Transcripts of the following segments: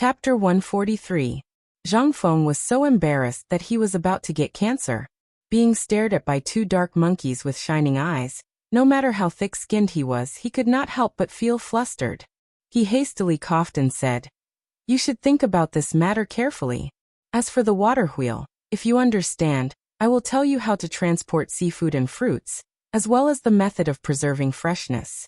Chapter 143. Zhang Feng was so embarrassed that he was about to get cancer. Being stared at by two dark monkeys with shining eyes, no matter how thick-skinned he was, he could not help but feel flustered. He hastily coughed and said, "You should think about this matter carefully. As for the water wheel, if you understand, I will tell you how to transport seafood and fruits, as well as the method of preserving freshness.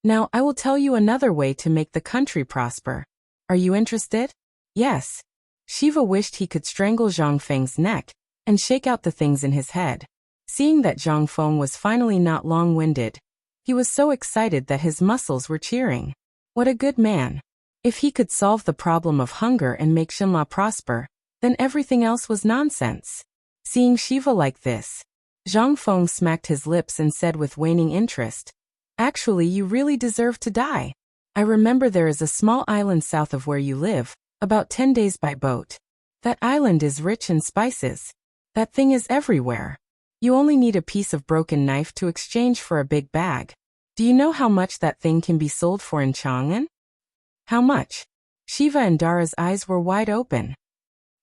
Now I will tell you another way to make the country prosper. Are you interested?" Yes. Shiva wished he could strangle Zhang Feng's neck and shake out the things in his head. Seeing that Zhang Feng was finally not long-winded, he was so excited that his muscles were cheering. What a good man. If he could solve the problem of hunger and make Xinla prosper, then everything else was nonsense. Seeing Shiva like this, Zhang Feng smacked his lips and said with waning interest, "Actually, you really deserve to die. I remember there is a small island south of where you live, about 10 days by boat. That island is rich in spices. That thing is everywhere. You only need a piece of broken knife to exchange for a big bag. Do you know how much that thing can be sold for in Chang'an?" "How much?" Shiva and Dara's eyes were wide open.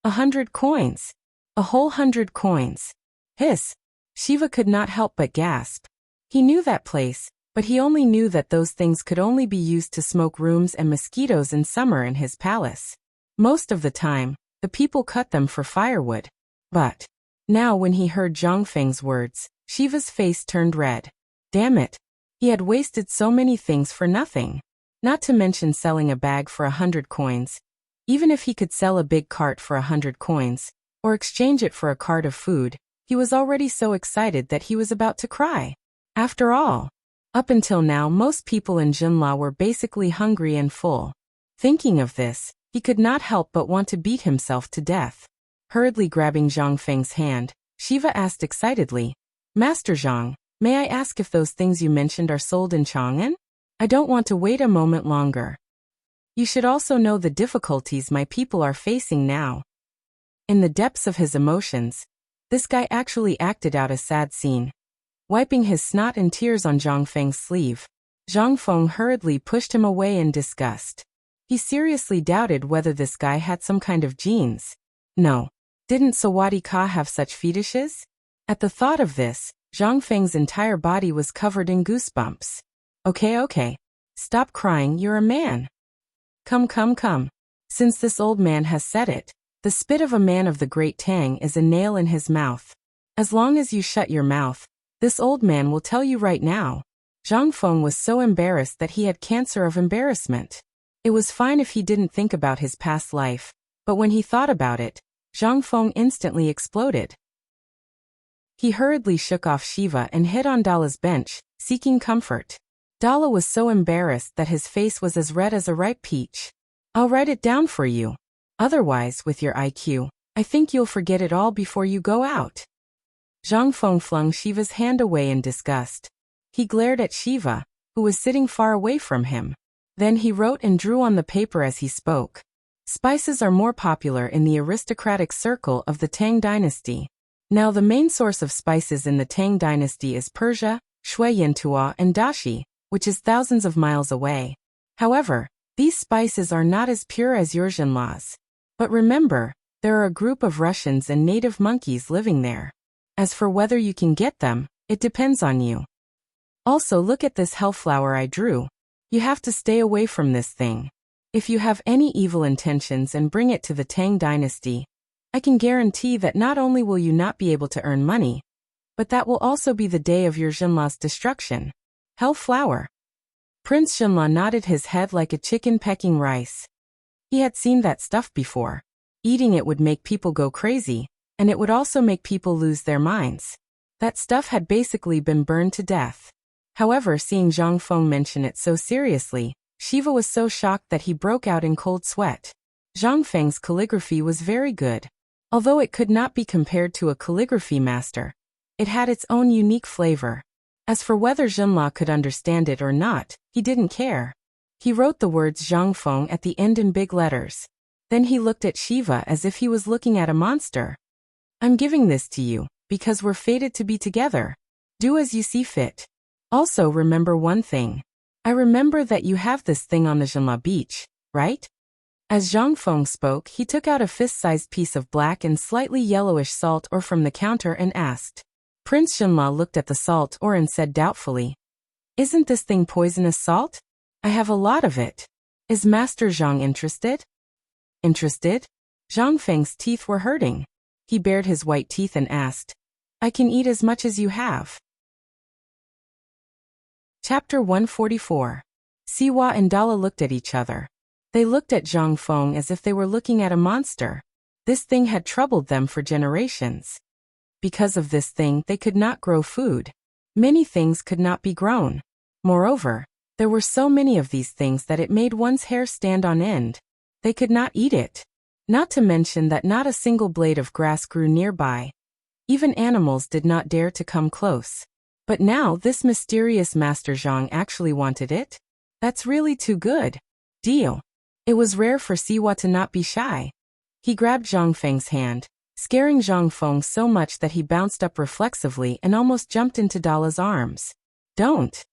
100 coins. A whole 100 coins. Hiss. Shiva could not help but gasp. He knew that place, but he only knew that those things could only be used to smoke rooms and mosquitoes in summer in his palace. Most of the time, the people cut them for firewood. But now when he heard Zhang Feng's words, Shiva's face turned red. Damn it. He had wasted so many things for nothing. Not to mention selling a bag for 100 coins. Even if he could sell a big cart for 100 coins, or exchange it for a cart of food, he was already so excited that he was about to cry. After all, up until now most people in Jinla were basically hungry and full. Thinking of this, he could not help but want to beat himself to death. Hurriedly grabbing Zhang Feng's hand, Shiva asked excitedly, "Master Zhang, may I ask if those things you mentioned are sold in Chang'an? I don't want to wait a moment longer. You should also know the difficulties my people are facing now." In the depths of his emotions, this guy actually acted out a sad scene. Wiping his snot and tears on Zhang Feng's sleeve, Zhang Feng hurriedly pushed him away in disgust. He seriously doubted whether this guy had some kind of genes. No. Didn't Sawati Ka have such fetishes? At the thought of this, Zhang Feng's entire body was covered in goosebumps. Okay. Stop crying, you're a man. Come. Since this old man has said it, the spit of a man of the great Tang is a nail in his mouth. As long as you shut your mouth, this old man will tell you right now. Zhang Feng was so embarrassed that he had cancer of embarrassment. It was fine if he didn't think about his past life, but when he thought about it, Zhang Feng instantly exploded. He hurriedly shook off Shiva and hid on Dala's bench, seeking comfort. Dala was so embarrassed that his face was as red as a ripe peach. "I'll write it down for you. Otherwise, with your IQ, I think you'll forget it all before you go out." Zhang Feng flung Shiva's hand away in disgust. He glared at Shiva, who was sitting far away from him. Then he wrote and drew on the paper as he spoke. Spices are more popular in the aristocratic circle of the Tang dynasty. Now the main source of spices in the Tang dynasty is Persia, Shui-Yantua and Dashi, which is thousands of miles away. However, these spices are not as pure as your Jinlas. But remember, there are a group of Russians and native monkeys living there. As for whether you can get them, it depends on you. Also look at this hellflower I drew. You have to stay away from this thing. If you have any evil intentions and bring it to the Tang dynasty, I can guarantee that not only will you not be able to earn money, but that will also be the day of your Jinla's destruction. Hellflower. Prince Jinla nodded his head like a chicken pecking rice. He had seen that stuff before. Eating it would make people go crazy, and it would also make people lose their minds. That stuff had basically been burned to death. However, seeing Zhang Feng mention it so seriously, Shiva was so shocked that he broke out in cold sweat. Zhang Feng's calligraphy was very good. Although it could not be compared to a calligraphy master, it had its own unique flavor. As for whether Jinla could understand it or not, he didn't care. He wrote the words Zhang Feng at the end in big letters. Then he looked at Shiva as if he was looking at a monster. "I'm giving this to you, because we're fated to be together. Do as you see fit. Also remember one thing. I remember that you have this thing on the Jinla beach, right?" As Zhang Feng spoke, he took out a fist-sized piece of black and slightly yellowish salt ore from the counter and asked. Prince Xinla looked at the salt ore and said doubtfully, "Isn't this thing poisonous salt? I have a lot of it. Is Master Zhang interested?" Interested? Zhang Feng's teeth were hurting. He bared his white teeth and asked, "I can eat as much as you have." Chapter 144. Siwa and Dala looked at each other. They looked at Zhang Feng as if they were looking at a monster. This thing had troubled them for generations. Because of this thing, they could not grow food. Many things could not be grown. Moreover, there were so many of these things that it made one's hair stand on end. They could not eat it. Not to mention that not a single blade of grass grew nearby. Even animals did not dare to come close. But now this mysterious Master Zhang actually wanted it? That's really too good. Deal. It was rare for Siwa to not be shy. He grabbed Zhang Feng's hand, scaring Zhang Feng so much that he bounced up reflexively and almost jumped into Dala's arms. Don't.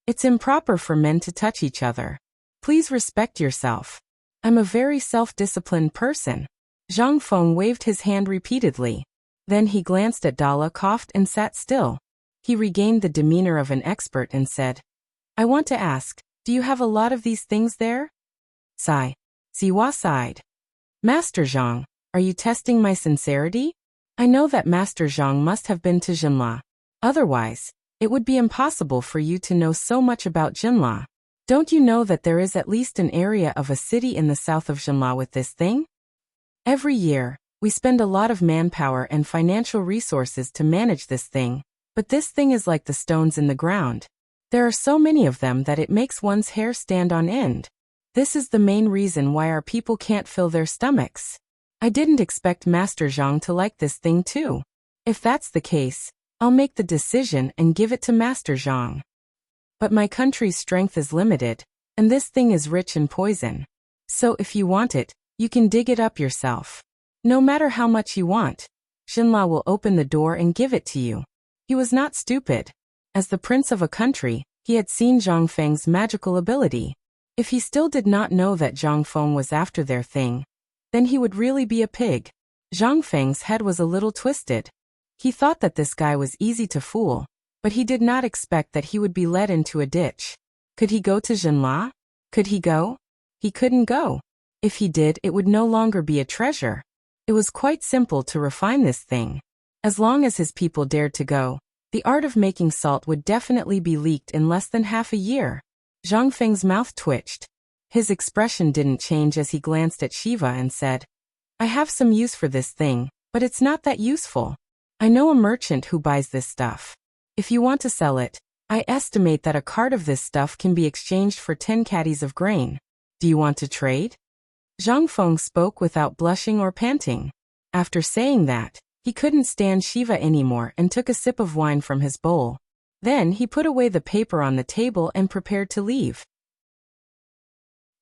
It's improper for men to touch each other. Please respect yourself. I'm a very self-disciplined person. Zhang Feng waved his hand repeatedly. Then he glanced at Dala, coughed and sat still. He regained the demeanor of an expert and said, "I want to ask, do you have a lot of these things there?" Sigh. Siwa sighed. "Master Zhang, are you testing my sincerity? I know that Master Zhang must have been to Jinla. Otherwise, it would be impossible for you to know so much about Jinla. Don't you know that there is at least an area of a city in the south of Jinla with this thing? Every year, we spend a lot of manpower and financial resources to manage this thing, but this thing is like the stones in the ground. There are so many of them that it makes one's hair stand on end. This is the main reason why our people can't fill their stomachs. I didn't expect Master Zhang to like this thing too. If that's the case, I'll make the decision and give it to Master Zhang. But my country's strength is limited, and this thing is rich in poison. So if you want it, you can dig it up yourself. No matter how much you want, Xinla will open the door and give it to you." He was not stupid. As the prince of a country, he had seen Zhang Feng's magical ability. If he still did not know that Zhang Feng was after their thing, then he would really be a pig. Zhang Feng's head was a little twisted. He thought that this guy was easy to fool, but he did not expect that he would be led into a ditch. Could he go to Jinla? Could he go? He couldn't go. If he did, it would no longer be a treasure. It was quite simple to refine this thing. As long as his people dared to go, the art of making salt would definitely be leaked in less than half a year. Zhang Feng's mouth twitched. His expression didn't change as he glanced at Shiva and said, "I have some use for this thing, but it's not that useful. I know a merchant who buys this stuff. If you want to sell it, I estimate that a cart of this stuff can be exchanged for 10 caddies of grain. Do you want to trade?" Zhang Feng spoke without blushing or panting. After saying that, he couldn't stand Shiva anymore and took a sip of wine from his bowl. Then he put away the paper on the table and prepared to leave.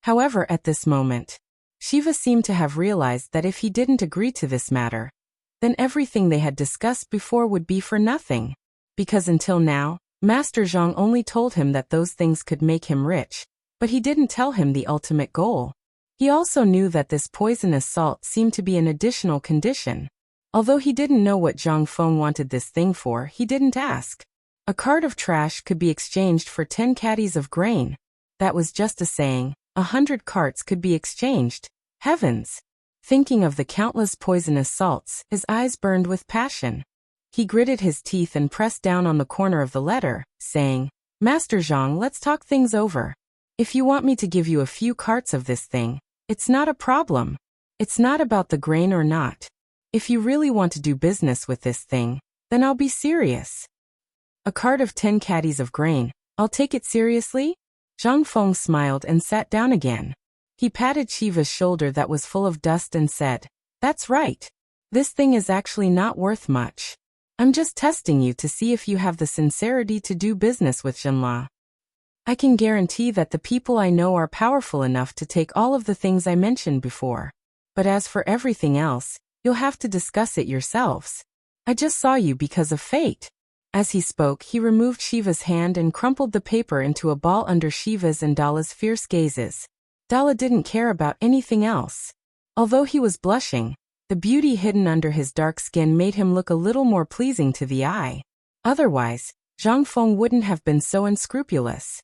However, at this moment, Shiva seemed to have realized that if he didn't agree to this matter, then everything they had discussed before would be for nothing. Because until now, Master Zhang only told him that those things could make him rich, but he didn't tell him the ultimate goal. He also knew that this poisonous salt seemed to be an additional condition. Although he didn't know what Zhang Feng wanted this thing for, he didn't ask. A cart of trash could be exchanged for 10 caddies of grain. That was just a saying. 100 carts could be exchanged. Heavens! Thinking of the countless poisonous salts, his eyes burned with passion. He gritted his teeth and pressed down on the corner of the letter, saying, "Master Zhang, let's talk things over. If you want me to give you a few carts of this thing, it's not a problem. It's not about the grain or not. If you really want to do business with this thing, then I'll be serious. A cart of 10 caddies of grain, I'll take it seriously?" Zhang Feng smiled and sat down again. He patted Shiva's shoulder that was full of dust and said, "That's right. This thing is actually not worth much. I'm just testing you to see if you have the sincerity to do business with Jinla. I can guarantee that the people I know are powerful enough to take all of the things I mentioned before. But as for everything else, you'll have to discuss it yourselves. I just saw you because of fate." As he spoke, he removed Shiva's hand and crumpled the paper into a ball under Shiva's and Dala's fierce gazes. Dala didn't care about anything else. Although he was blushing, the beauty hidden under his dark skin made him look a little more pleasing to the eye. Otherwise, Zhang Feng wouldn't have been so unscrupulous.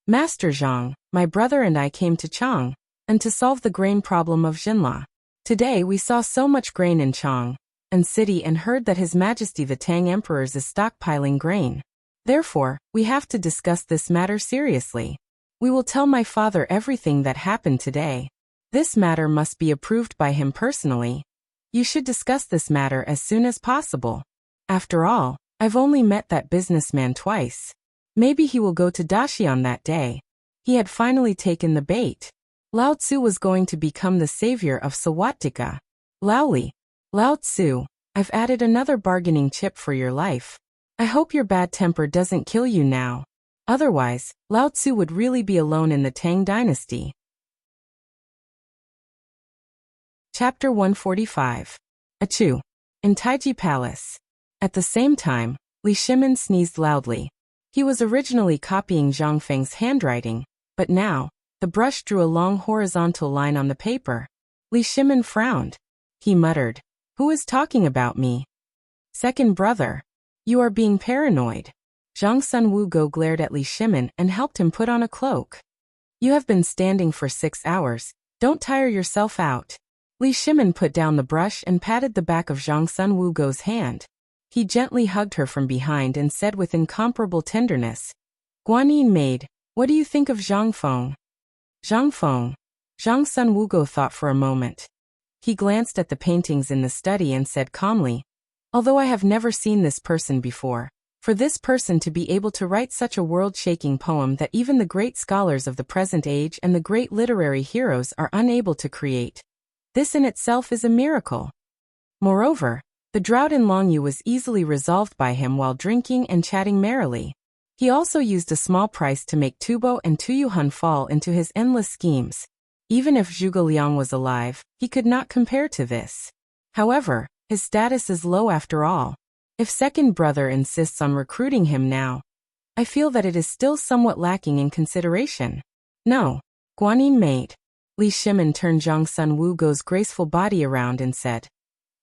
Master Zhang, my brother and I came to Chang, and to solve the grain problem of Jinla. Today we saw so much grain in Chang and city and heard that His Majesty the Tang Emperors is stockpiling grain. Therefore, we have to discuss this matter seriously. We will tell my father everything that happened today. This matter must be approved by him personally. You should discuss this matter as soon as possible. After all, I've only met that businessman twice. Maybe he will go to Dashi on that day. He had finally taken the bait. Lao Tzu was going to become the savior of Sawatika. Laoli. Lao Tzu, I've added another bargaining chip for your life. I hope your bad temper doesn't kill you now. Otherwise, Lao Tzu would really be alone in the Tang dynasty. Chapter 145. Achu. In Taiji Palace. At the same time, Li Shimin sneezed loudly. He was originally copying Zhang Feng's handwriting, but now, the brush drew a long horizontal line on the paper. Li Shimin frowned. He muttered, "Who is talking about me?" "Second brother. You are being paranoid." Zhang Sun Wugo glared at Li Shimin and helped him put on a cloak. "You have been standing for 6 hours. Don't tire yourself out." Li Shimin put down the brush and patted the back of Zhang Sun Wugo's hand. He gently hugged her from behind and said with incomparable tenderness, "Guanyin maid, what do you think of Zhang Feng?" Zhang Feng. Zhang Sun Wugo thought for a moment. He glanced at the paintings in the study and said calmly, "Although I have never seen this person before, for this person to be able to write such a world-shaking poem that even the great scholars of the present age and the great literary heroes are unable to create, this in itself is a miracle." Moreover, the drought in Longyu was easily resolved by him while drinking and chatting merrily. He also used a small price to make Tubo and Tuyuhun fall into his endless schemes. Even if Zhuge Liang was alive, he could not compare to this. However, his status is low after all. If second brother insists on recruiting him now, I feel that it is still somewhat lacking in consideration. No, Guanyin maid. Li Shimin turned Zhang Sun Wugo's graceful body around and said,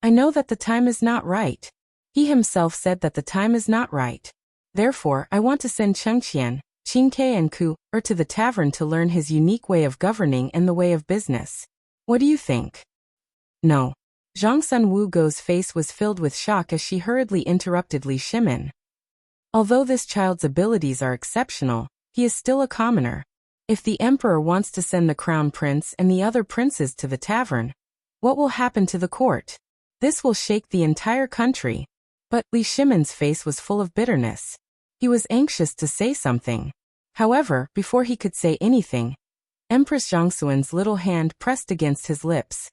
"I know that the time is not right." He himself said that the time is not right. Therefore, I want to send Chengqian, Qingke and Ku to the tavern to learn his unique way of governing and the way of business. What do you think? No. Zhang Sun Wugo's face was filled with shock as she hurriedly interrupted Li Shimin. Although this child's abilities are exceptional, he is still a commoner. If the emperor wants to send the crown prince and the other princes to the tavern, what will happen to the court? This will shake the entire country. But Li Shimin's face was full of bitterness. He was anxious to say something. However, before he could say anything, Empress Zhangxuan's little hand pressed against his lips.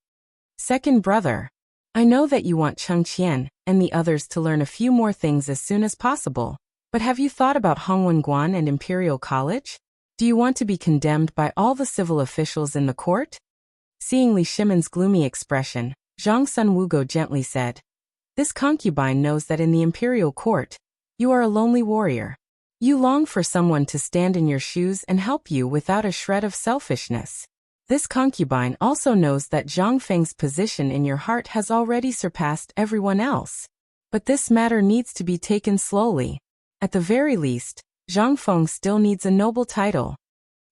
"Second brother, I know that you want Chengqian and the others to learn a few more things as soon as possible, but have you thought about Hongwen and Imperial College? Do you want to be condemned by all the civil officials in the court?" Seeing Li Shimin's gloomy expression, Zhang Sun Wugo gently said, "This concubine knows that in the imperial court, you are a lonely warrior. You long for someone to stand in your shoes and help you without a shred of selfishness. This concubine also knows that Zhang Feng's position in your heart has already surpassed everyone else. But this matter needs to be taken slowly. At the very least, Zhang Feng still needs a noble title."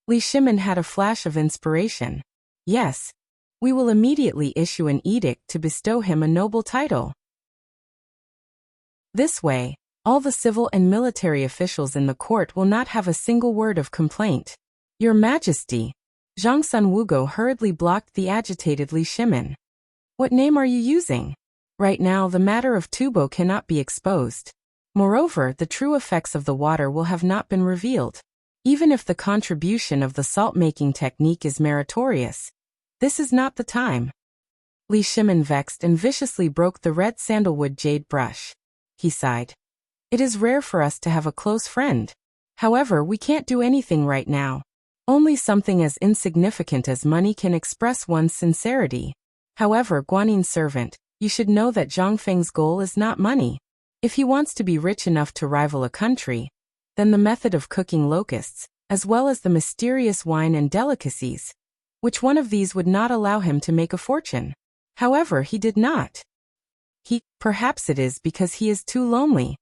Li Shimin had a flash of inspiration. "Yes, we will immediately issue an edict to bestow him a noble title. This way, all the civil and military officials in the court will not have a single word of complaint." "Your Majesty." Zhang Sun Wugo hurriedly blocked the agitated Li Shimin. "What name are you using? Right now the matter of Tubo cannot be exposed. Moreover, the true effects of the water will have not been revealed. Even if the contribution of the salt-making technique is meritorious, this is not the time." Li Shimin vexed and viciously broke the red sandalwood jade brush. He sighed. "It is rare for us to have a close friend. However, we can't do anything right now. Only something as insignificant as money can express one's sincerity. However, Guanyin servant, you should know that Zhang Feng's goal is not money. If he wants to be rich enough to rival a country, then the method of cooking locusts, as well as the mysterious wine and delicacies, Which one of these would not allow him to make a fortune? However, he did not. Perhaps it is because he is too lonely.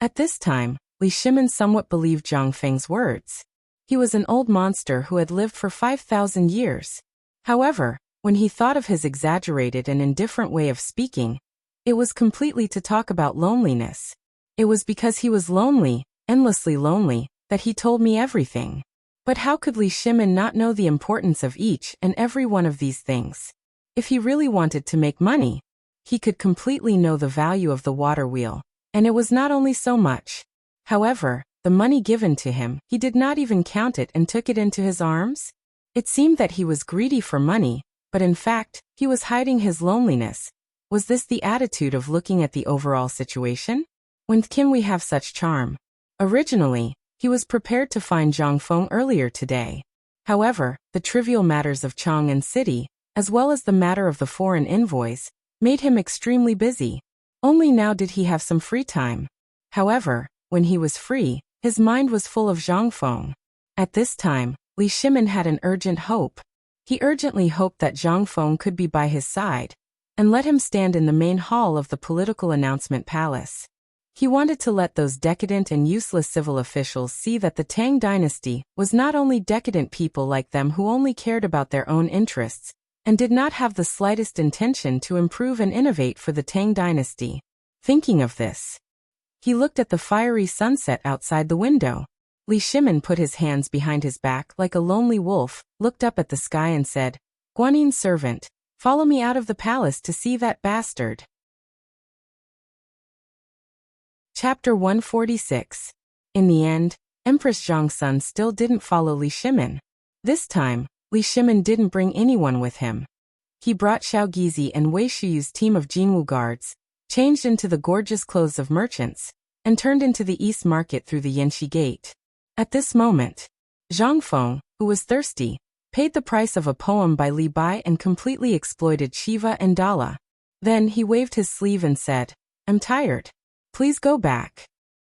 At this time, Li Shimin somewhat believed Zhang Feng's words. He was an old monster who had lived for 5,000 years. However, when he thought of his exaggerated and indifferent way of speaking, it was completely to talk about loneliness. It was because he was lonely, endlessly lonely, that he told me everything. But how could Li Shimin not know the importance of each and every one of these things? If he really wanted to make money, he could completely know the value of the water wheel, and it was not only so much. However, the money given to him, he did not even count it and took it into his arms? It seemed that he was greedy for money, but in fact, he was hiding his loneliness. Was this the attitude of looking at the overall situation? When can we have such charm? Originally, he was prepared to find Zhang Feng earlier today. However, the trivial matters of Chang'an City, as well as the matter of the foreign invoice, made him extremely busy. Only now did he have some free time. However, when he was free, his mind was full of Zhang Feng. At this time, Li Shimin had an urgent hope. He urgently hoped that Zhang Feng could be by his side, and let him stand in the main hall of the political announcement palace. He wanted to let those decadent and useless civil officials see that the Tang dynasty was not only decadent people like them who only cared about their own interests, and did not have the slightest intention to improve and innovate for the Tang dynasty. Thinking of this, he looked at the fiery sunset outside the window. Li Shimin put his hands behind his back like a lonely wolf, looked up at the sky and said, "Guanin's servant, follow me out of the palace to see that bastard." Chapter 146. In the end, Empress Zhang's son still didn't follow Li Shimin. This time, Li Shimin didn't bring anyone with him. He brought Xiao Gizi and Wei Shuyu's team of Jinwu guards, changed into the gorgeous clothes of merchants, and turned into the East Market through the Yanxi Gate. At this moment, Zhang Feng, who was thirsty, paid the price of a poem by Li Bai and completely exploited Shiva and Dala. Then he waved his sleeve and said, "I'm tired. Please go back."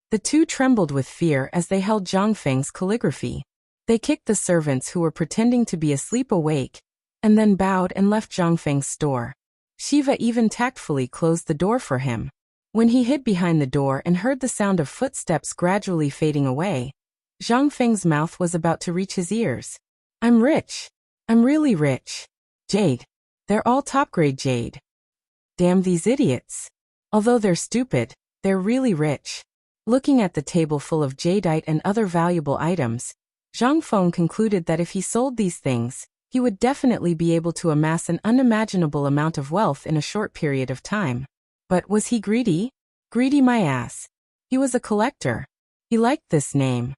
The two trembled with fear as they held Zhang Feng's calligraphy. They kicked the servants who were pretending to be asleep awake, and then bowed and left Zhang Feng's store. Shiva even tactfully closed the door for him. When he hid behind the door and heard the sound of footsteps gradually fading away, Zhang Feng's mouth was about to reach his ears. "I'm rich. I'm really rich. Jade. They're all top-grade jade. Damn these idiots. Although they're stupid, they're really rich." Looking at the table full of jadeite and other valuable items, Zhang Feng concluded that if he sold these things, he would definitely be able to amass an unimaginable amount of wealth in a short period of time. But was he greedy? Greedy my ass. He was a collector. He liked this name.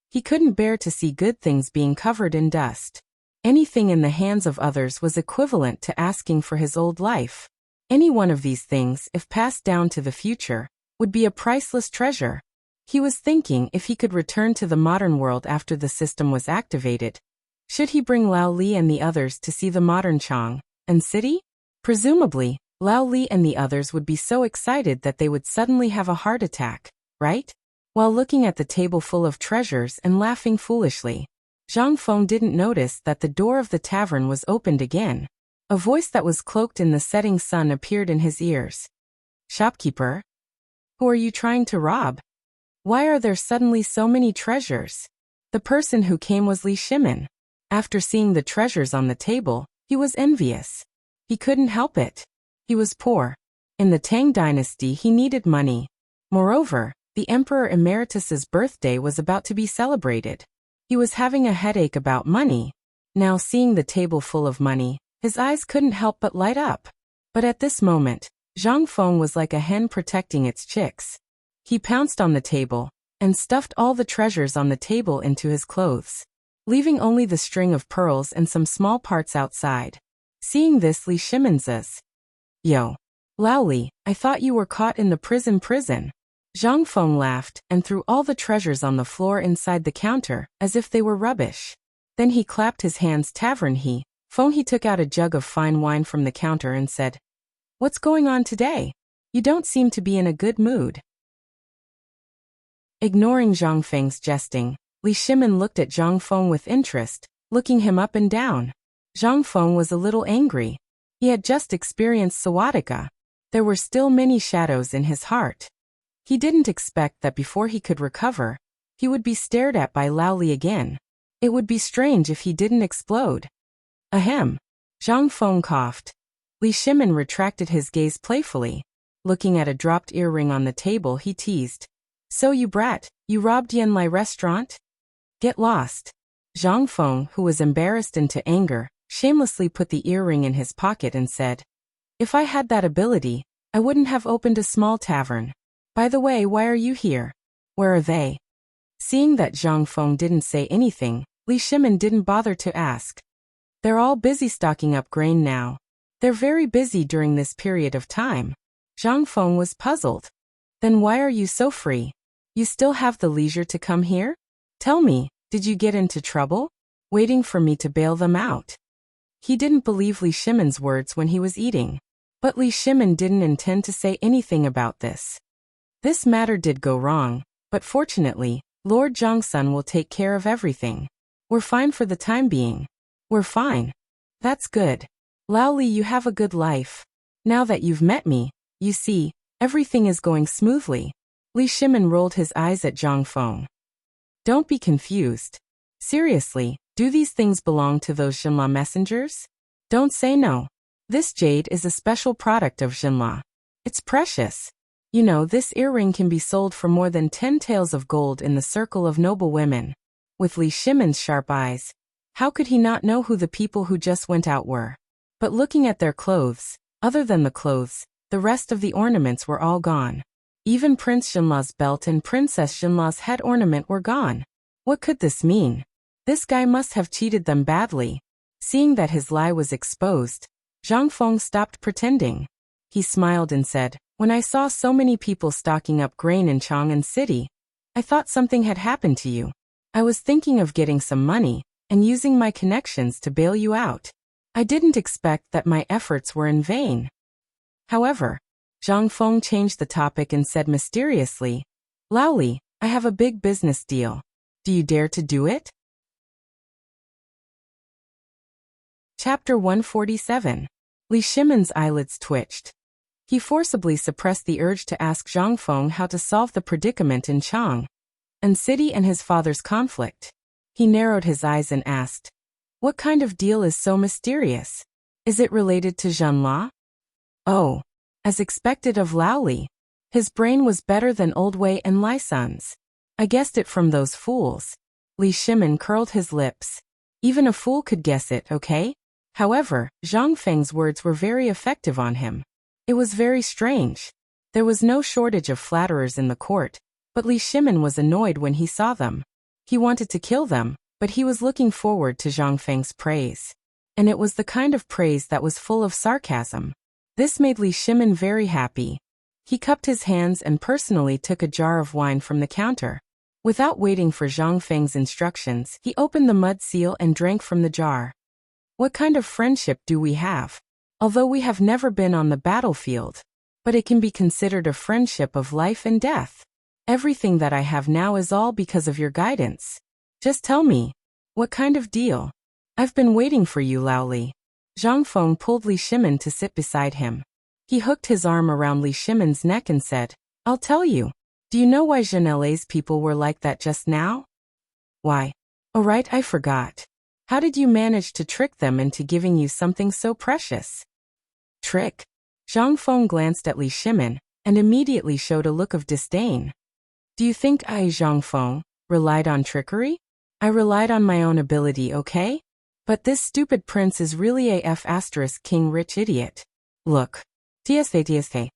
He couldn't bear to see good things being covered in dust. Anything in the hands of others was equivalent to asking for his old life. Any one of these things, if passed down to the future, would be a priceless treasure. He was thinking if he could return to the modern world after the system was activated. Should he bring Lao Li and the others to see the modern Chang'an City? Presumably, Lao Li and the others would be so excited that they would suddenly have a heart attack, right? While looking at the table full of treasures and laughing foolishly, Zhang Feng didn't notice that the door of the tavern was opened again. A voice that was cloaked in the setting sun appeared in his ears. "Shopkeeper? Who are you trying to rob? Why are there suddenly so many treasures?" The person who came was Li Shimin. After seeing the treasures on the table, he was envious. He couldn't help it. He was poor. In the Tang dynasty he needed money. Moreover, the Emperor Emeritus's birthday was about to be celebrated. He was having a headache about money. Now seeing the table full of money, his eyes couldn't help but light up. But at this moment, Zhang Feng was like a hen protecting its chicks. He pounced on the table, and stuffed all the treasures on the table into his clothes, leaving only the string of pearls and some small parts outside. Seeing this, Li Shimin says, "Yo, Lao Li, I thought you were caught in the prison." Zhang Feng laughed and threw all the treasures on the floor inside the counter, as if they were rubbish. Then he clapped his hands. He took out a jug of fine wine from the counter and said, "What's going on today? You don't seem to be in a good mood." Ignoring Zhang Feng's jesting, Li Shimin looked at Zhang Feng with interest, looking him up and down. Zhang Feng was a little angry. He had just experienced Sawadika. There were still many shadows in his heart. He didn't expect that before he could recover, he would be stared at by Lao Li again. It would be strange if he didn't explode. Ahem. Zhang Feng coughed. Li Shimin retracted his gaze playfully. Looking at a dropped earring on the table, he teased. So you brat, you robbed Yan Lai restaurant? Get lost. Zhang Feng, who was embarrassed into anger, shamelessly put the earring in his pocket and said, If I had that ability, I wouldn't have opened a small tavern. By the way, why are you here? Where are they? Seeing that Zhang Feng didn't say anything, Li Shimin didn't bother to ask. They're all busy stocking up grain now. They're very busy during this period of time. Zhang Feng was puzzled. Then why are you so free? You still have the leisure to come here? Tell me, did you get into trouble? Waiting for me to bail them out. He didn't believe Li Shimin's words when he was eating. But Li Shimin didn't intend to say anything about this. This matter did go wrong, but fortunately, Lord Zhangsun will take care of everything. We're fine for the time being. We're fine. That's good. Lao Li, you have a good life. Now that you've met me, you see, everything is going smoothly. Li Shimin rolled his eyes at Zhang Feng. Don't be confused. Seriously, do these things belong to those Jinla messengers? Don't say no. This jade is a special product of Jinla. It's precious. You know, this earring can be sold for more than 10 taels of gold in the circle of noble women. With Li Shimin's sharp eyes, how could he not know who the people who just went out were? But looking at their clothes, other than the clothes, the rest of the ornaments were all gone. Even Prince Jinla's belt and Princess Jinla's head ornament were gone. What could this mean? This guy must have cheated them badly. Seeing that his lie was exposed, Zhang Feng stopped pretending. He smiled and said, When I saw so many people stocking up grain in Chang'an City, I thought something had happened to you. I was thinking of getting some money and using my connections to bail you out. I didn't expect that my efforts were in vain. However, Zhang Feng changed the topic and said mysteriously, Lao Li, I have a big business deal. Do you dare to do it? Chapter 147. Li Shimin's eyelids twitched. He forcibly suppressed the urge to ask Zhang Feng how to solve the predicament in Chang'an City and his father's conflict. He narrowed his eyes and asked, What kind of deal is so mysterious? Is it related to Jinla? Oh, as expected of Lao Li. His brain was better than Old Wei and Lai Sun's. I guessed it from those fools. Li Shimin curled his lips. Even a fool could guess it, okay? However, Zhang Feng's words were very effective on him. It was very strange. There was no shortage of flatterers in the court, but Li Shimin was annoyed when he saw them. He wanted to kill them, but he was looking forward to Zhang Feng's praise. And it was the kind of praise that was full of sarcasm. This made Li Shimin very happy. He cupped his hands and personally took a jar of wine from the counter. Without waiting for Zhang Feng's instructions, he opened the mud seal and drank from the jar. What kind of friendship do we have? Although we have never been on the battlefield, but it can be considered a friendship of life and death. Everything that I have now is all because of your guidance. Just tell me, what kind of deal? I've been waiting for you, Lao Li. Zhang Feng pulled Li Shimin to sit beside him. He hooked his arm around Li Shimin's neck and said, I'll tell you. Do you know why Janele's people were like that just now? Why? Oh right, I forgot. How did you manage to trick them into giving you something so precious? Trick? Zhang Feng glanced at Li Shimin and immediately showed a look of disdain. Do you think I, Zhang Feng, relied on trickery? I relied on my own ability, okay? But this stupid prince is really a F***king rich idiot. Look. TSA.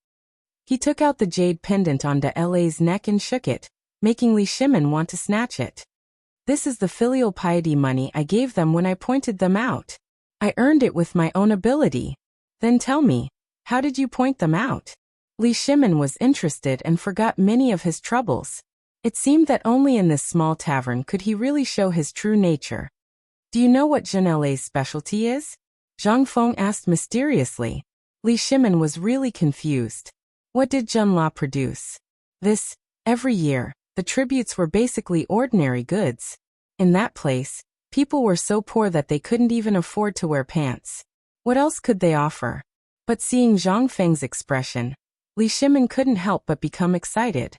He took out the jade pendant onto LA's neck and shook it, making Li Shimin want to snatch it. This is the filial piety money I gave them when I pointed them out. I earned it with my own ability. Then tell me, how did you point them out? Li Shimin was interested and forgot many of his troubles. It seemed that only in this small tavern could he really show his true nature. Do you know what Janele's specialty is? Zhang Feng asked mysteriously. Li Shimin was really confused. What did Jinla produce? Every year, the tributes were basically ordinary goods. In that place, People were so poor that they couldn't even afford to wear pants. What else could they offer? But seeing Zhang Feng's expression, Li Shimin couldn't help but become excited.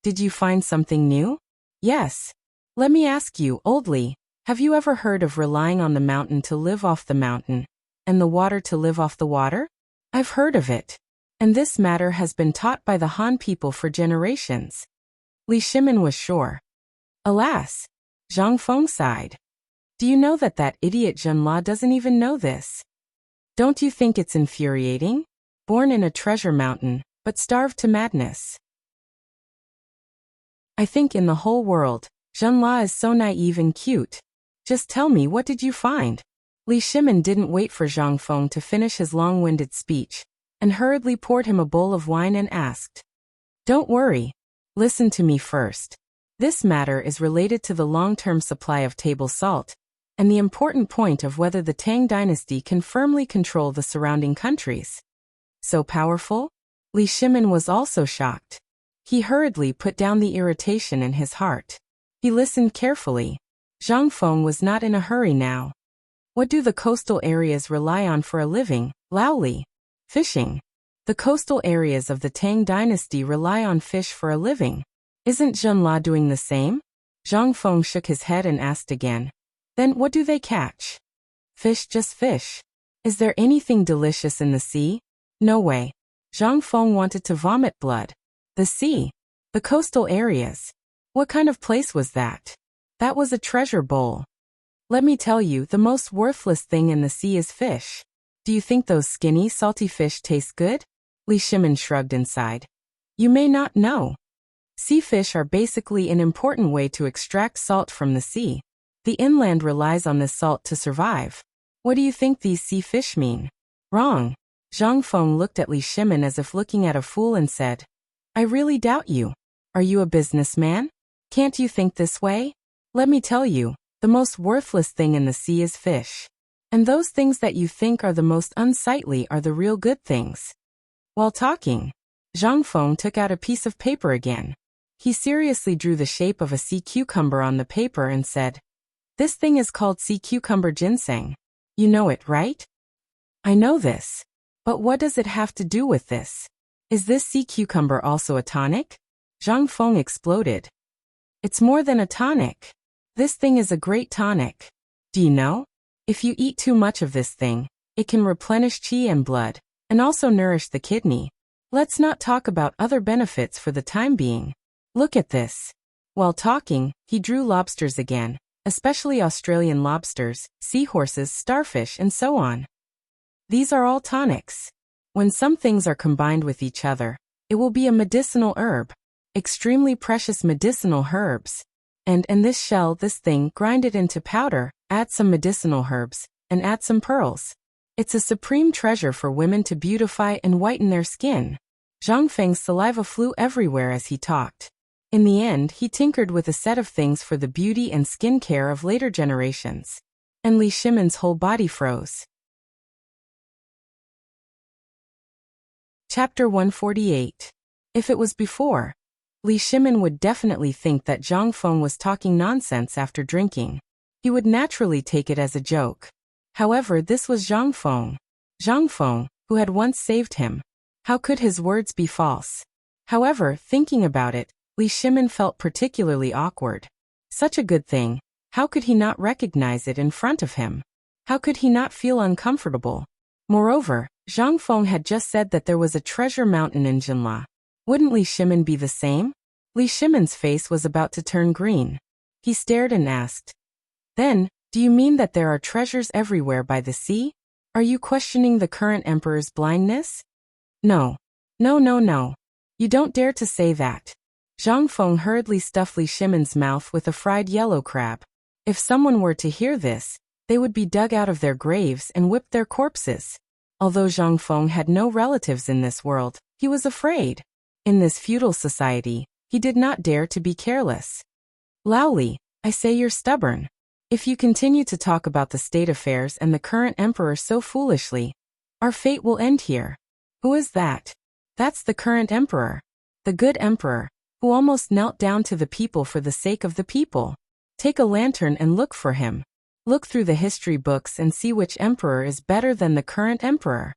Did you find something new? Yes. Let me ask you, old Li, have you ever heard of relying on the mountain to live off the mountain, and the water to live off the water? I've heard of it. And this matter has been taught by the Han people for generations. Li Shimin was sure. Alas, Zhang Feng sighed. Do you know that that idiot Zhenla doesn't even know this? Don't you think it's infuriating? Born in a treasure mountain, but starved to madness. I think in the whole world, Zhenla is so naive and cute. Just tell me, what did you find? Li Shimin didn't wait for Zhang Feng to finish his long-winded speech, and hurriedly poured him a bowl of wine and asked, Don't worry. Listen to me first. This matter is related to the long-term supply of table salt, and the important point of whether the Tang dynasty can firmly control the surrounding countries. So powerful? Li Shimin was also shocked. He hurriedly put down the irritation in his heart. He listened carefully. Zhang Feng was not in a hurry now. What do the coastal areas rely on for a living, Lao Li? Fishing. The coastal areas of the Tang dynasty rely on fish for a living. Isn't Zhenla doing the same? Zhang Feng shook his head and asked again. Then what do they catch? Fish, just fish. Is there anything delicious in the sea? No way. Zhang Feng wanted to vomit blood. The sea. The coastal areas. What kind of place was that? That was a treasure bowl. Let me tell you, the most worthless thing in the sea is fish. Do you think those skinny, salty fish taste good? Li Shimin shrugged and sighed. You may not know. Sea fish are basically an important way to extract salt from the sea. The inland relies on this salt to survive. What do you think these sea fish mean? Wrong. Zhang Feng looked at Li Shimin as if looking at a fool and said, I really doubt you. Are you a businessman? Can't you think this way? Let me tell you, the most worthless thing in the sea is fish. And those things that you think are the most unsightly are the real good things. While talking, Zhang Feng took out a piece of paper again. He seriously drew the shape of a sea cucumber on the paper and said, This thing is called sea cucumber ginseng. You know it, right? I know this. But what does it have to do with this? Is this sea cucumber also a tonic? Zhang Feng exploded. It's more than a tonic. This thing is a great tonic. Do you know? If you eat too much of this thing, it can replenish qi and blood, and also nourish the kidney. Let's not talk about other benefits for the time being. Look at this. While talking, he drew lobsters again, especially Australian lobsters, seahorses, starfish, and so on. These are all tonics. When some things are combined with each other, it will be a medicinal herb. Extremely precious medicinal herbs. And this shell, this thing, grind it into powder, add some medicinal herbs, and add some pearls. It's a supreme treasure for women to beautify and whiten their skin. Zhang Feng's saliva flew everywhere as he talked. In the end, he tinkered with a set of things for the beauty and skin care of later generations. And Li Shimin's whole body froze. Chapter 148. If it was before, Li Shimin would definitely think that Zhang Feng was talking nonsense after drinking. He would naturally take it as a joke. However, this was Zhang Feng. Zhang Feng, who had once saved him. How could his words be false? However, thinking about it, Li Shimin felt particularly awkward. Such a good thing, how could he not recognize it in front of him? How could he not feel uncomfortable? Moreover, Zhang Feng had just said that there was a treasure mountain in Jinla. Wouldn't Li Shimin be the same? Li Shimin's face was about to turn green. He stared and asked, Then, do you mean that there are treasures everywhere by the sea? Are you questioning the current emperor's blindness? No. No. You don't dare to say that. Zhang Feng hurriedly stuffed Li Shimin's mouth with a fried yellow crab. If someone were to hear this, they would be dug out of their graves and whipped their corpses. Although Zhang Feng had no relatives in this world, he was afraid. In this feudal society, he did not dare to be careless. Lao Li, I say you're stubborn. If you continue to talk about the state affairs and the current emperor so foolishly, our fate will end here. Who is that? That's the current emperor. The good emperor, who almost knelt down to the people for the sake of the people. Take a lantern and look for him. Look through the history books and see which emperor is better than the current emperor.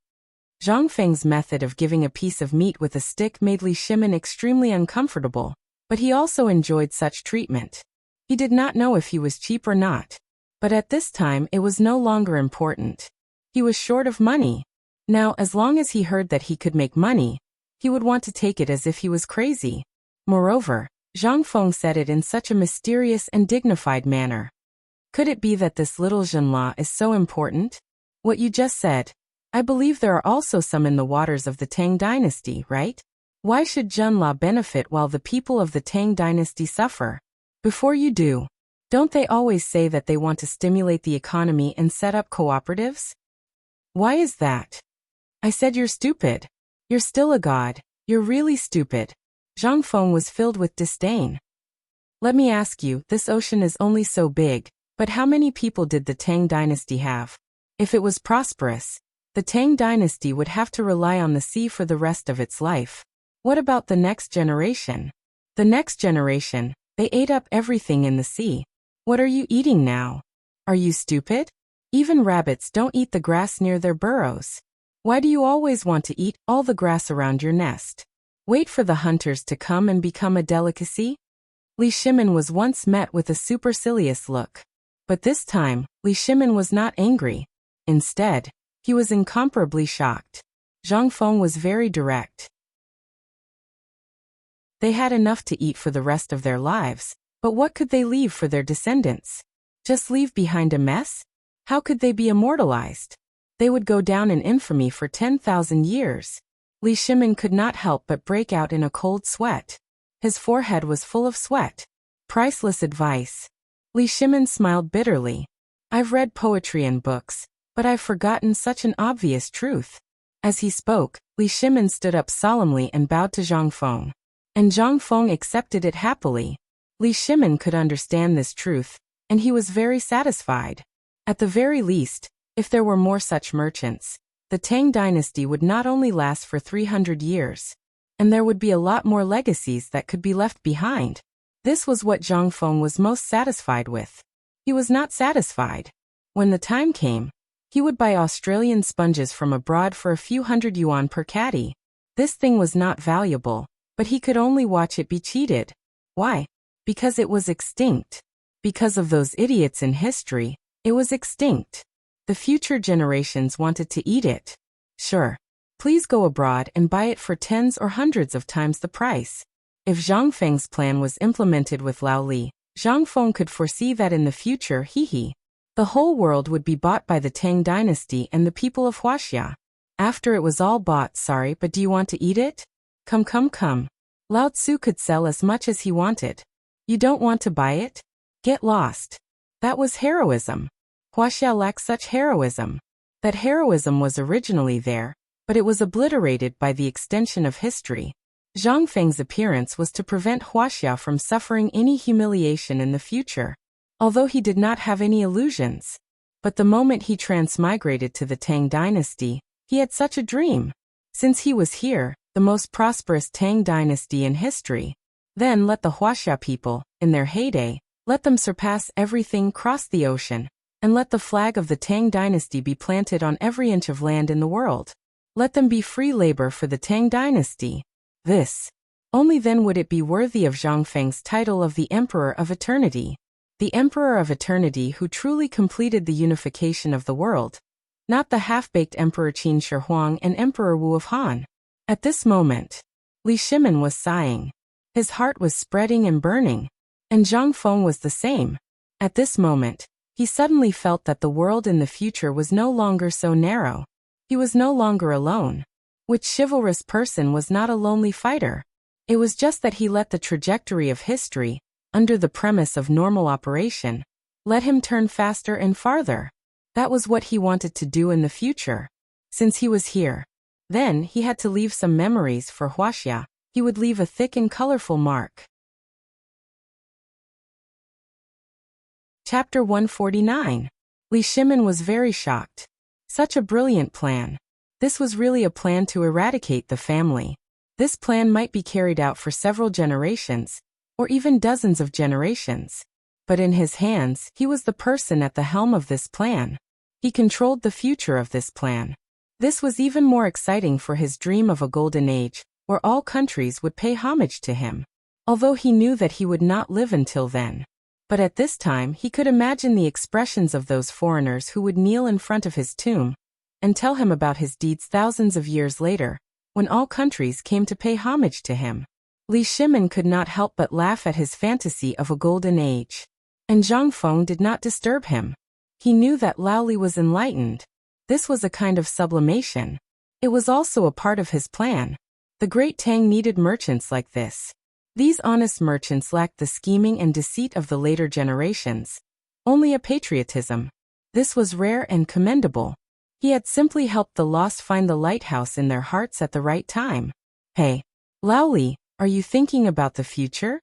Zhang Feng's method of giving a piece of meat with a stick made Li Shimin extremely uncomfortable, but he also enjoyed such treatment. He did not know if he was cheap or not. But at this time it was no longer important. He was short of money. Now, as long as he heard that he could make money, he would want to take it as if he was crazy. Moreover, Zhang Feng said it in such a mysterious and dignified manner. Could it be that this little Zhenla is so important? What you just said. I believe there are also some in the waters of the Tang dynasty, right? Why should Zhenla benefit while the people of the Tang dynasty suffer? Before you do, don't they always say that they want to stimulate the economy and set up cooperatives? Why is that? I said you're stupid. You're still a god. You're really stupid. Zhang Feng was filled with disdain. Let me ask you, this ocean is only so big, but how many people did the Tang dynasty have? If it was prosperous, the Tang dynasty would have to rely on the sea for the rest of its life. What about the next generation? The next generation, they ate up everything in the sea. What are you eating now? Are you stupid? Even rabbits don't eat the grass near their burrows. Why do you always want to eat all the grass around your nest? Wait for the hunters to come and become a delicacy? Li Shimin was once met with a supercilious look. But this time, Li Shimin was not angry. Instead, he was incomparably shocked. Zhang Feng was very direct. They had enough to eat for the rest of their lives, but what could they leave for their descendants? Just leave behind a mess? How could they be immortalized? They would go down in infamy for 10,000 years. Li Shimin could not help but break out in a cold sweat. His forehead was full of sweat. Priceless advice. Li Shimin smiled bitterly. I've read poetry and books, but I've forgotten such an obvious truth. As he spoke, Li Shimin stood up solemnly and bowed to Zhang Feng. And Zhang Feng accepted it happily. Li Shimin could understand this truth, and he was very satisfied. At the very least, if there were more such merchants, the Tang dynasty would not only last for 300 years, and there would be a lot more legacies that could be left behind. This was what Zhang Feng was most satisfied with. He was not satisfied. When the time came, he would buy Australian sponges from abroad for a few hundred yuan per caddy. This thing was not valuable, but he could only watch it be cheated. Why? Because it was extinct. Because of those idiots in history, it was extinct. The future generations wanted to eat it. Sure. Please go abroad and buy it for tens or hundreds of times the price. If Zhang Feng's plan was implemented with Lao Li, Zhang Feng could foresee that in the future, the whole world would be bought by the Tang dynasty and the people of Huaxia. After it was all bought, sorry, but do you want to eat it? Come. Lao Tzu could sell as much as he wanted. You don't want to buy it? Get lost. That was heroism. Huaxia lacked such heroism. That heroism was originally there, but it was obliterated by the extension of history. Zhang Feng's appearance was to prevent Huaxia from suffering any humiliation in the future, although he did not have any illusions. But the moment he transmigrated to the Tang dynasty, he had such a dream. Since he was here, the most prosperous Tang dynasty in history, then let the Huaxia people, in their heyday, let them surpass everything, cross the ocean, and let the flag of the Tang dynasty be planted on every inch of land in the world. Let them be free labor for the Tang dynasty. Only then would it be worthy of Zhang Feng's title of the Emperor of Eternity. The Emperor of Eternity who truly completed the unification of the world. Not the half-baked Emperor Qin Shi Huang and Emperor Wu of Han. At this moment, Li Shimin was sighing. His heart was spreading and burning. And Zhang Feng was the same. At this moment, he suddenly felt that the world in the future was no longer so narrow. He was no longer alone. Which chivalrous person was not a lonely fighter? It was just that he let the trajectory of history, under the premise of normal operation, let him turn faster and farther. That was what he wanted to do in the future. Since he was here, then he had to leave some memories for Huaxia. He would leave a thick and colorful mark. Chapter 149. Li Shimin was very shocked. Such a brilliant plan. This was really a plan to eradicate the family. This plan might be carried out for several generations, or even dozens of generations. But in his hands, he was the person at the helm of this plan. He controlled the future of this plan. This was even more exciting for his dream of a golden age, where all countries would pay homage to him. Although he knew that he would not live until then. But at this time he could imagine the expressions of those foreigners who would kneel in front of his tomb and tell him about his deeds thousands of years later, when all countries came to pay homage to him. Li Shimin could not help but laugh at his fantasy of a golden age. And Zhang Feng did not disturb him. He knew that Lao Li was enlightened. This was a kind of sublimation. It was also a part of his plan. The great Tang needed merchants like this. These honest merchants lacked the scheming and deceit of the later generations. Only a patriotism. This was rare and commendable. He had simply helped the lost find the lighthouse in their hearts at the right time. Hey, Lao Li, are you thinking about the future?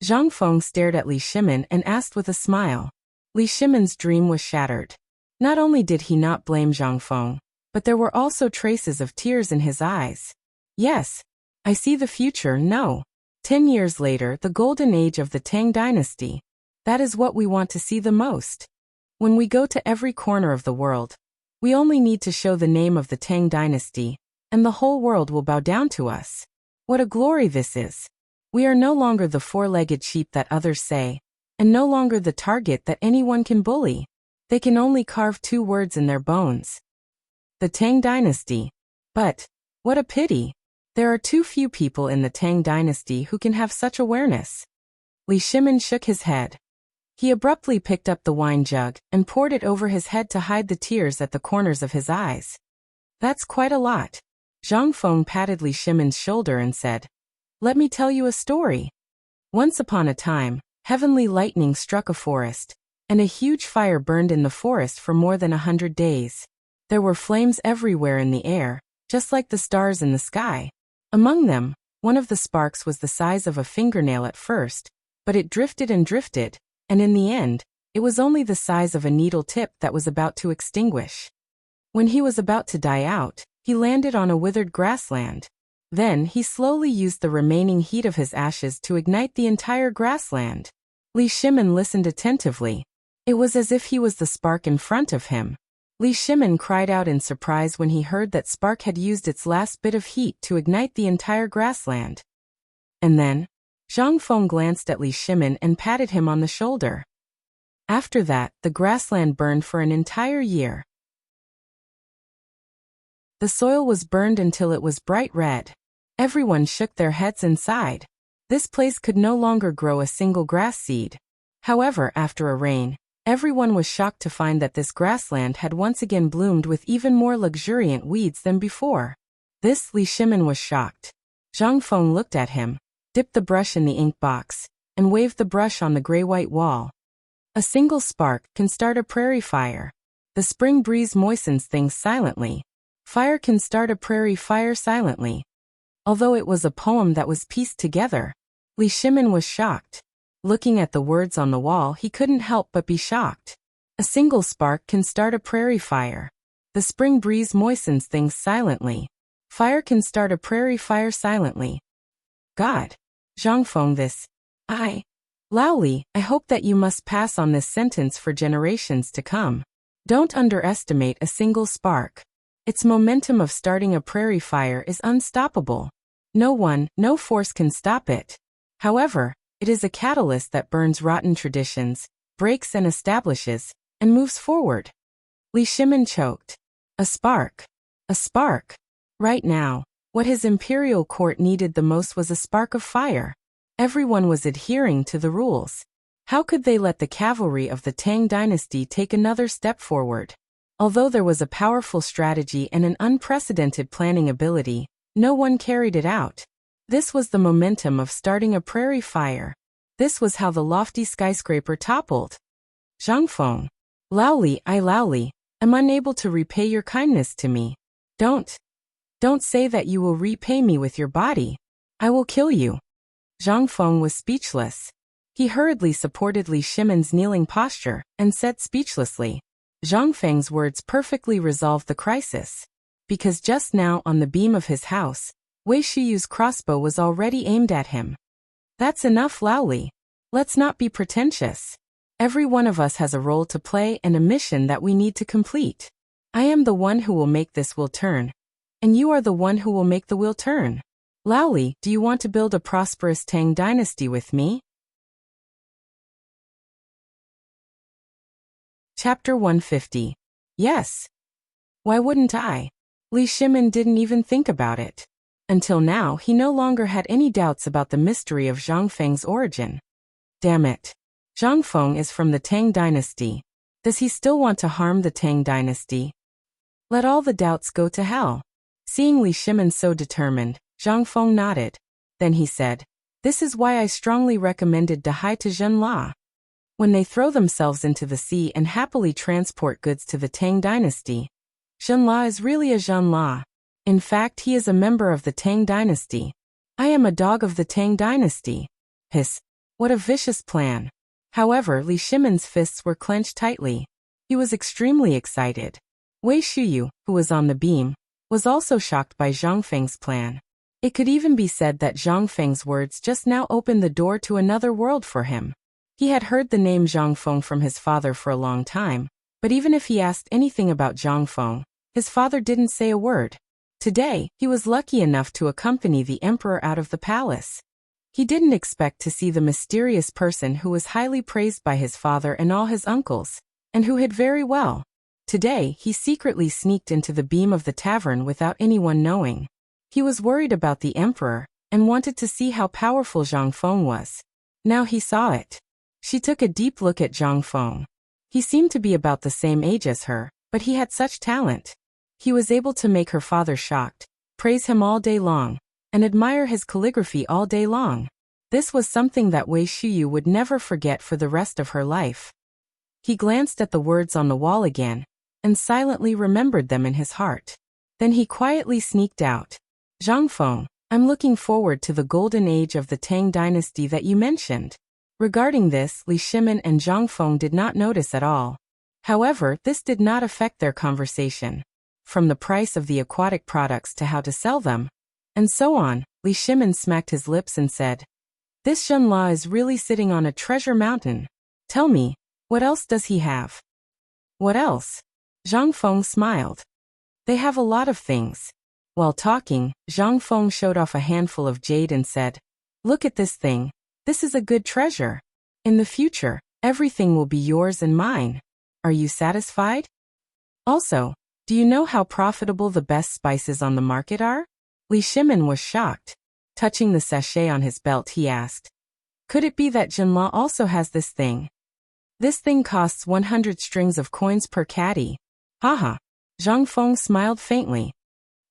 Zhang Feng stared at Li Shimin and asked with a smile. Li Shimin's dream was shattered. Not only did he not blame Zhang Feng, but there were also traces of tears in his eyes. Yes, I see the future, no. 10 years later, the golden age of the Tang dynasty. That is what we want to see the most. When we go to every corner of the world, we only need to show the name of the Tang dynasty, and the whole world will bow down to us. What a glory this is. We are no longer the four-legged sheep that others say, and no longer the target that anyone can bully. They can only carve 2 words in their bones. The Tang dynasty. But, what a pity. There are too few people in the Tang dynasty who can have such awareness. Li Shimin shook his head. He abruptly picked up the wine jug and poured it over his head to hide the tears at the corners of his eyes. That's quite a lot. Zhang Feng patted Li Shimin's shoulder and said, "Let me tell you a story. Once upon a time, heavenly lightning struck a forest, and a huge fire burned in the forest for more than 100 days. There were flames everywhere in the air, just like the stars in the sky. Among them, one of the sparks was the size of a fingernail at first, but it drifted and drifted, and in the end, it was only the size of a needle tip that was about to extinguish. When he was about to die out, he landed on a withered grassland. Then he slowly used the remaining heat of his ashes to ignite the entire grassland." Li Shimin listened attentively. It was as if he was the spark in front of him. Li Shimin cried out in surprise when he heard that spark had used its last bit of heat to ignite the entire grassland. And then, Zhang Feng glanced at Li Shimin and patted him on the shoulder. After that, the grassland burned for an entire year. The soil was burned until it was bright red. Everyone shook their heads and sighed. This place could no longer grow a single grass seed. However, after a rain, everyone was shocked to find that this grassland had once again bloomed with even more luxuriant weeds than before. This, Li Shimin was shocked. Zhang Feng looked at him, dipped the brush in the ink box, and waved the brush on the gray-white wall. A single spark can start a prairie fire. The spring breeze moistens things silently. Fire can start a prairie fire silently. Although it was a poem that was pieced together, Li Shimin was shocked. Looking at the words on the wall, he couldn't help but be shocked. A single spark can start a prairie fire. The spring breeze moistens things silently. Fire can start a prairie fire silently. God. Zhang Feng, this. Lao Li, I hope that you must pass on this sentence for generations to come. Don't underestimate a single spark. Its momentum of starting a prairie fire is unstoppable. No force can stop it. However, it is a catalyst that burns rotten traditions, breaks and establishes, and moves forward. Li Shimin choked. A spark. A spark. Right now, what his imperial court needed the most was a spark of fire. Everyone was adhering to the rules. How could they let the cavalry of the Tang dynasty take another step forward? Although there was a powerful strategy and an unprecedented planning ability, no one carried it out. This was the momentum of starting a prairie fire. This was how the lofty skyscraper toppled. Zhang Feng. Lao Li, I'm unable to repay your kindness to me. Don't say that you will repay me with your body. I will kill you. Zhang Feng was speechless. He hurriedly supported Li Shimin's kneeling posture and said speechlessly, Zhang Feng's words perfectly resolved the crisis. Because just now on the beam of his house, Wei Shiyu's crossbow was already aimed at him. That's enough, Lao Li. Let's not be pretentious. Every one of us has a role to play and a mission that we need to complete. I am the one who will make this wheel turn. And you are the one who will make the wheel turn. Laoli, do you want to build a prosperous Tang dynasty with me? Chapter 150. Yes. Why wouldn't I? Li Shimin didn't even think about it. Until now, he no longer had any doubts about the mystery of Zhang Feng's origin. Damn it. Zhang Feng is from the Tang dynasty. Does he still want to harm the Tang dynasty? Let all the doubts go to hell. Seeing Li Shimin so determined, Zhang Feng nodded. Then he said, "This is why I strongly recommended Dahai to Zhenla. When they throw themselves into the sea and happily transport goods to the Tang dynasty, Zhenla is really a Zhenla. In fact, he is a member of the Tang dynasty. I am a dog of the Tang dynasty." Hiss. What a vicious plan. However, Li Shimin's fists were clenched tightly. He was extremely excited. Wei Shuyu, who was on the beam, was also shocked by Zhang Feng's plan. It could even be said that Zhang Feng's words just now opened the door to another world for him. He had heard the name Zhang Feng from his father for a long time, but even if he asked anything about Zhang Feng, his father didn't say a word. Today, he was lucky enough to accompany the emperor out of the palace. He didn't expect to see the mysterious person who was highly praised by his father and all his uncles, and who hid very well. Today, he secretly sneaked into the beam of the tavern without anyone knowing. He was worried about the emperor, and wanted to see how powerful Zhang Feng was. Now he saw it. She took a deep look at Zhang Feng. He seemed to be about the same age as her, but he had such talent. He was able to make her father shocked, praise him all day long, and admire his calligraphy all day long. This was something that Wei Shuyu would never forget for the rest of her life. He glanced at the words on the wall again, and silently remembered them in his heart. Then he quietly sneaked out. Zhang Feng, I'm looking forward to the golden age of the Tang dynasty that you mentioned. Regarding this, Li Shimin and Zhang Feng did not notice at all. However, this did not affect their conversation. From the price of the aquatic products to how to sell them, and so on, Li Shimin smacked his lips and said, "This Zhenla is really sitting on a treasure mountain. Tell me, what else does he have?" "What else?" Zhang Feng smiled. "They have a lot of things." While talking, Zhang Feng showed off a handful of jade and said, "Look at this thing. This is a good treasure. In the future, everything will be yours and mine. Are you satisfied? Also, do you know how profitable the best spices on the market are?" Li Shimin was shocked. Touching the sachet on his belt, he asked, "Could it be that Zhenla also has this thing?" "This thing costs 100 strings of coins per caddy." Haha. Zhang Feng smiled faintly.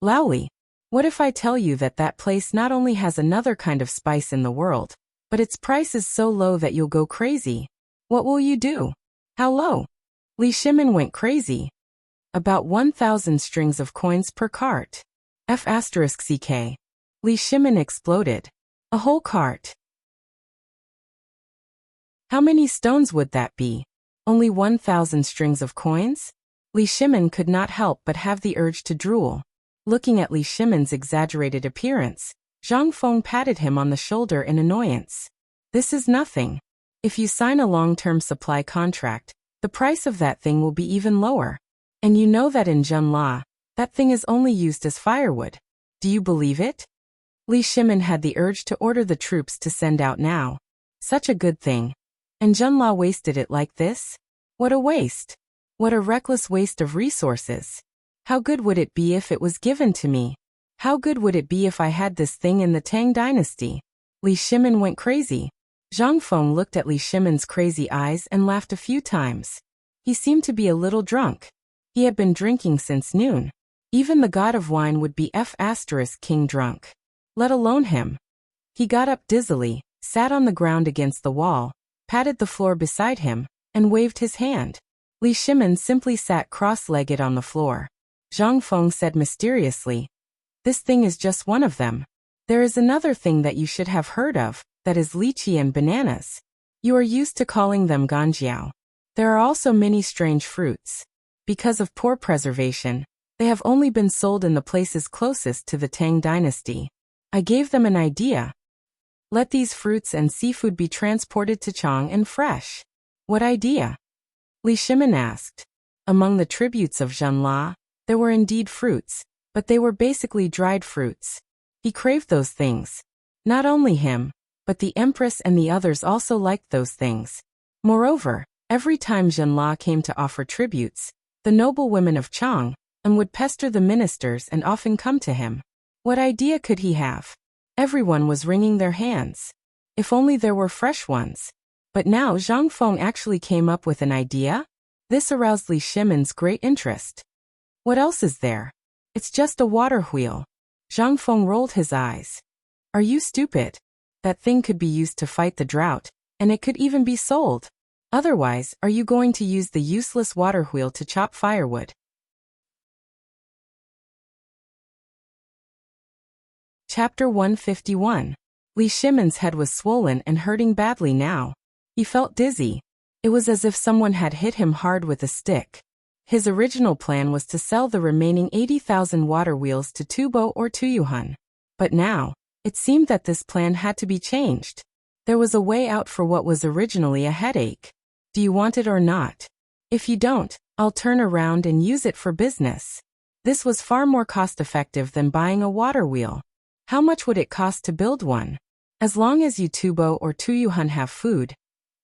"Laoli, what if I tell you that that place not only has another kind of spice in the world, but its price is so low that you'll go crazy? What will you do?" "How low?" Li Shimin went crazy. "About 1,000 strings of coins per cart. F***ck. Li Shimin exploded. "A whole cart? How many stones would that be? Only 1,000 strings of coins?" Li Shimin could not help but have the urge to drool. Looking at Li Shimin's exaggerated appearance, Zhang Feng patted him on the shoulder in annoyance. "This is nothing. If you sign a long-term supply contract, the price of that thing will be even lower. And you know that in Zhenla, that thing is only used as firewood. Do you believe it?" Li Shimin had the urge to order the troops to send out now. Such a good thing. And Zhenla wasted it like this? What a waste. What a reckless waste of resources. How good would it be if it was given to me? How good would it be if I had this thing in the Tang dynasty? Li Shimin went crazy. Zhang Feng looked at Li Shimin's crazy eyes and laughed a few times. He seemed to be a little drunk. He had been drinking since noon. Even the god of wine would be F***king drunk. Let alone him. He got up dizzily, sat on the ground against the wall, patted the floor beside him, and waved his hand. Li Shimin simply sat cross-legged on the floor. Zhang Feng said mysteriously, "This thing is just one of them. There is another thing that you should have heard of, that is lychee and bananas. You are used to calling them ganjiao. There are also many strange fruits. Because of poor preservation, they have only been sold in the places closest to the Tang dynasty. I gave them an idea. Let these fruits and seafood be transported to Chang and fresh. What idea? Li Shimin asked. Among the tributes of Zhenla, there were indeed fruits, but they were basically dried fruits. He craved those things. Not only him, but the Empress and the others also liked those things. Moreover, every time Zhenla came to offer tributes, the noble women of Chang would pester the ministers and often come to him. What idea could he have? Everyone was wringing their hands. If only there were fresh ones. But now Zhang Feng actually came up with an idea? This aroused Li Shimin's great interest. What else is there? It's just a water wheel. Zhang Feng rolled his eyes. Are you stupid? That thing could be used to fight the drought, and it could even be sold. Otherwise, are you going to use the useless water wheel to chop firewood? Chapter 151. Li Shimin's head was swollen and hurting badly now. He felt dizzy. It was as if someone had hit him hard with a stick. His original plan was to sell the remaining 80,000 water wheels to Tubo or Tuyuhun. But now, it seemed that this plan had to be changed. There was a way out for what was originally a headache. Do you want it or not? If you don't, I'll turn around and use it for business. This was far more cost-effective than buying a water wheel. How much would it cost to build one? As long as you Tubo or Tuyuhun have food,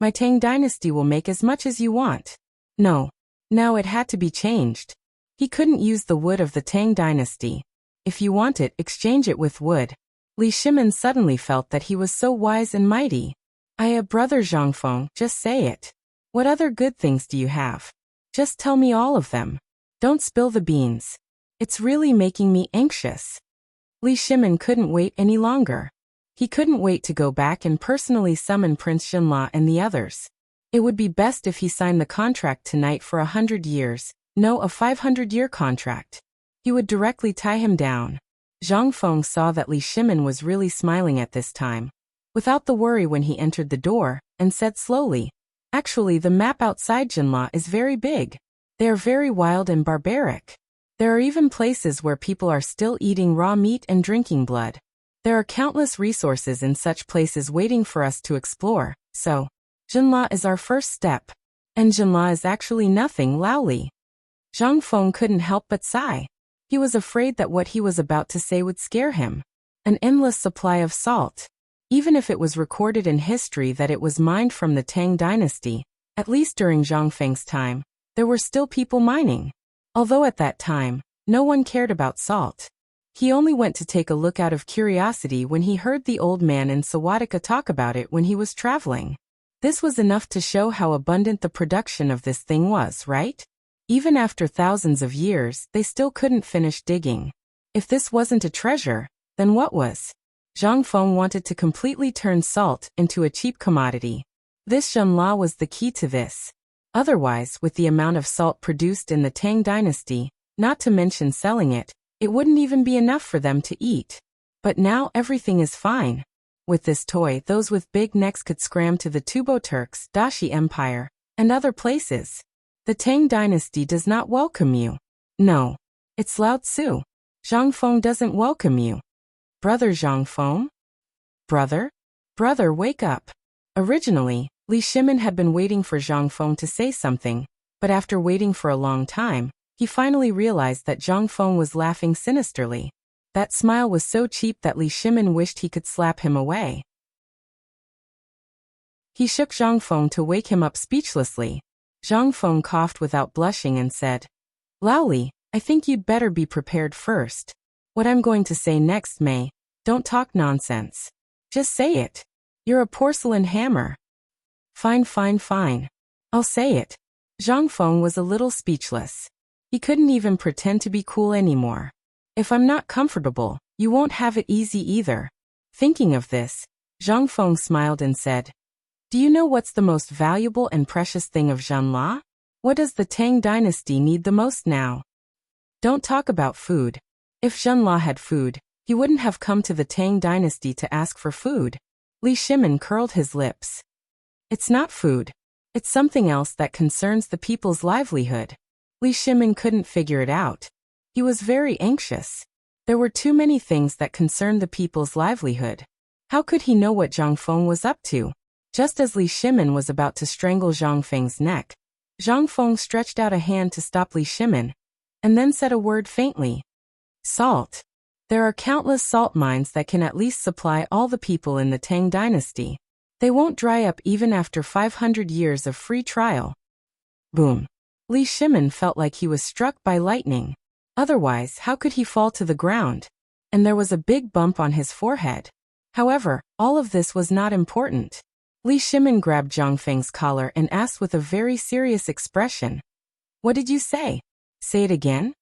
my Tang dynasty will make as much as you want. No. Now it had to be changed. He couldn't use the wood of the Tang dynasty. If you want it, exchange it with wood. Li Shimin suddenly felt that he was so wise and mighty. Brother Zhangfeng, just say it. What other good things do you have? Just tell me all of them. Don't spill the beans. It's really making me anxious. Li Shimin couldn't wait any longer. He couldn't wait to go back and personally summon Prince Zhenla and the others. It would be best if he signed the contract tonight for 100 years, no, a 500-year contract. He would directly tie him down. Zhang Feng saw that Li Shimin was really smiling at this time, without the worry when he entered the door, and said slowly, actually the map outside Zhenla is very big. They are very wild and barbaric. There are even places where people are still eating raw meat and drinking blood. There are countless resources in such places waiting for us to explore, so Zhenla is our first step. And Zhenla is actually nothing, Laoli. Zhang Feng couldn't help but sigh. He was afraid that what he was about to say would scare him. An endless supply of salt. Even if it was recorded in history that it was mined from the Tang dynasty, at least during Zhang Feng's time, there were still people mining. Although at that time, no one cared about salt. He only went to take a look out of curiosity when he heard the old man in Sawadika talk about it when he was traveling. This was enough to show how abundant the production of this thing was, right? Even after thousands of years, they still couldn't finish digging. If this wasn't a treasure, then what was? Zhang Feng wanted to completely turn salt into a cheap commodity. This Zhenla was the key to this. Otherwise, with the amount of salt produced in the Tang dynasty, not to mention selling it, it wouldn't even be enough for them to eat. But now everything is fine. With this toy, those with big necks could scram to the Tubo Turks, Dashi Empire, and other places. The Tang dynasty does not welcome you. No. It's Lao Tzu. Zhang Feng doesn't welcome you. Brother Zhang Feng? Brother? Brother, wake up. Originally, Li Shimin had been waiting for Zhang Feng to say something, but after waiting for a long time, he finally realized that Zhang Feng was laughing sinisterly. That smile was so cheap that Li Shimin wished he could slap him away. He shook Zhang Feng to wake him up speechlessly. Zhang Feng coughed without blushing and said, Laoli, I think you'd better be prepared first. What I'm going to say next don't talk nonsense. Just say it. You're a porcelain hammer. Fine. I'll say it. Zhang Feng was a little speechless. He couldn't even pretend to be cool anymore. If I'm not comfortable, you won't have it easy either. Thinking of this, Zhang Feng smiled and said, Do you know what's the most valuable and precious thing of Zhenla? What does the Tang dynasty need the most now? Don't talk about food. If Zhenla had food, he wouldn't have come to the Tang dynasty to ask for food. Li Shimin curled his lips. It's not food. It's something else that concerns the people's livelihood. Li Shimin couldn't figure it out. He was very anxious. There were too many things that concerned the people's livelihood. How could he know what Zhang Feng was up to? Just as Li Shimin was about to strangle Zhang Feng's neck, Zhang Feng stretched out a hand to stop Li Shimin, and then said a word faintly. Salt. There are countless salt mines that can at least supply all the people in the Tang dynasty. They won't dry up even after 500 years of free trial. Boom. Li Shimin felt like he was struck by lightning. Otherwise, how could he fall to the ground? And there was a big bump on his forehead. However, all of this was not important. Li Shimin grabbed Zhang Feng's collar and asked with a very serious expression. What did you say? Say it again?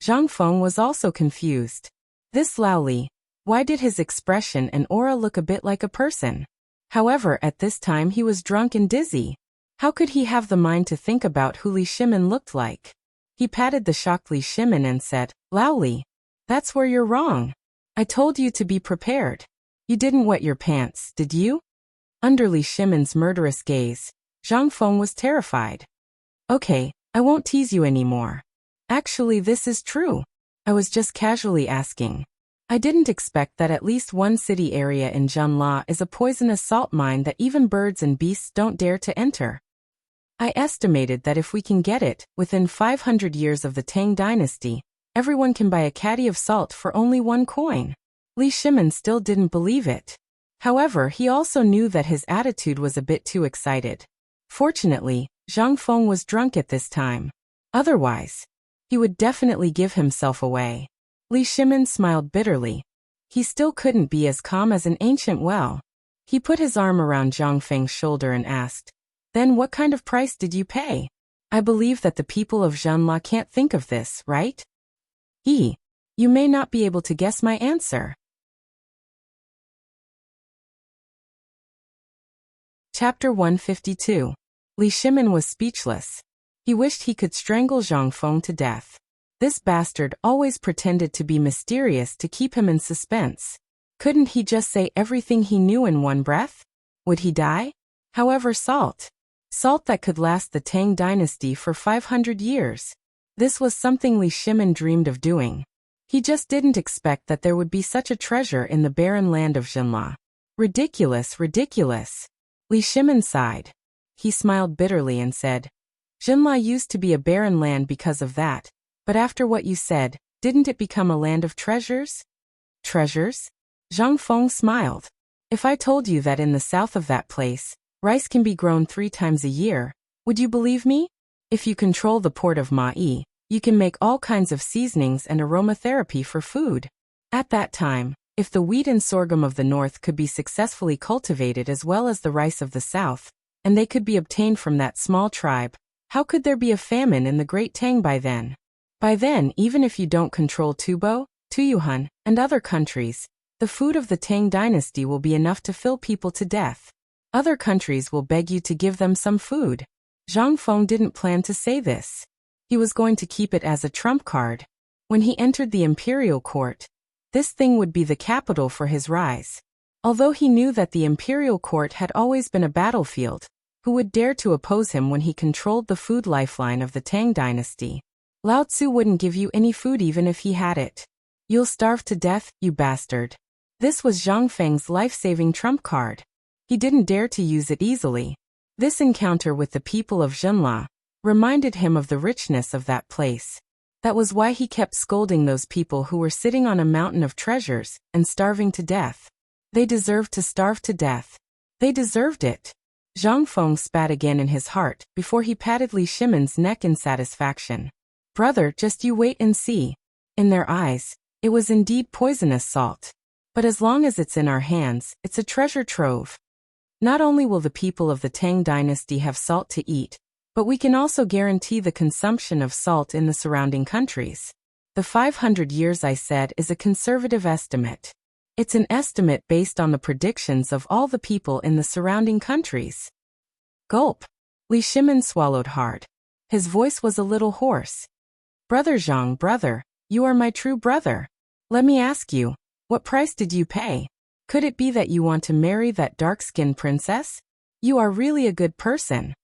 Zhang Feng was also confused. This Lao Li, why did his expression and aura look a bit like a person? However, at this time he was drunk and dizzy. How could he have the mind to think about who Li Shimin looked like? He patted the shocked Li Shimin and said, Lao Li, that's where you're wrong. I told you to be prepared. You didn't wet your pants, did you? Under Li Shimin's murderous gaze, Zhang Feng was terrified. Okay, I won't tease you anymore. Actually, this is true. I was just casually asking. I didn't expect that at least one city area in Zhenla is a poisonous salt mine that even birds and beasts don't dare to enter. I estimated that if we can get it, within 500 years of the Tang dynasty, everyone can buy a caddy of salt for only 1 coin. Li Shimin still didn't believe it. However, he also knew that his attitude was a bit too excited. Fortunately, Zhang Feng was drunk at this time. Otherwise, he would definitely give himself away. Li Shimin smiled bitterly. He still couldn't be as calm as an ancient well. He put his arm around Zhang Feng's shoulder and asked, Then what kind of price did you pay? I believe that the people of Zhenla can't think of this, right? You may not be able to guess my answer. Chapter 152. Li Shimin was speechless. He wished he could strangle Zhang Feng to death. This bastard always pretended to be mysterious to keep him in suspense. Couldn't he just say everything he knew in one breath? Would he die? However, salt. Salt that could last the Tang dynasty for 500 years. This was something Li Shimin dreamed of doing. He just didn't expect that there would be such a treasure in the barren land of Zhenla. Ridiculous, ridiculous. Li Shimin sighed. He smiled bitterly and said, Zhenla used to be a barren land because of that, but after what you said, didn't it become a land of treasures? Treasures? Zhang Feng smiled. If I told you that in the south of that place, rice can be grown 3 times a year, would you believe me? If you control the port of Ma'i, you can make all kinds of seasonings and aromatherapy for food. At that time, if the wheat and sorghum of the north could be successfully cultivated as well as the rice of the south, and they could be obtained from that small tribe, how could there be a famine in the Great Tang by then? By then, even if you don't control Tubo, Tuyuhun, and other countries, the food of the Tang dynasty will be enough to fill people to death. Other countries will beg you to give them some food. Zhang Feng didn't plan to say this. He was going to keep it as a trump card. When he entered the imperial court, this thing would be the capital for his rise. Although he knew that the imperial court had always been a battlefield, who would dare to oppose him when he controlled the food lifeline of the Tang dynasty? Lao Tzu wouldn't give you any food even if he had it. You'll starve to death, you bastard. This was Zhang Feng's life-saving trump card. He didn't dare to use it easily. This encounter with the people of Zhenla reminded him of the richness of that place. That was why he kept scolding those people who were sitting on a mountain of treasures and starving to death. They deserved to starve to death. They deserved it. Zhang Feng spat again in his heart before he patted Li Shimin's neck in satisfaction. Brother, just you wait and see. In their eyes, it was indeed poisonous salt. But as long as it's in our hands, it's a treasure trove. Not only will the people of the Tang dynasty have salt to eat, but we can also guarantee the consumption of salt in the surrounding countries. The 500 years I said is a conservative estimate. It's an estimate based on the predictions of all the people in the surrounding countries. Gulp. Li Shimin swallowed hard. His voice was a little hoarse. Brother Zhang, brother, you are my true brother. Let me ask you, what price did you pay? Could it be that you want to marry that dark-skinned princess? You are really a good person.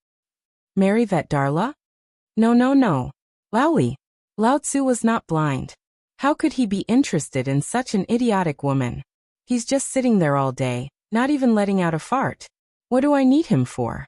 Marry that Darla? No, no, no. Lao Li. Lao Tzu was not blind. How could he be interested in such an idiotic woman? He's just sitting there all day, not even letting out a fart. What do I need him for?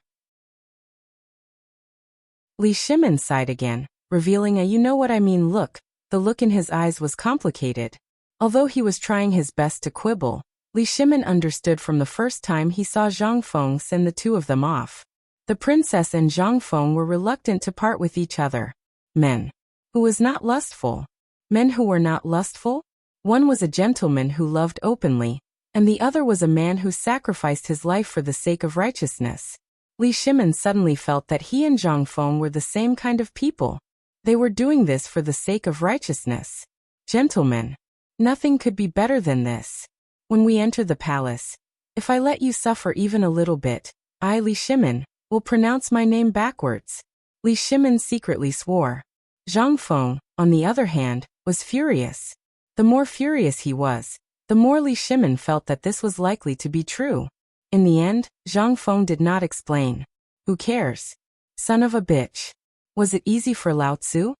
Li Shimin sighed again, revealing a you-know-what-I-mean look. The look in his eyes was complicated. Although he was trying his best to quibble, Li Shimin understood from the first time he saw Zhang Feng send the two of them off. The princess and Zhang Feng were reluctant to part with each other. Men. Who was not lustful? Men who were not lustful? One was a gentleman who loved openly, and the other was a man who sacrificed his life for the sake of righteousness. Li Shimin suddenly felt that he and Zhang Feng were the same kind of people. They were doing this for the sake of righteousness. Gentlemen. Nothing could be better than this. When we enter the palace, if I let you suffer even a little bit, I, Li Shimin, will pronounce my name backwards. Li Shimin secretly swore. Zhang Feng, on the other hand, was furious. The more furious he was, the more Li Shimin felt that this was likely to be true. In the end, Zhang Feng did not explain. Who cares? Son of a bitch. Was it easy for Lao Tzu?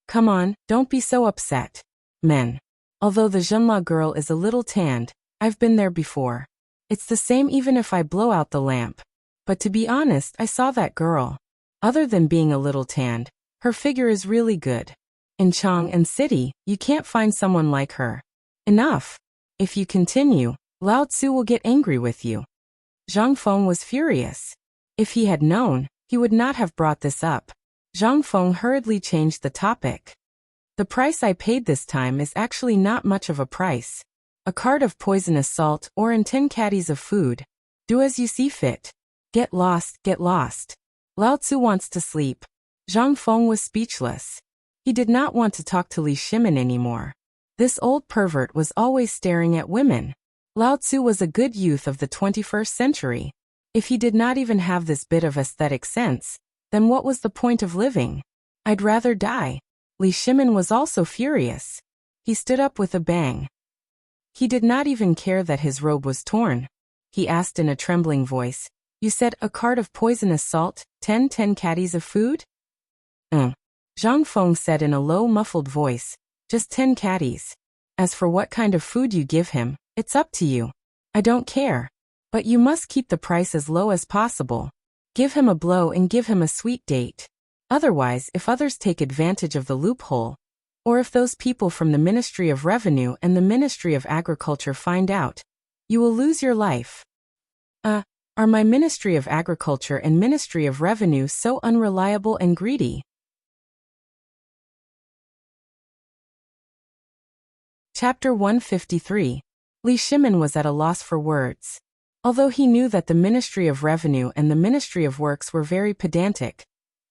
Come on, don't be so upset. Men. Although the Zhenla girl is a little tanned, I've been there before. It's the same even if I blow out the lamp. But to be honest, I saw that girl. Other than being a little tanned, her figure is really good. In Chang'an City, you can't find someone like her. Enough. If you continue, Lao Tzu will get angry with you. Zhang Feng was furious. If he had known, he would not have brought this up. Zhang Feng hurriedly changed the topic. The price I paid this time is actually not much of a price. A cart of poisonous salt or 10 caddies of food. Do as you see fit. Get lost, get lost. Lao Tzu wants to sleep. Zhang Feng was speechless. He did not want to talk to Li Shimin anymore. This old pervert was always staring at women. Lao Tzu was a good youth of the 21st century. If he did not even have this bit of aesthetic sense, then what was the point of living? I'd rather die. Li Shimin was also furious. He stood up with a bang. He did not even care that his robe was torn. He asked in a trembling voice, You said a cart of poisonous salt, 10 caddies of food? Zhang Feng said in a low muffled voice, Just 10 caddies. As for what kind of food you give him, it's up to you. I don't care. But you must keep the price as low as possible. Give him a blow and give him a sweet date. Otherwise, if others take advantage of the loophole, or if those people from the Ministry of Revenue and the Ministry of Agriculture find out, you will lose your life. Are my Ministry of Agriculture and Ministry of Revenue so unreliable and greedy? Chapter 153. Li Shimin was at a loss for words. Although he knew that the Ministry of Revenue and the Ministry of Works were very pedantic,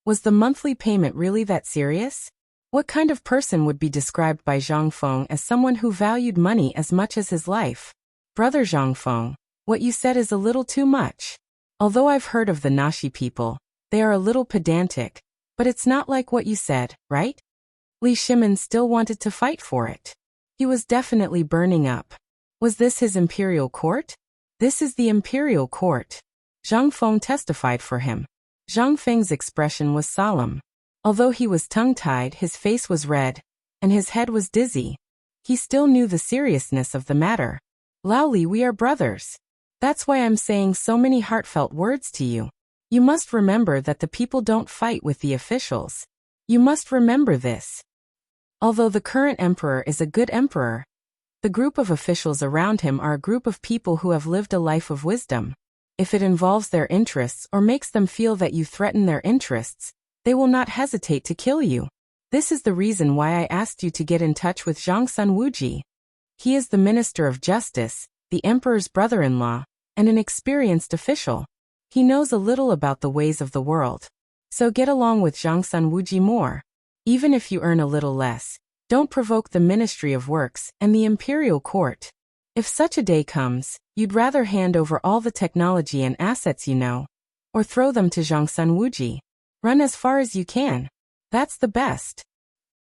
was the monthly payment really that serious? What kind of person would be described by Zhang Feng as someone who valued money as much as his life? Brother Zhang Feng, what you said is a little too much. Although I've heard of the Nashi people, they are a little pedantic, but it's not like what you said, right? Li Shimin still wanted to fight for it. He was definitely burning up. Was this his imperial court? This is the imperial court. Zhang Feng testified for him. Zhang Feng's expression was solemn. Although he was tongue-tied, his face was red, and his head was dizzy. He still knew the seriousness of the matter. Lao Li, we are brothers. That's why I'm saying so many heartfelt words to you. You must remember that the people don't fight with the officials. You must remember this. Although the current emperor is a good emperor, the group of officials around him are a group of people who have lived a life of wisdom. If it involves their interests or makes them feel that you threaten their interests, they will not hesitate to kill you. This is the reason why I asked you to get in touch with Zhang Sunwuji. He is the Minister of Justice, the Emperor's brother-in-law, and an experienced official. He knows a little about the ways of the world. So get along with Zhang Sunwuji more. Even if you earn a little less, don't provoke the Ministry of Works and the Imperial Court. If such a day comes, you'd rather hand over all the technology and assets you know, or throw them to Zhang Sunwuji. Run as far as you can. That's the best.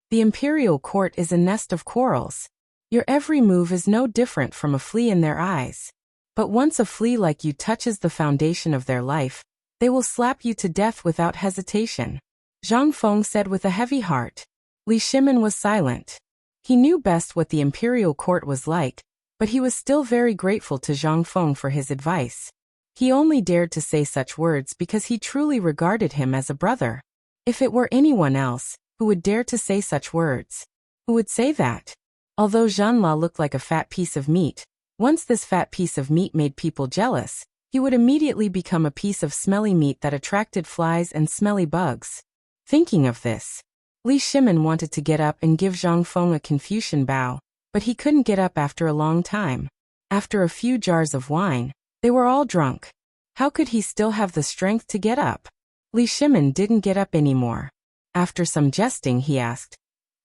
The Imperial Court is a nest of quarrels. Your every move is no different from a flea in their eyes. But once a flea like you touches the foundation of their life, they will slap you to death without hesitation. Zhang Feng said with a heavy heart. Li Shimin was silent. He knew best what the Imperial Court was like, but he was still very grateful to Zhang Feng for his advice. He only dared to say such words because he truly regarded him as a brother. If it were anyone else, who would dare to say such words? Who would say that? Although Jeanla looked like a fat piece of meat, once this fat piece of meat made people jealous, he would immediately become a piece of smelly meat that attracted flies and smelly bugs. Thinking of this, Li Shimin wanted to get up and give Zhang Feng a Confucian bow, but he couldn't get up after a long time. After a few jars of wine, they were all drunk. How could he still have the strength to get up? Li Shimin didn't get up anymore. After some jesting, he asked,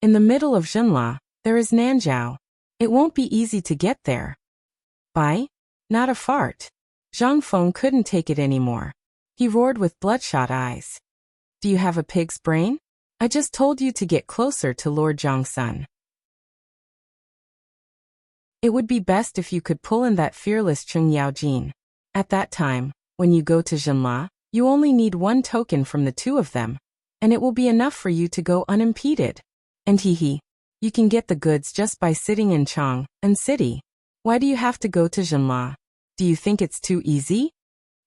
"In the middle of Zhenla, there is Nanzhao. It won't be easy to get there." "Bye? Not a fart." Zhang Feng couldn't take it anymore. He roared with bloodshot eyes. "Do you have a pig's brain? I just told you to get closer to Lord Zhang's son. It would be best if you could pull in that fearless Cheng Yaojin. At that time, when you go to Zhenla, you only need one token from the two of them, and it will be enough for you to go unimpeded. And you can get the goods just by sitting in Chang and City. Why do you have to go to Zhenla? Do you think it's too easy?"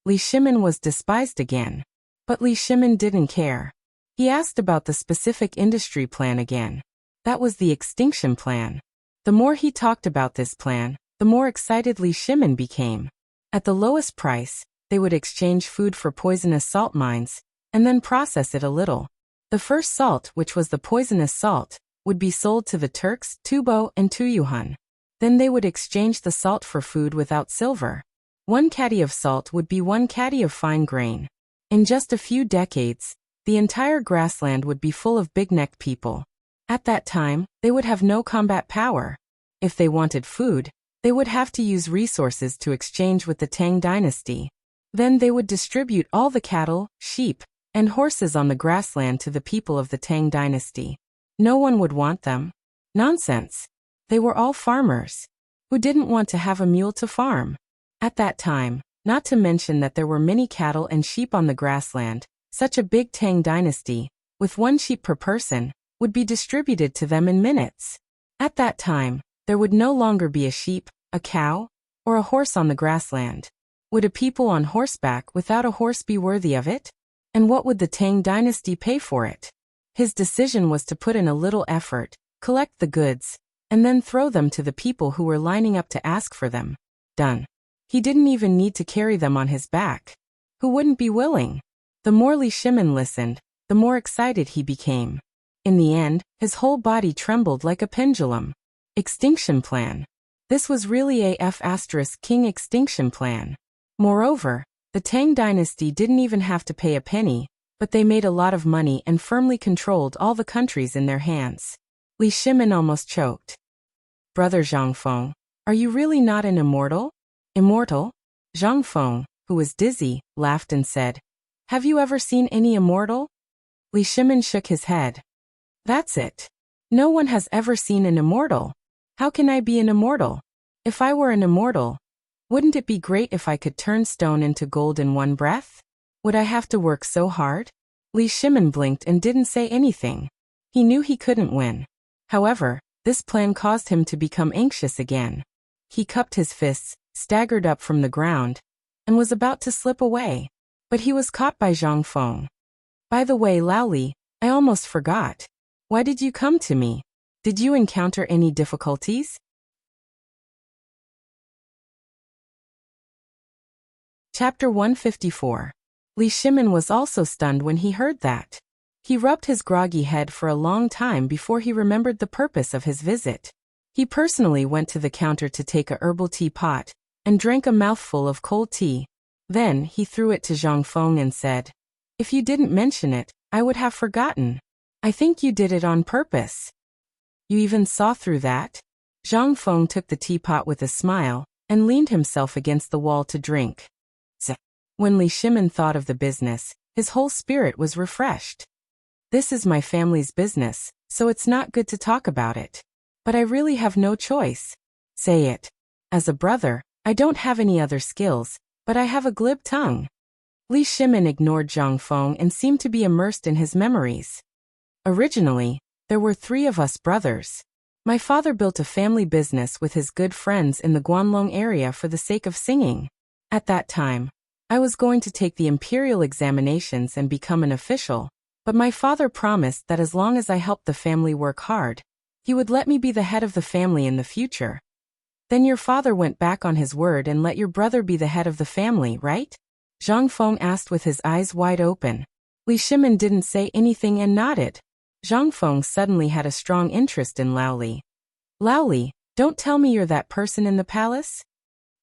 Li Shimin was despised again. But Li Shimin didn't care. He asked about the specific industry plan again. That was the extinction plan. The more he talked about this plan, the more excited Li Shimin became. At the lowest price, they would exchange food for poisonous salt mines, and then process it a little. The first salt, which was the poisonous salt, would be sold to the Turks, Tubo, and Tuyuhun. Then they would exchange the salt for food without silver. 1 caddy of salt would be 1 caddy of fine grain. In just a few decades, the entire grassland would be full of big-necked people. At that time, they would have no combat power. If they wanted food, they would have to use resources to exchange with the Tang dynasty. Then they would distribute all the cattle, sheep, and horses on the grassland to the people of the Tang dynasty. No one would want them. Nonsense. They were all farmers. Who didn't want to have a mule to farm? At that time, not to mention that there were many cattle and sheep on the grassland, such a big Tang dynasty, with 1 sheep per person, would be distributed to them in minutes. At that time, there would no longer be a sheep, a cow, or a horse on the grassland. Would a people on horseback without a horse be worthy of it? And what would the Tang dynasty pay for it? His decision was to put in a little effort, collect the goods, and then throw them to the people who were lining up to ask for them. Done. He didn't even need to carry them on his back. Who wouldn't be willing? The more Li Shimin listened, the more excited he became. In the end, his whole body trembled like a pendulum. Extinction plan. This was really a F*King extinction plan. Moreover, the Tang dynasty didn't even have to pay a penny, but they made a lot of money and firmly controlled all the countries in their hands. Li Shimin almost choked. "Brother Zhang Feng, are you really not an immortal?" "Immortal?" Zhang Feng, who was dizzy, laughed and said, "Have you ever seen any immortal?" Li Shimin shook his head. "That's it. No one has ever seen an immortal. How can I be an immortal? If I were an immortal, wouldn't it be great if I could turn stone into gold in one breath? Would I have to work so hard?" Li Shimin blinked and didn't say anything. He knew he couldn't win. However, this plan caused him to become anxious again. He cupped his fists, staggered up from the ground, and was about to slip away. But he was caught by Zhang Feng. "By the way, Laoli, I almost forgot. Why did you come to me? Did you encounter any difficulties?" Chapter 154. Li Shimin was also stunned when he heard that. He rubbed his groggy head for a long time before he remembered the purpose of his visit. He personally went to the counter to take a herbal tea pot and drank a mouthful of cold tea. Then he threw it to Zhang Feng and said, "If you didn't mention it, I would have forgotten. I think you did it on purpose." "You even saw through that?" Zhang Feng took the teapot with a smile and leaned himself against the wall to drink. When Li Shimin thought of the business, his whole spirit was refreshed. "This is my family's business, so it's not good to talk about it. But I really have no choice." "Say it." "As a brother, I don't have any other skills, but I have a glib tongue." Li Shimin ignored Zhang Feng and seemed to be immersed in his memories. "Originally, there were 3 of us brothers. My father built a family business with his good friends in the Guanlong area for the sake of singing. At that time, I was going to take the imperial examinations and become an official, but my father promised that as long as I helped the family work hard, he would let me be the head of the family in the future. Then your father went back on his word and let your brother be the head of the family, right? Zhang Feng asked with his eyes wide open. Li Shimin didn't say anything and nodded. Zhang Feng suddenly had a strong interest in Lao Li. Lao Li, don't tell me you're that person in the palace?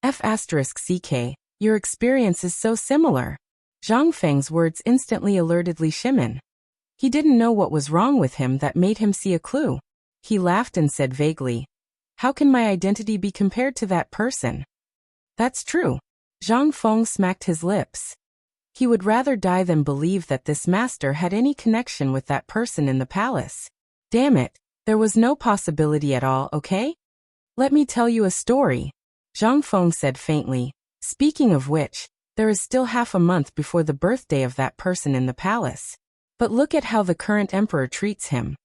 F***ck, your experience is so similar. Zhang Feng's words instantly alerted Li Shimin. He didn't know what was wrong with him that made him see a clue. He laughed and said vaguely, "How can my identity be compared to that person?" That's true. Zhang Feng smacked his lips. He would rather die than believe that this master had any connection with that person in the palace. Damn it, there was no possibility at all, okay? Let me tell you a story, Zhang Feng said faintly. Speaking of which, there is still half a month before the birthday of that person in the palace. But look at how the current emperor treats him.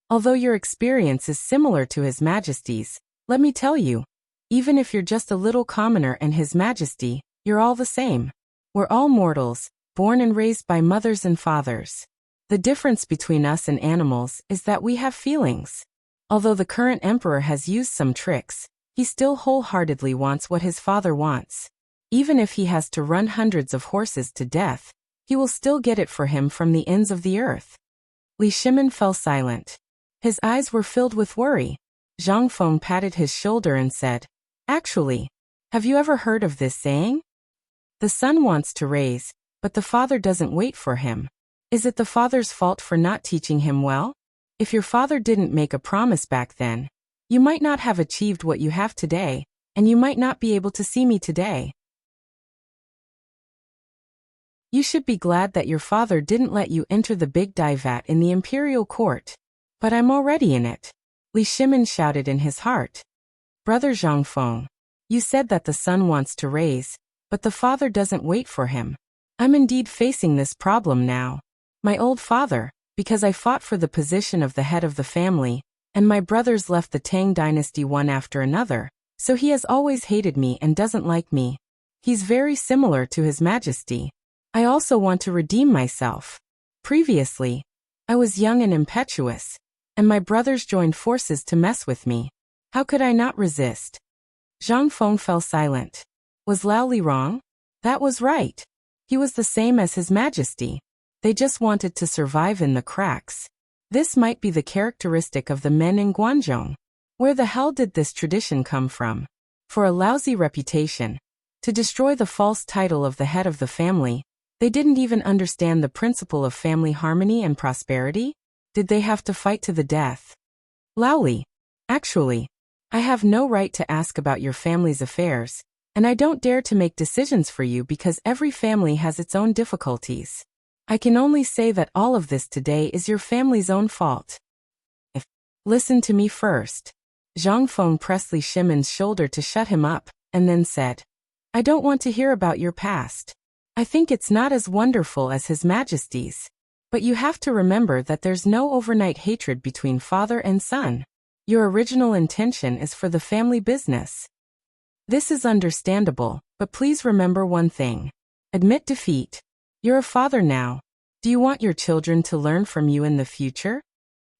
Although your experience is similar to His Majesty's, let me tell you, even if you're just a little commoner and His Majesty, you're all the same. We're all mortals, born and raised by mothers and fathers. The difference between us and animals is that we have feelings. Although the current emperor has used some tricks, he still wholeheartedly wants what his father wants. Even if he has to run hundreds of horses to death, he will still get it for him from the ends of the earth. Li Shimin fell silent. His eyes were filled with worry. Zhang Feng patted his shoulder and said, "Actually, have you ever heard of this saying? The son wants to raise, but the father doesn't wait for him. Is it the father's fault for not teaching him well? If your father didn't make a promise back then, you might not have achieved what you have today, and you might not be able to see me today. You should be glad that your father didn't let you enter the big divat in the imperial court. But I'm already in it," Li Shimin shouted in his heart. "Brother Zhang Feng, you said that the son wants to raise, but the father doesn't wait for him. I'm indeed facing this problem now. My old father, because I fought for the position of the head of the family, and my brothers left the Tang dynasty one after another, so he has always hated me and doesn't like me. He's very similar to His Majesty. I also want to redeem myself. Previously, I was young and impetuous, and my brothers joined forces to mess with me. How could I not resist?" Zhang Feng fell silent. Was Lao Li wrong? That was right. He was the same as His Majesty. They just wanted to survive in the cracks. This might be the characteristic of the men in Guanzhong. Where the hell did this tradition come from? For a lousy reputation. To destroy the false title of the head of the family, they didn't even understand the principle of family harmony and prosperity? Did they have to fight to the death? Lao Li, actually, I have no right to ask about your family's affairs, and I don't dare to make decisions for you because every family has its own difficulties. I can only say that all of this today is your family's own fault. Listen to me first. Zhang Feng pressed Li Shimin's shoulder to shut him up, and then said, I don't want to hear about your past. I think it's not as wonderful as His Majesty's. But you have to remember that there's no overnight hatred between father and son. Your original intention is for the family business. This is understandable, but please remember one thing. Admit defeat. You're a father now. Do you want your children to learn from you in the future?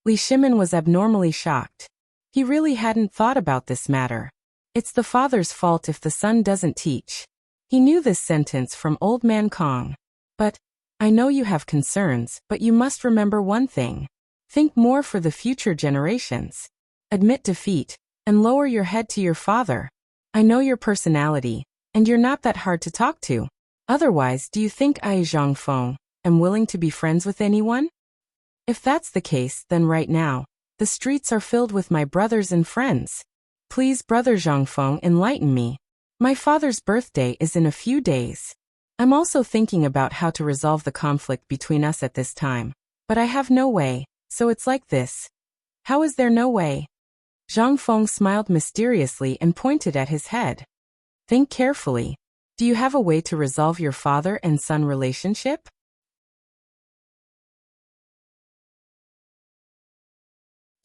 Li Shimin was abnormally shocked. He really hadn't thought about this matter. It's the father's fault if the son doesn't teach. He knew this sentence from Old Man Kong. But, I know you have concerns, but you must remember one thing. Think more for the future generations. Admit defeat, and lower your head to your father. I know your personality, and you're not that hard to talk to. Otherwise, do you think I, Zhang Feng, am willing to be friends with anyone? If that's the case, then right now, the streets are filled with my brothers and friends. Please, Brother Zhang Feng, enlighten me. My father's birthday is in a few days. I'm also thinking about how to resolve the conflict between us at this time, but I have no way, so it's like this. How is there no way? Zhang Feng smiled mysteriously and pointed at his head. Think carefully. Do you have a way to resolve your father and son relationship?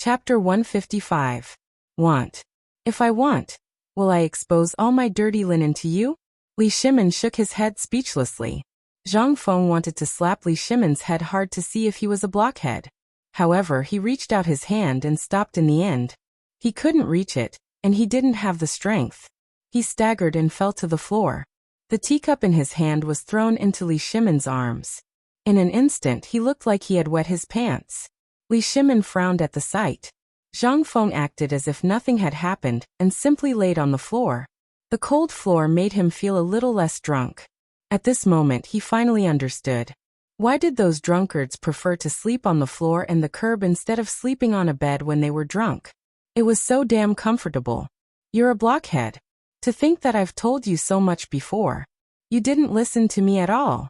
Chapter 155. Want. If I want, will I expose all my dirty linen to you? Li Shimin shook his head speechlessly. Zhang Feng wanted to slap Li Shimin's head hard to see if he was a blockhead. However, he reached out his hand and stopped in the end. He couldn't reach it, and he didn't have the strength. He staggered and fell to the floor. The teacup in his hand was thrown into Li Shimin's arms. In an instant he looked like he had wet his pants. Li Shimin frowned at the sight. Zhang Feng acted as if nothing had happened and simply laid on the floor. The cold floor made him feel a little less drunk. At this moment he finally understood. Why did those drunkards prefer to sleep on the floor and the curb instead of sleeping on a bed when they were drunk? It was so damn comfortable. You're a blockhead. To think that I've told you so much before. You didn't listen to me at all.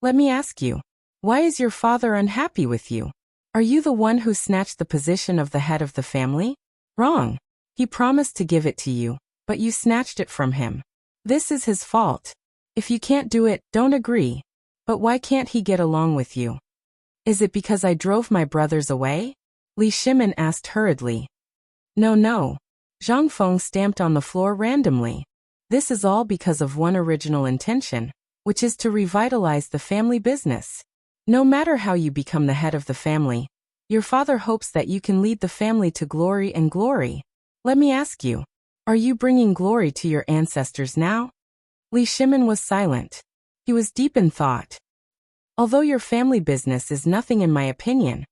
Let me ask you, why is your father unhappy with you? Are you the one who snatched the position of the head of the family? Wrong. He promised to give it to you, but you snatched it from him. This is his fault. If you can't do it, don't agree. But why can't he get along with you? Is it because I drove my brothers away? Li Shimin asked hurriedly. No. Zhang Feng stamped on the floor randomly. This is all because of one original intention, which is to revitalize the family business. No matter how you become the head of the family, your father hopes that you can lead the family to glory and glory. Let me ask you, are you bringing glory to your ancestors now? Li Shimin was silent. He was deep in thought. Although your family business is nothing in my opinion,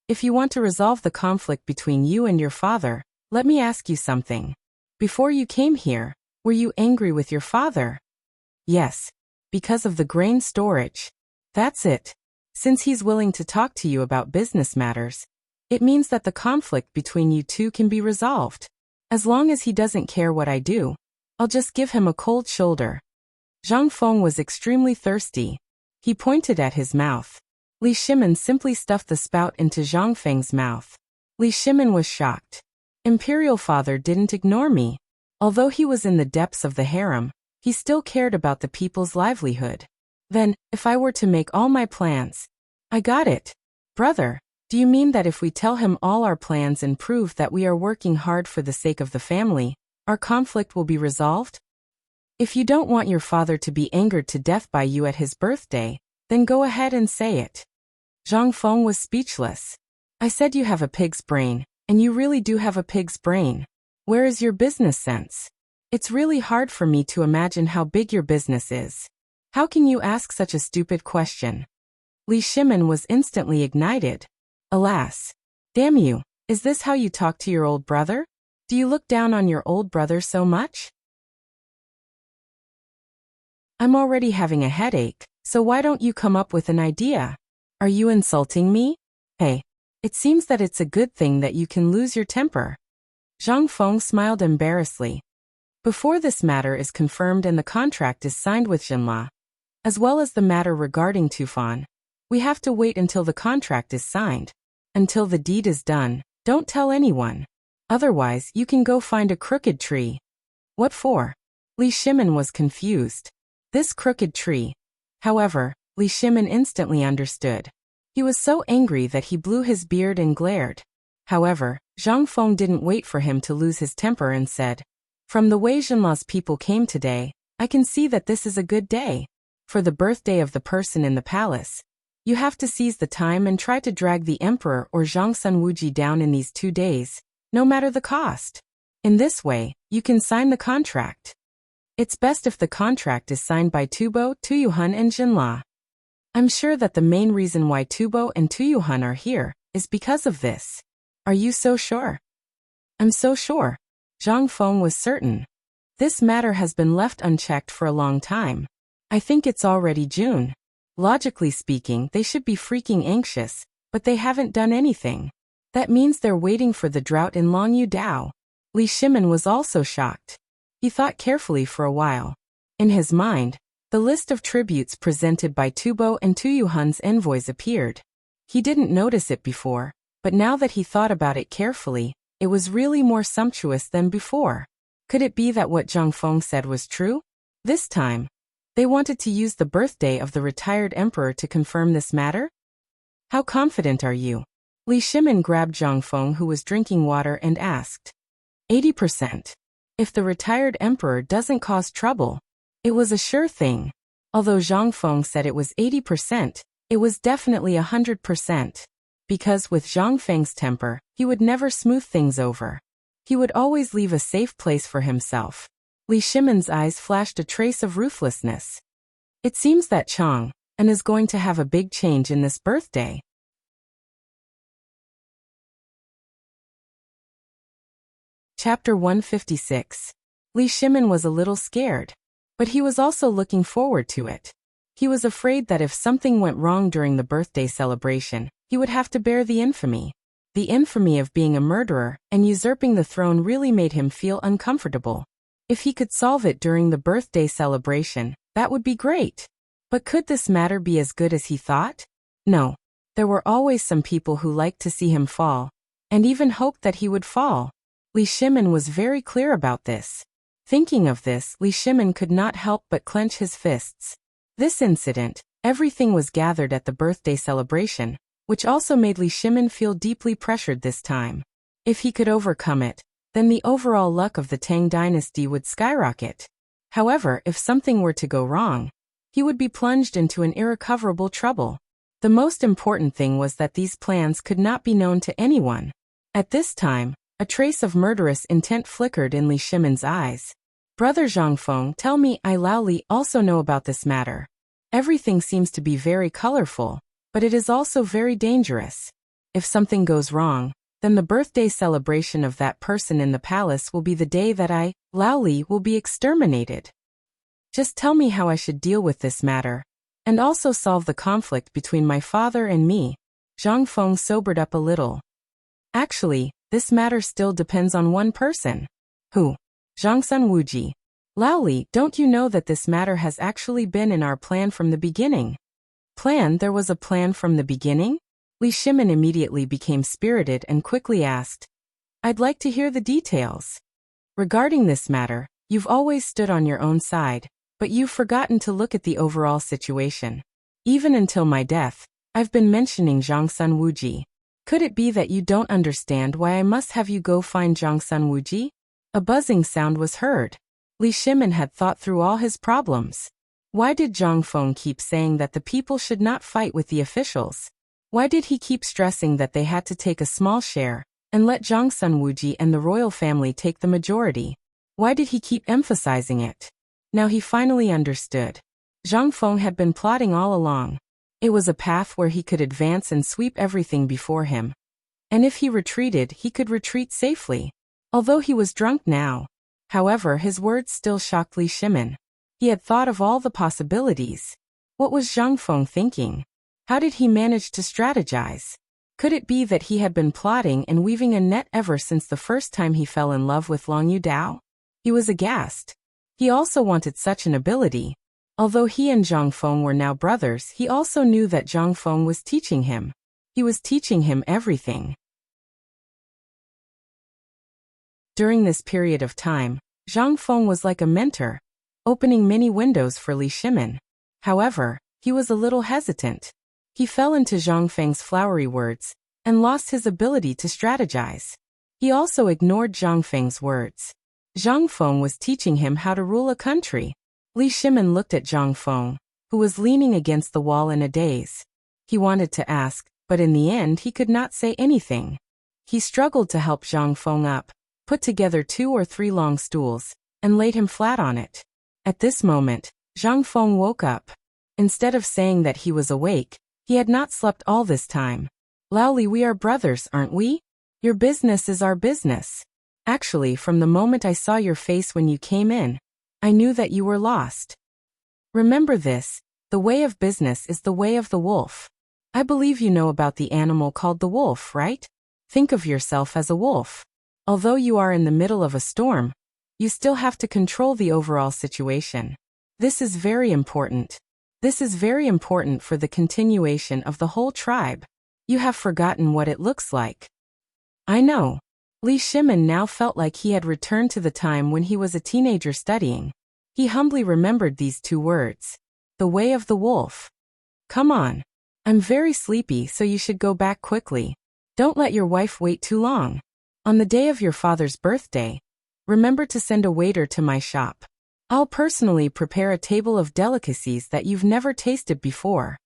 if you want to resolve the conflict between you and your father, let me ask you something. Before you came here, were you angry with your father? Yes, because of the grain storage. That's it. Since he's willing to talk to you about business matters, it means that the conflict between you two can be resolved. As long as he doesn't care what I do, I'll just give him a cold shoulder. Zhang Feng was extremely thirsty. He pointed at his mouth. Li Shimin simply stuffed the spout into Zhang Feng's mouth. Li Shimin was shocked. Imperial father didn't ignore me. Although he was in the depths of the harem, he still cared about the people's livelihood. Then, if I were to make all my plans, I got it. Brother, do you mean that if we tell him all our plans and prove that we are working hard for the sake of the family, our conflict will be resolved? If you don't want your father to be angered to death by you at his birthday, then go ahead and say it. Zhang Feng was speechless. I said you have a pig's brain, and you really do have a pig's brain. Where is your business sense? It's really hard for me to imagine how big your business is. How can you ask such a stupid question? Li Shimin was instantly ignited. Alas. Damn you, is this how you talk to your old brother? Do you look down on your old brother so much? I'm already having a headache, so why don't you come up with an idea? Are you insulting me? Hey, it seems that it's a good thing that you can lose your temper. Zhang Feng smiled embarrassedly. Before this matter is confirmed and the contract is signed with Jinla, as well as the matter regarding Tufan, we have to wait until the contract is signed. Until the deed is done, don't tell anyone. Otherwise, you can go find a crooked tree. What for? Li Shimin was confused. This crooked tree. However, Li Shimin instantly understood. He was so angry that he blew his beard and glared. However, Zhang Feng didn't wait for him to lose his temper and said, From the way Jinla's people came today, I can see that this is a good day. For the birthday of the person in the palace, you have to seize the time and try to drag the emperor or Zhang Sunwuji down in these 2 days, no matter the cost. In this way, you can sign the contract. It's best if the contract is signed by Tubo, Tuyuhun and Jinla. I'm sure that the main reason why Tubo and Tuyuhun are here is because of this. Are you so sure? I'm so sure. Zhang Feng was certain. This matter has been left unchecked for a long time. I think it's already June. Logically speaking, they should be freaking anxious, but they haven't done anything. That means they're waiting for the drought in Longyu Dao. Li Shimin was also shocked. He thought carefully for a while. In his mind, the list of tributes presented by Tubo and Tuyuhun's envoys appeared. He didn't notice it before, but now that he thought about it carefully, it was really more sumptuous than before. Could it be that what Zhang Feng said was true? This time, they wanted to use the birthday of the retired emperor to confirm this matter? How confident are you? Li Shimin grabbed Zhang Feng, who was drinking water, and asked. 80%. If the retired emperor doesn't cause trouble, It was a sure thing. Although Zhang Feng said it was 80%, it was definitely 100%. Because with Zhang Feng's temper, he would never smooth things over. He would always leave a safe place for himself. Li Shimon's eyes flashed a trace of ruthlessness. It seems that Chang and is going to have a big change in this birthday. Chapter 156. Li Shimon was a little scared, but he was also looking forward to it. He was afraid that if something went wrong during the birthday celebration, he would have to bear the infamy. The infamy of being a murderer and usurping the throne really made him feel uncomfortable. If he could solve it during the birthday celebration, that would be great. But could this matter be as good as he thought? No. There were always some people who liked to see him fall, and even hoped that he would fall. Li Shimon was very clear about this. Thinking of this, Li Shimon could not help but clench his fists. This incident, everything was gathered at the birthday celebration, which also made Li Shimon feel deeply pressured this time. If he could overcome it, then the overall luck of the Tang dynasty would skyrocket. However, if something were to go wrong, he would be plunged into an irrecoverable trouble. The most important thing was that these plans could not be known to anyone. At this time, a trace of murderous intent flickered in Li Shimon's eyes. Brother Zhangfeng, tell me, I Lao Li also know about this matter. Everything seems to be very colorful, but it is also very dangerous. If something goes wrong, then the birthday celebration of that person in the palace will be the day that I, Lao Li, will be exterminated. Just tell me how I should deal with this matter, and also solve the conflict between my father and me. Zhang Feng sobered up a little. Actually, this matter still depends on one person. Who? Zhangsun Wuji. Lao Li, don't you know that this matter has actually been in our plan from the beginning? Plan? There was a plan from the beginning? Li Shimon immediately became spirited and quickly asked. I'd like to hear the details. Regarding this matter, you've always stood on your own side, but you've forgotten to look at the overall situation. Even until my death, I've been mentioning Zhangsun Wuji. Could it be that you don't understand why I must have you go find Zhangsun Wuji? A buzzing sound was heard. Li Shimon had thought through all his problems. Why did Zhang Feng keep saying that the people should not fight with the officials? Why did he keep stressing that they had to take a small share, and let Zhangsun Wuji and the royal family take the majority? Why did he keep emphasizing it? Now he finally understood. Zhang Feng had been plotting all along. It was a path where he could advance and sweep everything before him. And if he retreated, he could retreat safely. Although he was drunk now. However, his words still shocked Li Shimon. He had thought of all the possibilities. What was Zhang Feng thinking? How did he manage to strategize? Could it be that he had been plotting and weaving a net ever since the first time he fell in love with Long Yu Dao? He was aghast. He also wanted such an ability. Although he and Zhang Feng were now brothers, he also knew that Zhang Feng was teaching him. He was teaching him everything. During this period of time, Zhang Feng was like a mentor, opening many windows for Li Shimon. However, he was a little hesitant. He fell into Zhang Feng's flowery words, and lost his ability to strategize. He also ignored Zhang Feng's words. Zhang Feng was teaching him how to rule a country. Li Shimon looked at Zhang Feng, who was leaning against the wall in a daze. He wanted to ask, but in the end he could not say anything. He struggled to help Zhang Feng up, put together 2 or 3 long stools, and laid him flat on it. At this moment, Zhang Feng woke up. Instead of saying that he was awake, he had not slept all this time. Lao Li, we are brothers, aren't we? Your business is our business. Actually, from the moment I saw your face when you came in, I knew that you were lost. Remember this, the way of business is the way of the wolf. I believe you know about the animal called the wolf, right? Think of yourself as a wolf. Although you are in the middle of a storm, you still have to control the overall situation. This is very important. This is very important for the continuation of the whole tribe. You have forgotten what it looks like. I know. Li Shimon now felt like he had returned to the time when he was a teenager studying. He humbly remembered these 2 words. The way of the wolf. Come on. I'm very sleepy, so you should go back quickly. Don't let your wife wait too long. On the day of your father's birthday, remember to send a waiter to my shop. I'll personally prepare a table of delicacies that you've never tasted before.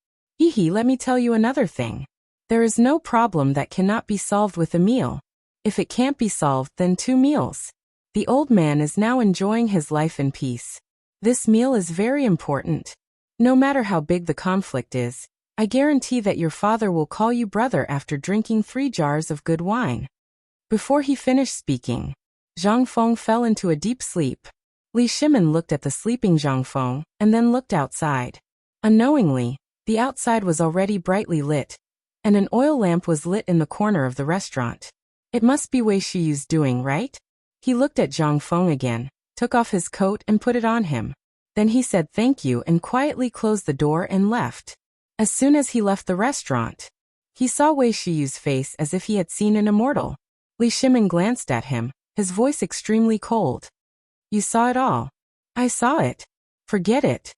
Hehe, let me tell you another thing. There is no problem that cannot be solved with a meal. If it can't be solved, then 2 meals. The old man is now enjoying his life in peace. This meal is very important. No matter how big the conflict is, I guarantee that your father will call you brother after drinking 3 jars of good wine. Before he finished speaking, Zhang Feng fell into a deep sleep. Li Shimin looked at the sleeping Zhang Feng and then looked outside. Unknowingly, the outside was already brightly lit, and an oil lamp was lit in the corner of the restaurant. It must be Wei Shiyu's doing, right? He looked at Zhang Feng again, took off his coat and put it on him. Then he said thank you and quietly closed the door and left. As soon as he left the restaurant, he saw Wei Shiyu's face as if he had seen an immortal. Li Shimin glanced at him, his voice extremely cold. You saw it all. I saw it. Forget it.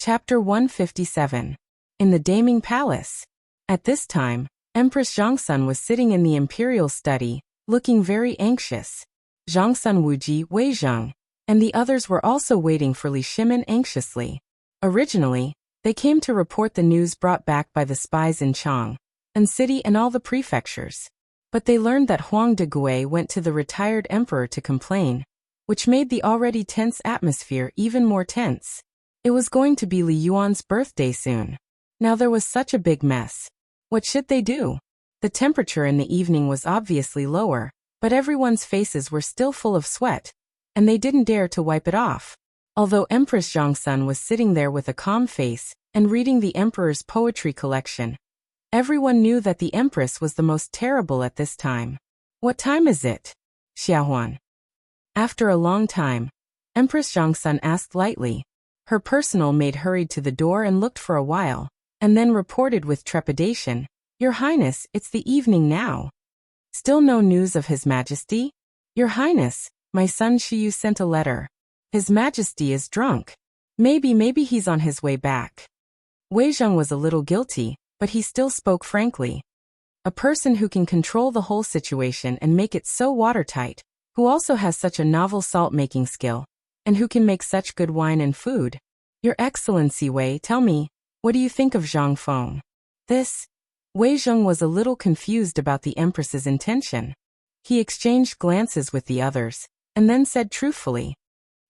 Chapter 157. In the Daming Palace. At this time, Empress Zhangsun was sitting in the imperial study, looking very anxious. Zhangsun Wuji, Wei Zheng, and the others were also waiting for Li Shimin anxiously. Originally, they came to report the news brought back by the spies in Chang, and city and all the prefectures. But they learned that Huang de Gui went to the retired emperor to complain, which made the already tense atmosphere even more tense. It was going to be Li Yuan's birthday soon. Now there was such a big mess. What should they do? The temperature in the evening was obviously lower, but everyone's faces were still full of sweat, and they didn't dare to wipe it off. Although Empress Zhangsun was sitting there with a calm face and reading the emperor's poetry collection, everyone knew that the empress was the most terrible at this time. What time is it? Xiaohuan. After a long time, Empress Zhangsun asked lightly. Her personal maid hurried to the door and looked for a while, and then reported with trepidation, Your Highness, it's the evening now. Still no news of His Majesty? Your Highness, my son Shiyu sent a letter. His Majesty is drunk. Maybe he's on his way back. Wei Zheng was a little guilty, but he still spoke frankly. A person who can control the whole situation and make it so watertight, who also has such a novel salt-making skill, and who can make such good wine and food. Your Excellency Wei, tell me, what do you think of Zhang Feng? This? Wei Zheng was a little confused about the Empress's intention. He exchanged glances with the others, and then said truthfully,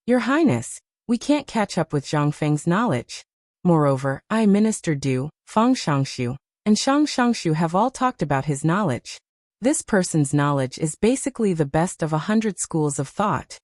Your Highness, we can't catch up with Zhang Feng's knowledge. Moreover, I, Minister Du, Fang Shangshu, and Shang Shangshu have all talked about his knowledge. This person's knowledge is basically the best of 100 schools of thought.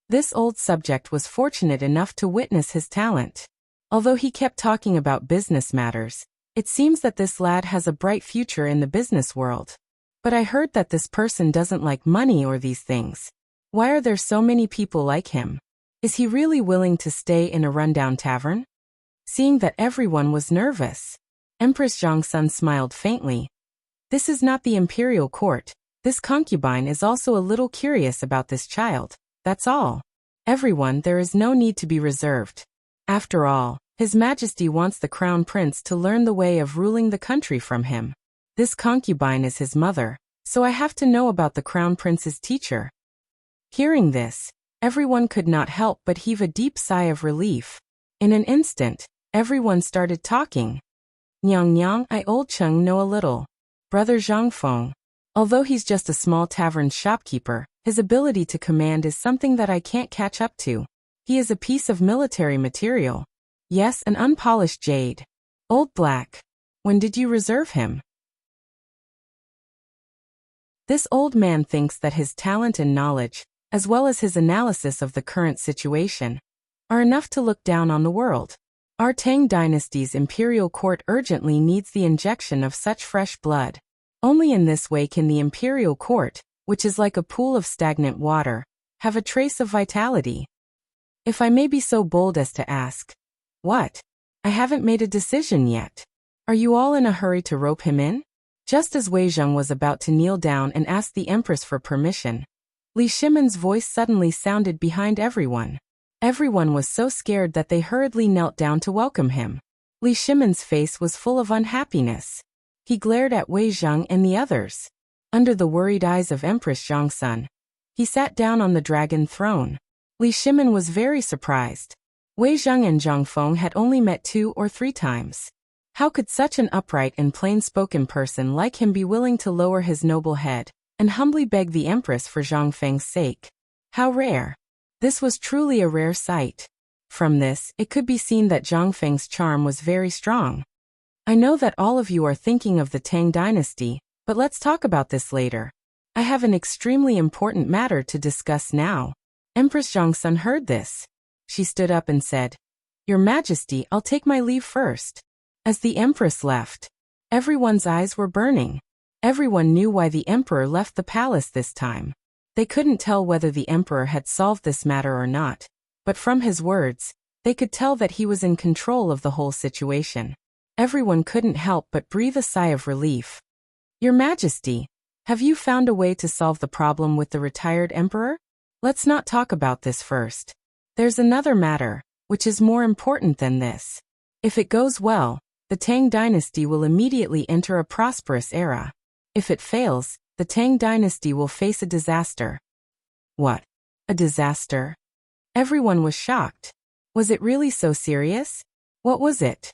This old subject was fortunate enough to witness his talent. Although he kept talking about business matters, it seems that this lad has a bright future in the business world. But I heard that this person doesn't like money or these things. Why are there so many people like him? Is he really willing to stay in a rundown tavern? Seeing that everyone was nervous, Empress Zhangsun smiled faintly. This is not the imperial court. This concubine is also a little curious about this child. That's all. Everyone, there is no need to be reserved. After all, His Majesty wants the crown prince to learn the way of ruling the country from him. This concubine is his mother, so I have to know about the crown prince's teacher. Hearing this, everyone could not help but heave a deep sigh of relief. In an instant, everyone started talking. Nyang, I old Cheng know a little. Brother Zhang Feng. Although he's just a small tavern shopkeeper, his ability to command is something that I can't catch up to. He is a piece of military material. Yes, an unpolished jade. Old Black. When did you reserve him? This old man thinks that his talent and knowledge, as well as his analysis of the current situation, are enough to look down on the world. Our Tang dynasty's imperial court urgently needs the injection of such fresh blood. Only in this way can the imperial court, which is like a pool of stagnant water, have a trace of vitality. If I may be so bold as to ask, what? I haven't made a decision yet. Are you all in a hurry to rope him in? Just as Wei Zheng was about to kneel down and ask the Empress for permission, Li Shimin's voice suddenly sounded behind everyone. Everyone was so scared that they hurriedly knelt down to welcome him. Li Shimin's face was full of unhappiness. He glared at Wei Zheng and the others. under the worried eyes of Empress Zhongsun. He sat down on the dragon throne. Li Shimin was very surprised. Wei Zheng and Zhang Feng had only met 2 or 3 times. How could such an upright and plain-spoken person like him be willing to lower his noble head and humbly beg the Empress for Zhang Feng's sake? How rare! This was truly a rare sight. From this, it could be seen that Zhang Feng's charm was very strong. I know that all of you are thinking of the Tang dynasty, but let's talk about this later. I have an extremely important matter to discuss now. Empress Zhongsun heard this. She stood up and said, "Your Majesty, I'll take my leave first." As the Empress left, everyone's eyes were burning. Everyone knew why the Emperor left the palace this time. They couldn't tell whether the Emperor had solved this matter or not, but from his words, they could tell that he was in control of the whole situation. Everyone couldn't help but breathe a sigh of relief. "Your Majesty, have you found a way to solve the problem with the retired Emperor? Let's not talk about this first. There's another matter, which is more important than this. If it goes well, the Tang dynasty will immediately enter a prosperous era. If it fails, the Tang dynasty will face a disaster." What? A disaster? Everyone was shocked. Was it really so serious? What was it?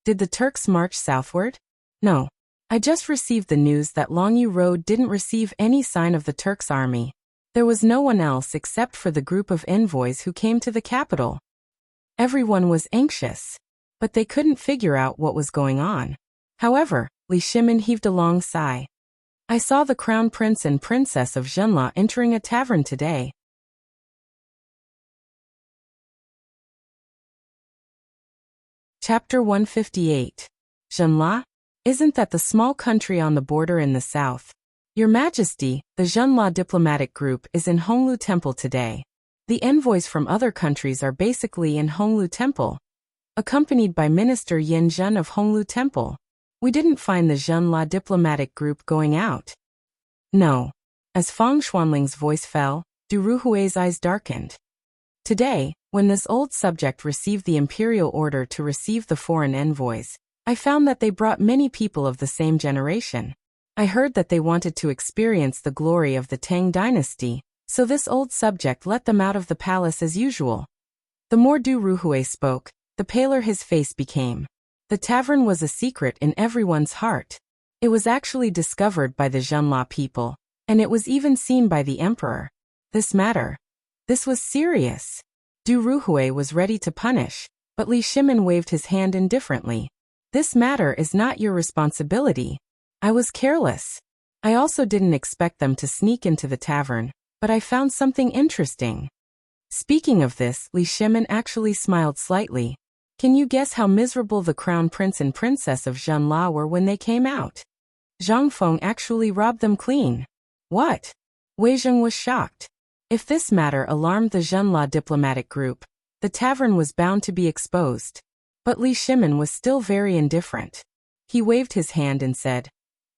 Did the Turks march southward? No. I just received the news that Longyu Road didn't receive any sign of the Turks' army. There was no one else except for the group of envoys who came to the capital. Everyone was anxious, but they couldn't figure out what was going on. However, Li Shimin heaved a long sigh. "I saw the Crown Prince and Princess of Zhenla entering a tavern today." Chapter 158. Zhenla? Isn't that the small country on the border in the south? Your Majesty, the Zhenla diplomatic group is in Honglu Temple today. The envoys from other countries are basically in Honglu Temple, accompanied by Minister Yin Zhen of Honglu Temple. We didn't find the Zhenla diplomatic group going out. No. As Fang Xuanling's voice fell, Du Ruhui's eyes darkened. Today, when this old subject received the imperial order to receive the foreign envoys, I found that they brought many people of the same generation. I heard that they wanted to experience the glory of the Tang dynasty, so this old subject let them out of the palace as usual. The more Du Ruhui spoke, the paler his face became. The tavern was a secret in everyone's heart. It was actually discovered by the Zhenla people, and it was even seen by the Emperor. This was serious. Du Ruhui was ready to punish, but Li Shimin waved his hand indifferently. "This matter is not your responsibility. I was careless. I also didn't expect them to sneak into the tavern, but I found something interesting." Speaking of this, Li Shimin actually smiled slightly. Can you guess how miserable the Crown Prince and Princess of Zhenla were when they came out? Zhang Feng actually robbed them clean. What? Wei Zheng was shocked. If this matter alarmed the Zhenla diplomatic group, the tavern was bound to be exposed. But Li Shimin was still very indifferent. He waved his hand and said,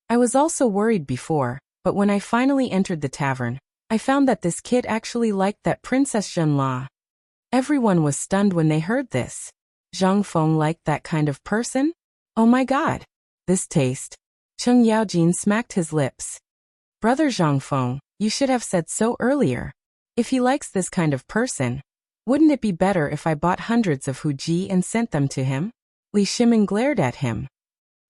"I was also worried before, but when I finally entered the tavern, I found that this kid actually liked that Princess Zhenla." Everyone was stunned when they heard this. Zhang Feng liked that kind of person? Oh my god! This taste. Cheng Yaojin smacked his lips. "Brother Zhang Feng, you should have said so earlier. If he likes this kind of person, wouldn't it be better if I bought hundreds of huji and sent them to him?" Li Shimin glared at him.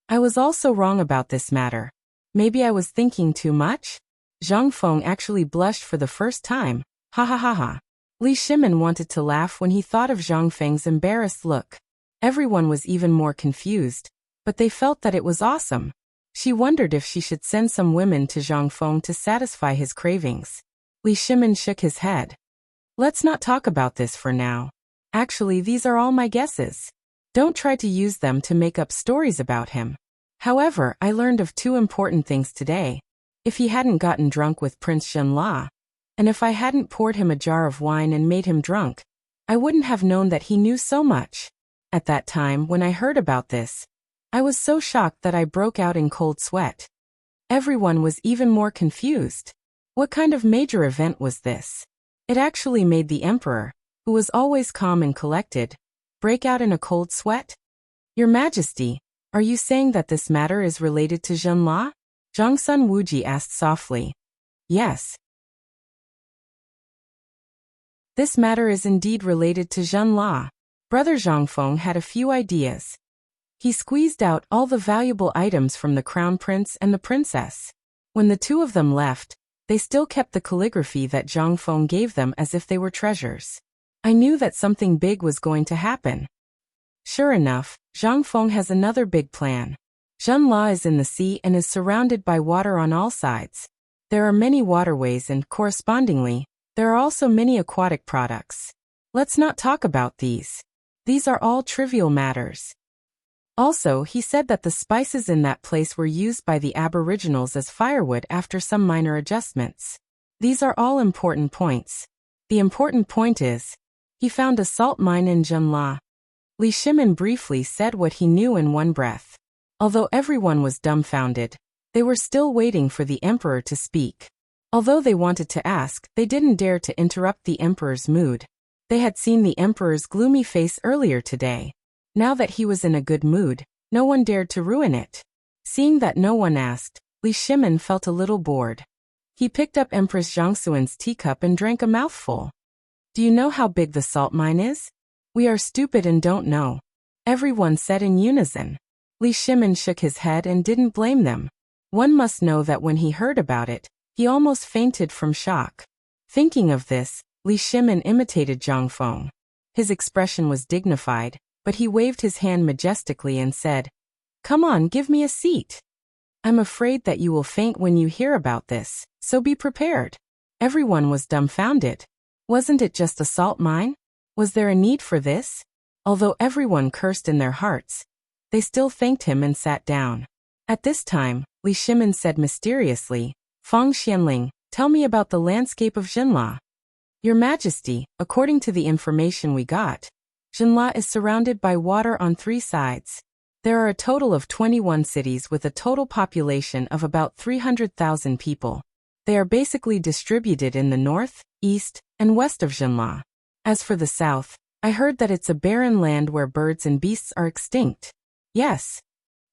"I was also wrong about this matter. Maybe I was thinking too much?" Zhang Feng actually blushed for the first time. Ha ha ha ha. Li Shimin wanted to laugh when he thought of Zhang Feng's embarrassed look. Everyone was even more confused, but they felt that it was awesome. She wondered if she should send some women to Zhang Feng to satisfy his cravings. Li Shimin shook his head. "Let's not talk about this for now. Actually, these are all my guesses. Don't try to use them to make up stories about him. However, I learned of 2 important things today. If he hadn't gotten drunk with Prince Zhenla, and if I hadn't poured him a jar of wine and made him drunk, I wouldn't have known that he knew so much. At that time, when I heard about this, I was so shocked that I broke out in cold sweat." Everyone was even more confused. What kind of major event was this? It actually made the Emperor, who was always calm and collected, break out in a cold sweat? "Your Majesty, are you saying that this matter is related to Zhenla?" Zhang Sun Wuji asked softly. Yes. This matter is indeed related to Zhen La. Brother Zhangfeng had a few ideas. He squeezed out all the valuable items from the crown prince and the princess. When the two of them left, they still kept the calligraphy that Zhangfeng gave them as if they were treasures. I knew that something big was going to happen. Sure enough, Zhangfeng has another big plan. Zhen La is in the sea and is surrounded by water on all sides. There are many waterways and, correspondingly, there are also many aquatic products. Let's not talk about these. These are all trivial matters. Also, he said that the spices in that place were used by the Aboriginals as firewood after some minor adjustments. These are all important points. The important point is, he found a salt mine in Zhenla. Li Shimin briefly said what he knew in one breath. Although everyone was dumbfounded, they were still waiting for the emperor to speak. Although they wanted to ask, they didn't dare to interrupt the emperor's mood. They had seen the emperor's gloomy face earlier today. Now that he was in a good mood, no one dared to ruin it. Seeing that no one asked, Li Shimin felt a little bored. He picked up Empress Zhangsuan's teacup and drank a mouthful. Do you know how big the salt mine is? We are stupid and don't know. Everyone said in unison. Li Shimin shook his head and didn't blame them. One must know that when he heard about it, he almost fainted from shock. Thinking of this, Li Shimin imitated Zhangfeng. His expression was dignified, but he waved his hand majestically and said, "Come on, give me a seat. I'm afraid that you will faint when you hear about this, so be prepared." Everyone was dumbfounded. Wasn't it just a salt mine? Was there a need for this? Although everyone cursed in their hearts, they still thanked him and sat down. At this time, Li Shimin said mysteriously, "Feng Xianling, tell me about the landscape of Zhenla." Your Majesty, according to the information we got, Zhenla is surrounded by water on 3 sides. There are a total of 21 cities with a total population of about 300,000 people. They are basically distributed in the north, east, and west of Zhenla. As for the south, I heard that it's a barren land where birds and beasts are extinct. Yes.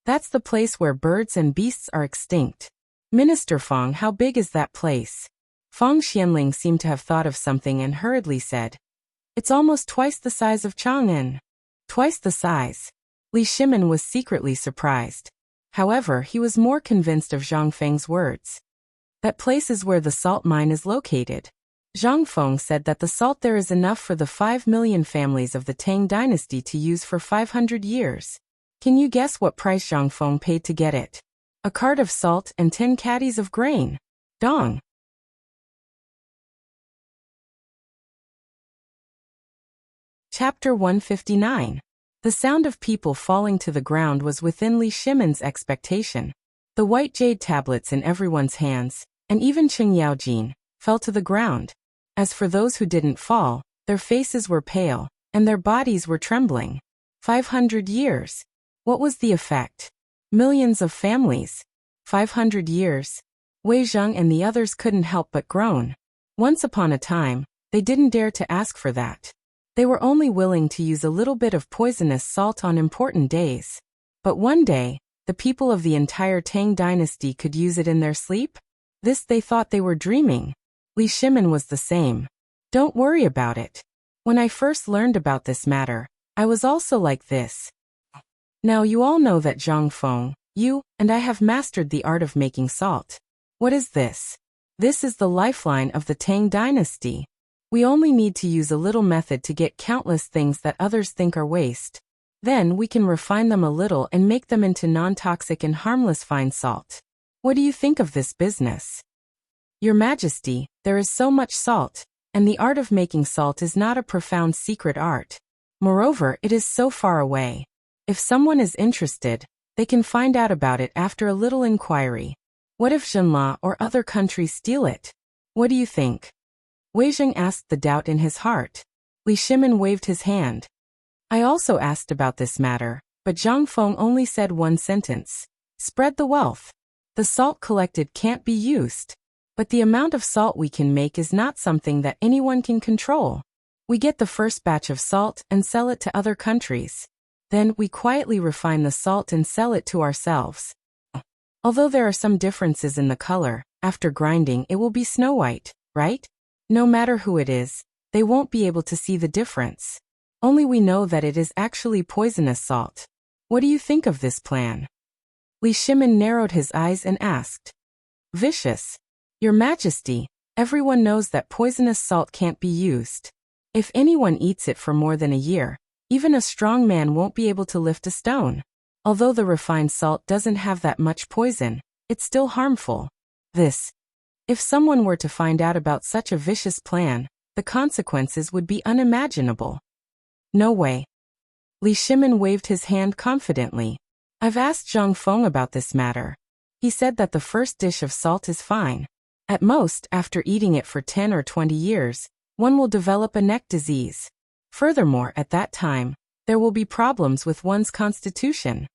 That's the place where birds and beasts are extinct. Minister Feng, how big is that place? Feng Xianling seemed to have thought of something and hurriedly said, "It's almost twice the size of Chang'an." Twice the size. Li Shimin was secretly surprised. However, he was more convinced of Zhang Feng's words. That place is where the salt mine is located. Zhang Feng said that the salt there is enough for the 5 million families of the Tang dynasty to use for 500 years. Can you guess what price Zhang Feng paid to get it? A cart of salt and 10 caddies of grain. Dong. Chapter 159. The sound of people falling to the ground was within Li Shimin's expectation. The white jade tablets in everyone's hands, and even Cheng Yaojin, fell to the ground. As for those who didn't fall, their faces were pale, and their bodies were trembling. 500 years. What was the effect? Millions of families. 500 years. Wei Zheng and the others couldn't help but groan. Once upon a time, they didn't dare to ask for that. They were only willing to use a little bit of poisonous salt on important days. But one day, the people of the entire Tang dynasty could use it in their sleep? This they thought they were dreaming. Li Shimin was the same. Don't worry about it. When I first learned about this matter, I was also like this. Now you all know that Zhang Feng, you, and I have mastered the art of making salt. What is this? This is the lifeline of the Tang dynasty. We only need to use a little method to get countless things that others think are waste. Then we can refine them a little and make them into non-toxic and harmless fine salt. What do you think of this business? Your Majesty, there is so much salt, and the art of making salt is not a profound secret art. Moreover, it is so far away. If someone is interested, they can find out about it after a little inquiry. What if Zhenla or other countries steal it? What do you think? Wei Zheng asked the doubt in his heart. Li Shimin waved his hand. I also asked about this matter, but Zhang Feng only said one sentence. Spread the wealth. The salt collected can't be used. But the amount of salt we can make is not something that anyone can control. We get the first batch of salt and sell it to other countries. Then we quietly refine the salt and sell it to ourselves. Although there are some differences in the color, after grinding it will be snow white, right? No matter who it is, they won't be able to see the difference. Only we know that it is actually poisonous salt. What do you think of this plan? Li Shimin narrowed his eyes and asked. Vicious. Your Majesty, everyone knows that poisonous salt can't be used. If anyone eats it for more than a year, even a strong man won't be able to lift a stone. Although the refined salt doesn't have that much poison, it's still harmful. If someone were to find out about such a vicious plan, the consequences would be unimaginable. No way. Li Shimin waved his hand confidently. I've asked Zhang Feng about this matter. He said that the first dish of salt is fine. At most, after eating it for 10 or 20 years, one will develop a neck disease. Furthermore, at that time, there will be problems with one's constitution.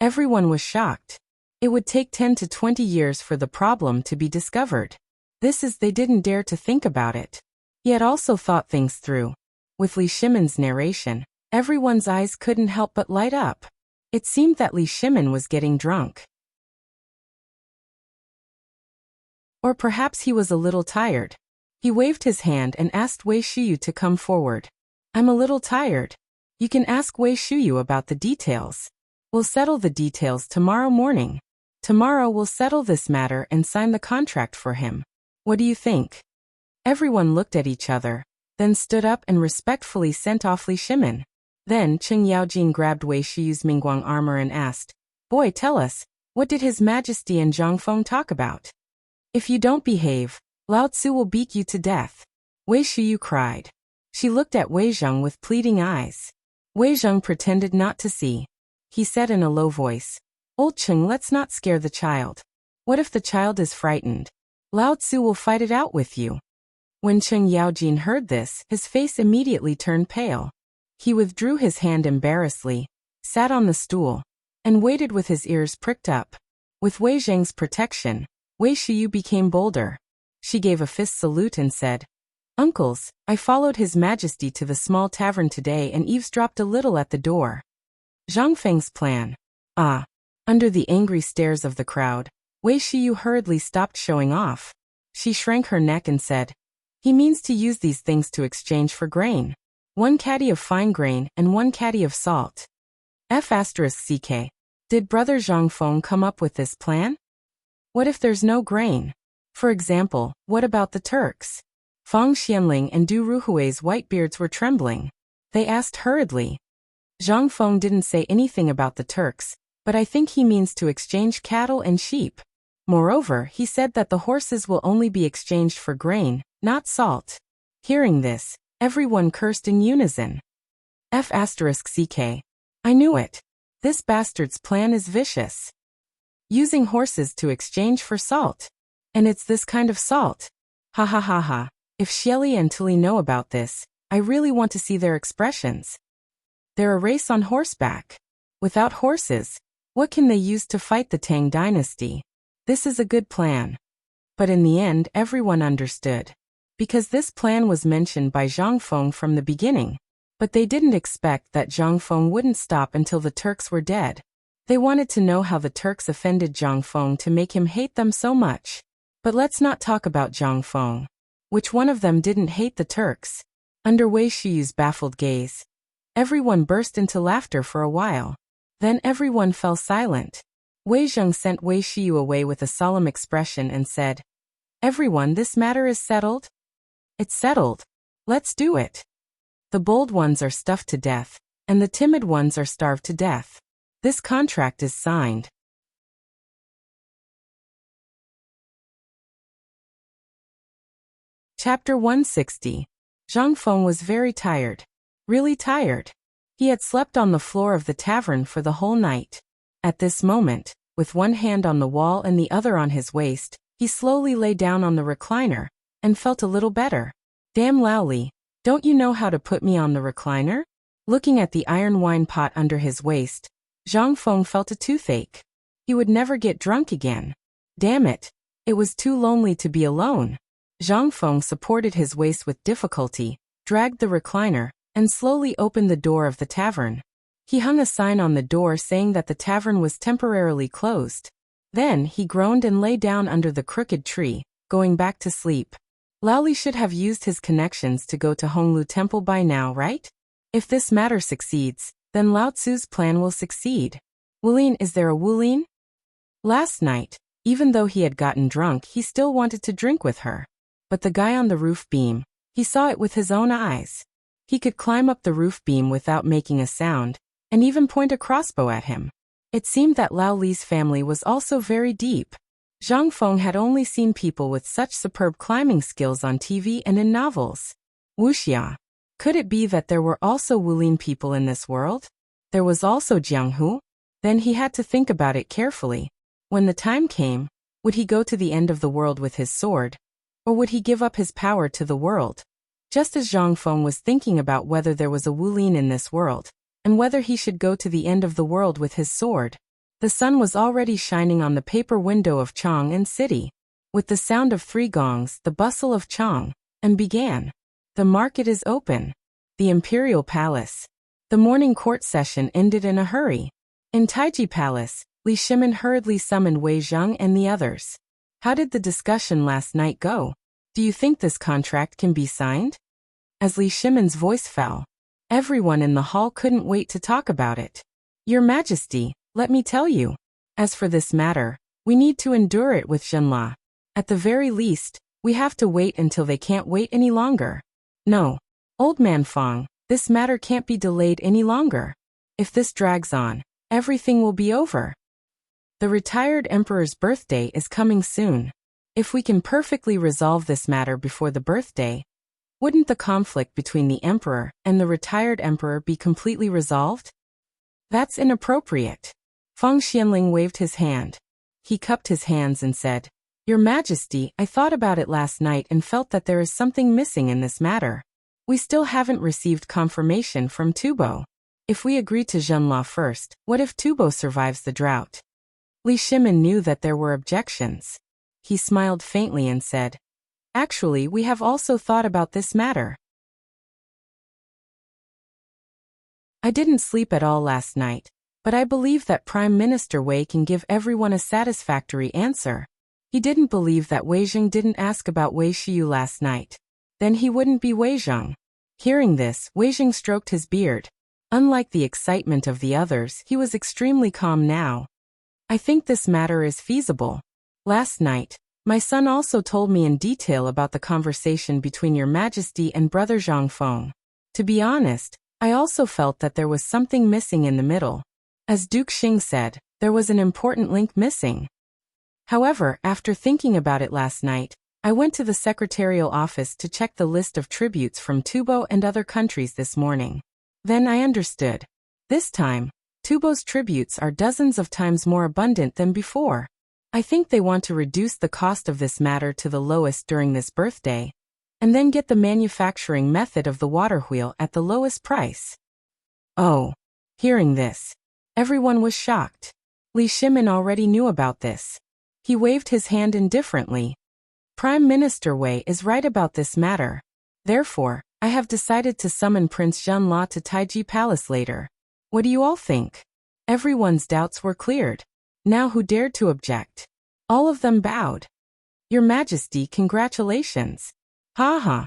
Everyone was shocked. It would take 10 to 20 years for the problem to be discovered. They didn't dare to think about it. He had also thought things through. With Li Shimin's narration, everyone's eyes couldn't help but light up. It seemed that Li Shimin was getting drunk. Or perhaps he was a little tired. He waved his hand and asked Wei Shuyu to come forward. I'm a little tired. You can ask Wei Shuyu about the details. We'll settle the details tomorrow morning. Tomorrow we'll settle this matter and sign the contract for him. What do you think? Everyone looked at each other, then stood up and respectfully sent off Li Shimin. Then Cheng Yaojin grabbed Wei Shuyu's Mingguang armor and asked, Boy, tell us, what did His Majesty and Zhang Feng talk about? If you don't behave, Lao Tzu will beat you to death. Wei Shuyu cried. She looked at Wei Zheng with pleading eyes. Wei Zheng pretended not to see. He said in a low voice, Old Cheng, let's not scare the child. What if the child is frightened? Lao Tzu will fight it out with you. When Cheng Yaojin heard this, his face immediately turned pale. He withdrew his hand embarrassedly, sat on the stool, and waited with his ears pricked up. With Wei Zheng's protection, Wei Shuyu became bolder. She gave a fist salute and said, Uncles, I followed His Majesty to the small tavern today and eavesdropped a little at the door. Zhang Feng's plan. Under the angry stares of the crowd, Wei Shuyu hurriedly stopped showing off. She shrank her neck and said, He means to use these things to exchange for grain. 1 caddy of fine grain and 1 caddy of salt. F***ck. Did Brother Zhang Feng come up with this plan? What if there's no grain? For example, what about the Turks? Fang Xianling and Du Ruhui's white beards were trembling. They asked hurriedly. Zhang Feng didn't say anything about the Turks, but I think he means to exchange cattle and sheep. Moreover, he said that the horses will only be exchanged for grain, not salt. Hearing this, everyone cursed in unison. F***ck. I knew it. This bastard's plan is vicious. Using horses to exchange for salt. And it's this kind of salt. Ha ha ha ha. If Xieli and Tuli know about this, I really want to see their expressions. They're a race on horseback. Without horses, what can they use to fight the Tang dynasty? This is a good plan. But in the end, everyone understood. Because this plan was mentioned by Zhang Feng from the beginning. But they didn't expect that Zhang Feng wouldn't stop until the Turks were dead. They wanted to know how the Turks offended Zhang Feng to make him hate them so much. But let's not talk about Zhang Feng. Which one of them didn't hate the Turks? Under Wei Shuyu's baffled gaze, everyone burst into laughter for a while. Then everyone fell silent. Wei Zheng sent Wei Shuyu away with a solemn expression and said, Everyone, this matter is settled? It's settled. Let's do it. The bold ones are stuffed to death, and the timid ones are starved to death. This contract is signed. Chapter 160. Zhang Feng was very tired. Really tired. He had slept on the floor of the tavern for the whole night. At this moment, with one hand on the wall and the other on his waist, he slowly lay down on the recliner, and felt a little better. Damn Laoli, don't you know how to put me on the recliner? Looking at the iron wine pot under his waist, Zhang Feng felt a toothache. He would never get drunk again. Damn it, it was too lonely to be alone. Zhang Feng supported his waist with difficulty, dragged the recliner, and slowly opened the door of the tavern. He hung a sign on the door saying that the tavern was temporarily closed. Then he groaned and lay down under the crooked tree, going back to sleep. Lao Li should have used his connections to go to Honglu Temple by now, right? If this matter succeeds, then Lao Tzu's plan will succeed. Wulin, is there a Wulin? Last night, even though he had gotten drunk, he still wanted to drink with her. But the guy on the roof beam, he saw it with his own eyes. He could climb up the roof beam without making a sound, and even point a crossbow at him. It seemed that Lao Li's family was also very deep. Zhang Feng had only seen people with such superb climbing skills on TV and in novels. Wuxia. Could it be that there were also Wulin people in this world? There was also Jianghu? Then he had to think about it carefully. When the time came, would he go to the end of the world with his sword? Or would he give up his power to the world? Just as Zhang Feng was thinking about whether there was a Wulin in this world, and whether he should go to the end of the world with his sword, the sun was already shining on the paper window of Chang'an City. With the sound of 3 gongs, the bustle of Chang, and began. The market is open. The imperial palace. The morning court session ended in a hurry. In Taiji Palace, Li Shimin hurriedly summoned Wei Zheng and the others. How did the discussion last night go? Do you think this contract can be signed? As Li Shimin's voice fell, everyone in the hall couldn't wait to talk about it. Your Majesty, let me tell you. As for this matter, we need to endure it with Zhenla. At the very least, we have to wait until they can't wait any longer. No. Old man Fang, this matter can't be delayed any longer. If this drags on, everything will be over. The retired emperor's birthday is coming soon. If we can perfectly resolve this matter before the birthday, wouldn't the conflict between the emperor and the retired emperor be completely resolved? That's inappropriate. Feng Xianling waved his hand. He cupped his hands and said, Your Majesty, I thought about it last night and felt that there is something missing in this matter. We still haven't received confirmation from Tubo. If we agree to Zhenla first, what if Tubo survives the drought? Li Shimin knew that there were objections. He smiled faintly and said, Actually, we have also thought about this matter. I didn't sleep at all last night, but I believe that Prime Minister Wei can give everyone a satisfactory answer. He didn't believe that Wei Zheng didn't ask about Wei Shiyu last night. Then he wouldn't be Wei Zheng. Hearing this, Wei Zheng stroked his beard. Unlike the excitement of the others, he was extremely calm now. I think this matter is feasible. Last night, my son also told me in detail about the conversation between Your Majesty and Brother Zhang Feng. To be honest, I also felt that there was something missing in the middle. As Duke Xing said, there was an important link missing. However, after thinking about it last night, I went to the secretarial office to check the list of tributes from Tubo and other countries this morning. Then I understood. This time, Tubo's tributes are dozens of times more abundant than before. I think they want to reduce the cost of this matter to the lowest during this birthday, and then get the manufacturing method of the water wheel at the lowest price. Oh. Hearing this, everyone was shocked. Li Shimin already knew about this. He waved his hand indifferently. Prime Minister Wei is right about this matter. Therefore, I have decided to summon Prince Zhenla to Taiji Palace later. What do you all think? Everyone's doubts were cleared. Now who dared to object? All of them bowed. Your Majesty, congratulations. Ha ha.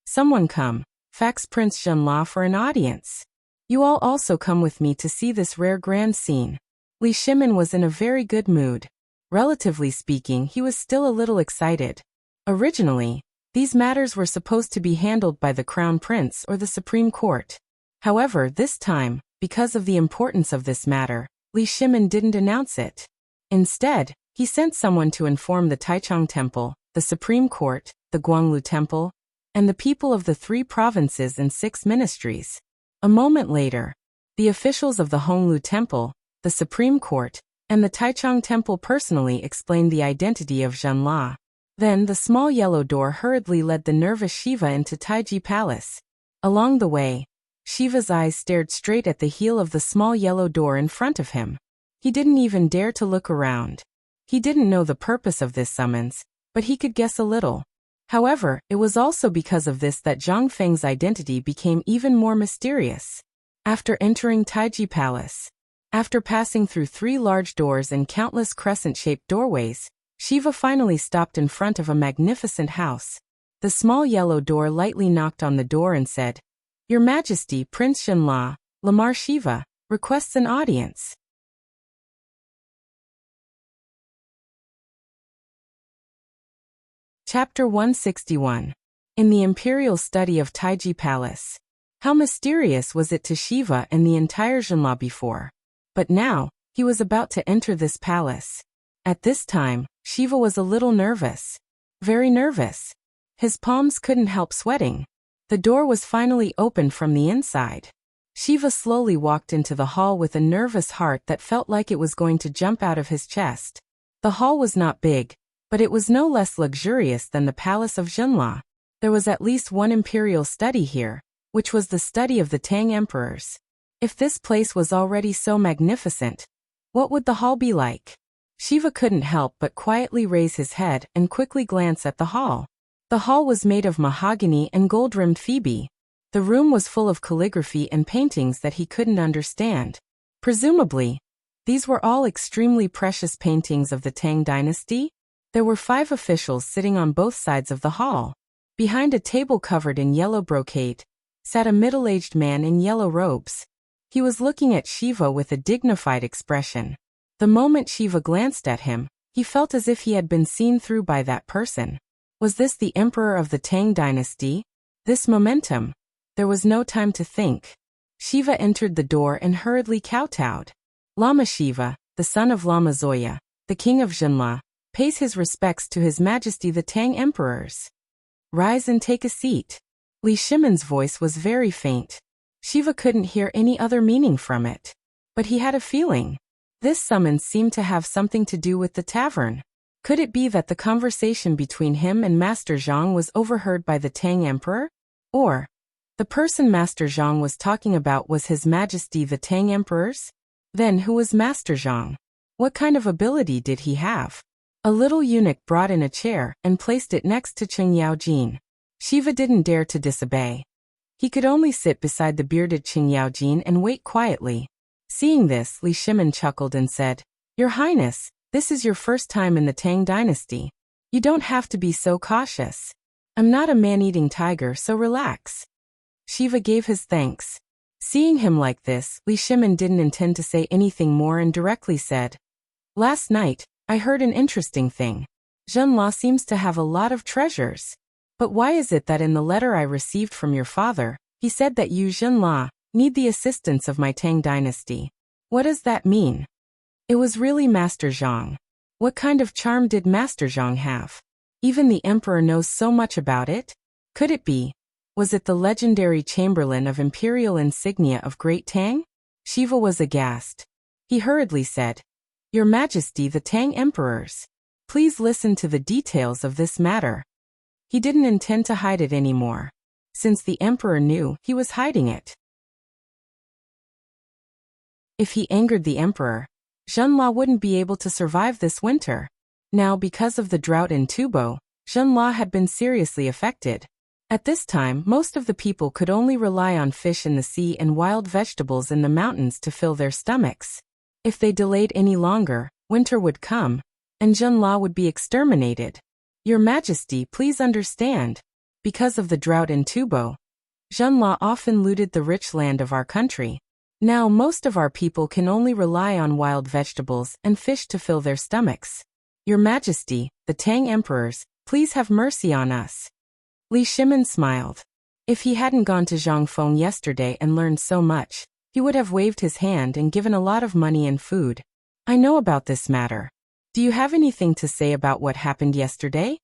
Someone come, fax Prince Zhenla for an audience. You all also come with me to see this rare grand scene. Li Shimin was in a very good mood. Relatively speaking, he was still a little excited. Originally, these matters were supposed to be handled by the Crown Prince or the Supreme Court. However, this time, because of the importance of this matter, Li Shimin didn't announce it. Instead, he sent someone to inform the Taichung Temple, the Supreme Court, the Guanglu Temple, and the people of the 3 provinces and 6 ministries. A moment later, the officials of the Honglu Temple, the Supreme Court, and the Taichung Temple personally explained the identity of Zhenla. Then the small yellow door hurriedly led the nervous Shiva into Taiji Palace. Along the way, Shiva's eyes stared straight at the heel of the small yellow door in front of him. He didn't even dare to look around. He didn't know the purpose of this summons, but he could guess a little. However, it was also because of this that Zhang Feng's identity became even more mysterious. After entering Taiji Palace, After passing through 3 large doors and countless crescent-shaped doorways, Shiva finally stopped in front of a magnificent house. The small yellow door lightly knocked on the door and said, "Your Majesty, Prince Shinla, Lamar Shiva, requests an audience." Chapter 161. In the Imperial Study of Taiji Palace. How mysterious was it to Shiva and the entire Jinla before. But now, he was about to enter this palace. At this time, Shiva was a little nervous. Very nervous. His palms couldn't help sweating. The door was finally opened from the inside. Shiva slowly walked into the hall with a nervous heart that felt like it was going to jump out of his chest. The hall was not big, but it was no less luxurious than the palace of Jinla. There was at least one imperial study here, which was the study of the Tang emperors. If this place was already so magnificent, what would the hall be like? Shiva couldn't help but quietly raise his head and quickly glance at the hall. The hall was made of mahogany and gold-rimmed phoebe. The room was full of calligraphy and paintings that he couldn't understand. Presumably, these were all extremely precious paintings of the Tang dynasty. There were 5 officials sitting on both sides of the hall. Behind a table covered in yellow brocade, sat a middle-aged man in yellow robes. He was looking at Shiva with a dignified expression. The moment Shiva glanced at him, he felt as if he had been seen through by that person. Was this the emperor of the Tang dynasty? This momentum. There was no time to think. Shiva entered the door and hurriedly kowtowed. Lama Shiva, the son of Lama Zoya, the king of Jinla, pays his respects to His Majesty the Tang emperors. Rise and take a seat. Li Shimon's voice was very faint. Shiva couldn't hear any other meaning from it. But he had a feeling. This summons seemed to have something to do with the tavern. Could it be that the conversation between him and Master Zhang was overheard by the Tang Emperor? Or, the person Master Zhang was talking about was His Majesty the Tang Emperors? Then who was Master Zhang? What kind of ability did he have? A little eunuch brought in a chair and placed it next to Cheng Yaojin. Shiva didn't dare to disobey. He could only sit beside the bearded Cheng Yaojin and wait quietly. Seeing this, Li Shimon chuckled and said, "Your Highness, this is your first time in the Tang dynasty. You don't have to be so cautious. I'm not a man-eating tiger, so relax." Shiva gave his thanks. Seeing him like this, Li Shimon didn't intend to say anything more and directly said, "Last night, I heard an interesting thing. Jinla seems to have a lot of treasures. But why is it that in the letter I received from your father, he said that you, Jinla, need the assistance of my Tang dynasty? What does that mean?" It was really Master Zhang. What kind of charm did Master Zhang have? Even the emperor knows so much about it? Could it be? Was it the legendary chamberlain of imperial insignia of Great Tang? Shiva was aghast. He hurriedly said, "Your Majesty the Tang emperors, please listen to the details of this matter." He didn't intend to hide it anymore. Since the emperor knew, he was hiding it. If he angered the emperor, Jinla wouldn't be able to survive this winter. Now, because of the drought in Tubo, Jinla had been seriously affected. At this time, most of the people could only rely on fish in the sea and wild vegetables in the mountains to fill their stomachs. If they delayed any longer, winter would come, and Jinla would be exterminated. Your Majesty, please understand. Because of the drought in Tubo, Jinla often looted the rich land of our country. Now most of our people can only rely on wild vegetables and fish to fill their stomachs. Your Majesty, the Tang emperors, please have mercy on us." Li Shimon smiled. If he hadn't gone to Zhangfeng yesterday and learned so much, he would have waved his hand and given a lot of money and food. "I know about this matter. Do you have anything to say about what happened yesterday?"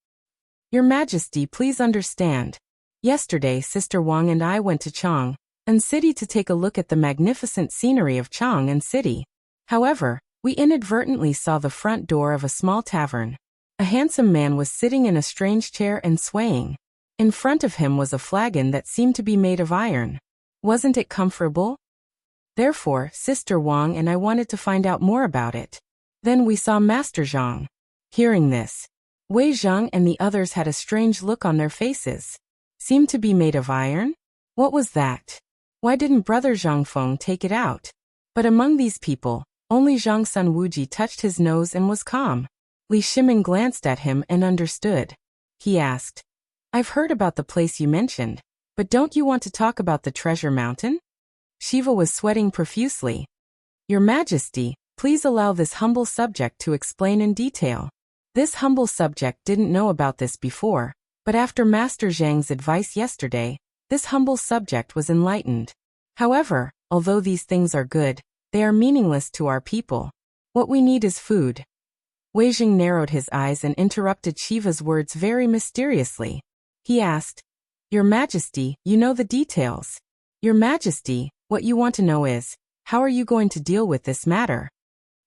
"Your Majesty, please understand. Yesterday Sister Wang and I went to Chang and City to take a look at the magnificent scenery of Chang and City. However, we inadvertently saw the front door of a small tavern. A handsome man was sitting in a strange chair and swaying. In front of him was a flagon that seemed to be made of iron. Wasn't it comfortable? Therefore, Sister Wang and I wanted to find out more about it. Then we saw Master Zhang." Hearing this, Wei Zhang and the others had a strange look on their faces. Seemed to be made of iron? What was that? Why didn't Brother Zhangfeng take it out? But among these people, only Zhang Sun Wuji touched his nose and was calm. Li Shimin glanced at him and understood. He asked, "I've heard about the place you mentioned, but don't you want to talk about the treasure mountain?" Shiva was sweating profusely. "Your Majesty, please allow this humble subject to explain in detail." This humble subject didn't know about this before, but after Master Zhang's advice yesterday, this humble subject was enlightened. However, although these things are good, they are meaningless to our people. What we need is food. Wei Jing narrowed his eyes and interrupted Shiva's words very mysteriously. He asked, "Your Majesty, you know the details. Your Majesty, what you want to know is, how are you going to deal with this matter?"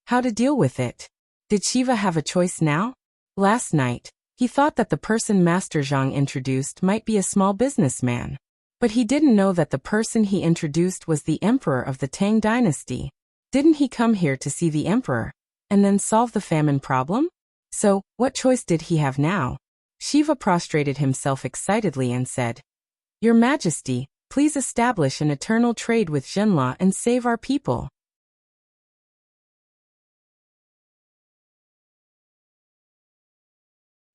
How to deal with it? Did Shiva have a choice now? Last night, he thought that the person Master Zhang introduced might be a small businessman. But he didn't know that the person he introduced was the emperor of the Tang dynasty. Didn't he come here to see the emperor, and then solve the famine problem? So, what choice did he have now? Shiva prostrated himself excitedly and said, "Your Majesty, please establish an eternal trade with Jinla and save our people."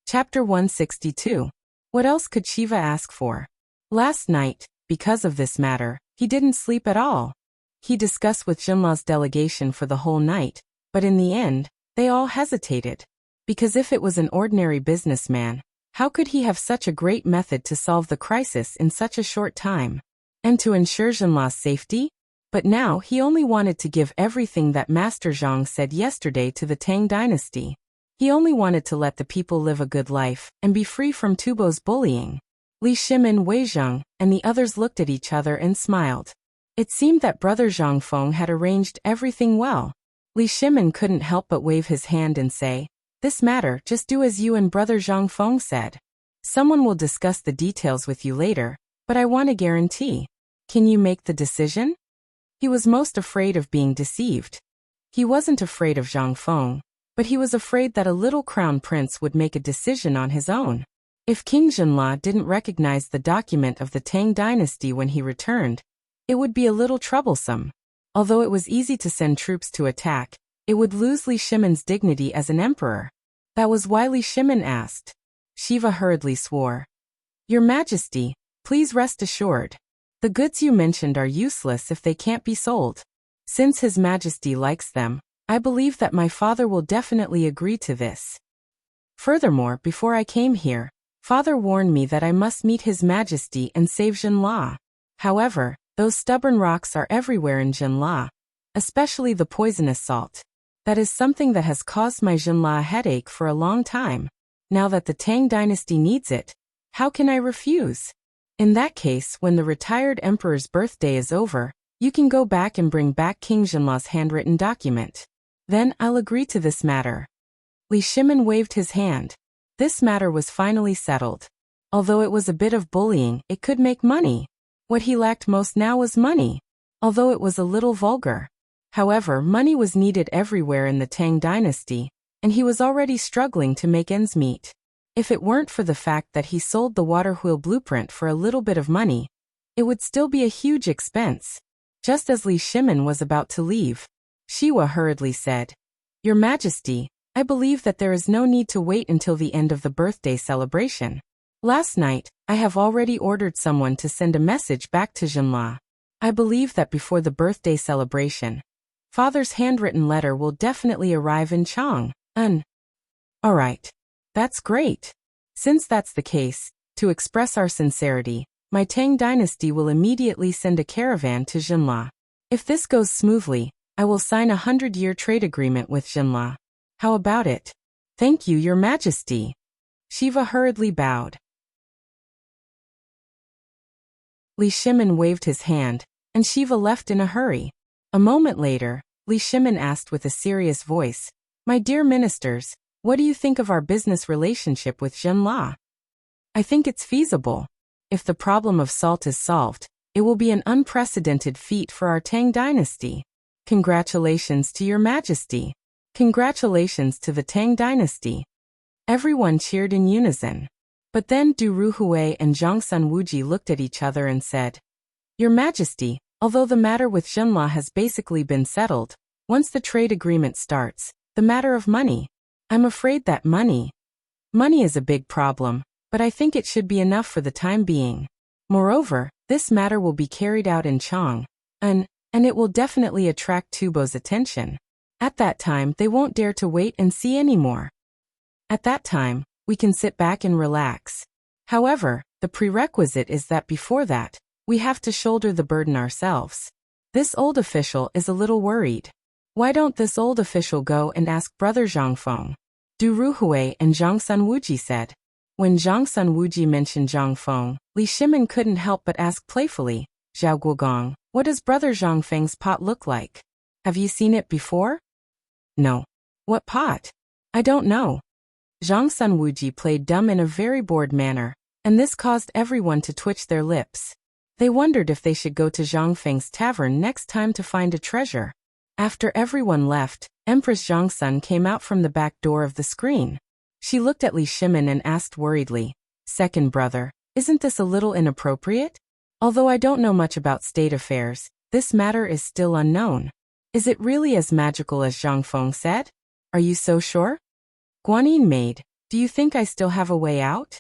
Chapter 162. What else could Shiva ask for? Last night, because of this matter, he didn't sleep at all. He discussed with Jinla's delegation for the whole night, but in the end, they all hesitated. Because if it was an ordinary businessman, how could he have such a great method to solve the crisis in such a short time? And to ensure Jinla's safety? But now he only wanted to give everything that Master Zhang said yesterday to the Tang dynasty. He only wanted to let the people live a good life and be free from Tubo's bullying. Li Shimin, Wei Zhang, and the others looked at each other and smiled. It seemed that Brother Zhang Feng had arranged everything well. Li Shimin couldn't help but wave his hand and say, "This matter, just do as you and Brother Zhang Feng said. Someone will discuss the details with you later, but I want a guarantee. Can you make the decision?" He was most afraid of being deceived. He wasn't afraid of Zhang Feng, but he was afraid that a little crown prince would make a decision on his own. If King Jinla didn't recognize the document of the Tang dynasty when he returned, it would be a little troublesome. Although it was easy to send troops to attack, it would lose Li Shimin's dignity as an emperor. That was why Li Shimin asked. Shiva hurriedly swore, "Your Majesty, please rest assured. The goods you mentioned are useless if they can't be sold. Since His Majesty likes them, I believe that my father will definitely agree to this. Furthermore, before I came here, Father warned me that I must meet His Majesty and save Jinla. However, those stubborn rocks are everywhere in Jinla, especially the poisonous salt. That is something that has caused my Jinla a headache for a long time. Now that the Tang dynasty needs it, how can I refuse? In that case, when the retired emperor's birthday is over, you can go back and bring back King Jinla's handwritten document. Then I'll agree to this matter." Li Shimin waved his hand. This matter was finally settled. Although it was a bit of bullying, it could make money. What he lacked most now was money, although it was a little vulgar. However, money was needed everywhere in the Tang dynasty, and he was already struggling to make ends meet. If it weren't for the fact that he sold the water wheel blueprint for a little bit of money, it would still be a huge expense. Just as Li Shimin was about to leave, Shiwa hurriedly said, "Your Majesty, I believe that there is no need to wait until the end of the birthday celebration. Last night, I have already ordered someone to send a message back to Jinla. I believe that before the birthday celebration, Father's handwritten letter will definitely arrive in Chang'an." "Alright. That's great. Since that's the case, to express our sincerity, my Tang dynasty will immediately send a caravan to Jinla. If this goes smoothly, I will sign a 100-year trade agreement with Jinla. How about it?" "Thank you, Your Majesty." Shiva hurriedly bowed. Li Shimin waved his hand, and Shiva left in a hurry. A moment later, Li Shimin asked with a serious voice, "My dear ministers, what do you think of our business relationship with Jinla? I think it's feasible. If the problem of salt is solved, it will be an unprecedented feat for our Tang dynasty. Congratulations to Your Majesty. Congratulations to the Tang dynasty." Everyone cheered in unison. But then Du Ruhui and Zhang Sun Wuji looked at each other and said, "Your Majesty, Although the matter with Zhenla has basically been settled, once the trade agreement starts, the matter of money. I'm afraid that money is a big problem, but I think it should be enough for the time being. Moreover, this matter will be carried out in Chang, and it will definitely attract Tubo's attention. At that time, they won't dare to wait and see anymore. At that time, we can sit back and relax. However, the prerequisite is that before that, we have to shoulder the burden ourselves. This old official is a little worried. Why don't this old official go and ask Brother Zhang Feng? Du Ruhui and Zhang Sunwuji said. When Zhang Sunwuji mentioned Zhang Feng, Li Shimin couldn't help but ask playfully, Zhao Guogong, what does Brother Zhang Feng's pot look like? Have you seen it before? No. What pot? I don't know. Zhang Sunwuji played dumb in a very bored manner, and this caused everyone to twitch their lips. They wondered if they should go to Zhang Feng's tavern next time to find a treasure. After everyone left, Empress Zhangsun came out from the back door of the screen. She looked at Li Shimin and asked worriedly, Second brother, isn't this a little inappropriate? Although I don't know much about state affairs, this matter is still unknown. Is it really as magical as Zhang Feng said? Are you so sure? Guanyin maid, do you think I still have a way out?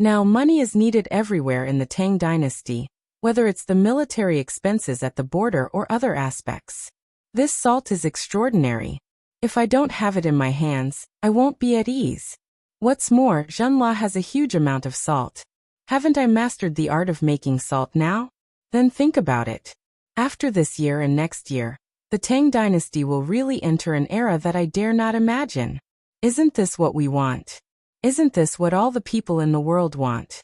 Now money is needed everywhere in the Tang dynasty, whether it's the military expenses at the border or other aspects. This salt is extraordinary. If I don't have it in my hands, I won't be at ease. What's more, Zhenla has a huge amount of salt. Haven't I mastered the art of making salt now? Then think about it. After this year and next year, the Tang dynasty will really enter an era that I dare not imagine. Isn't this what we want? Isn't this what all the people in the world want?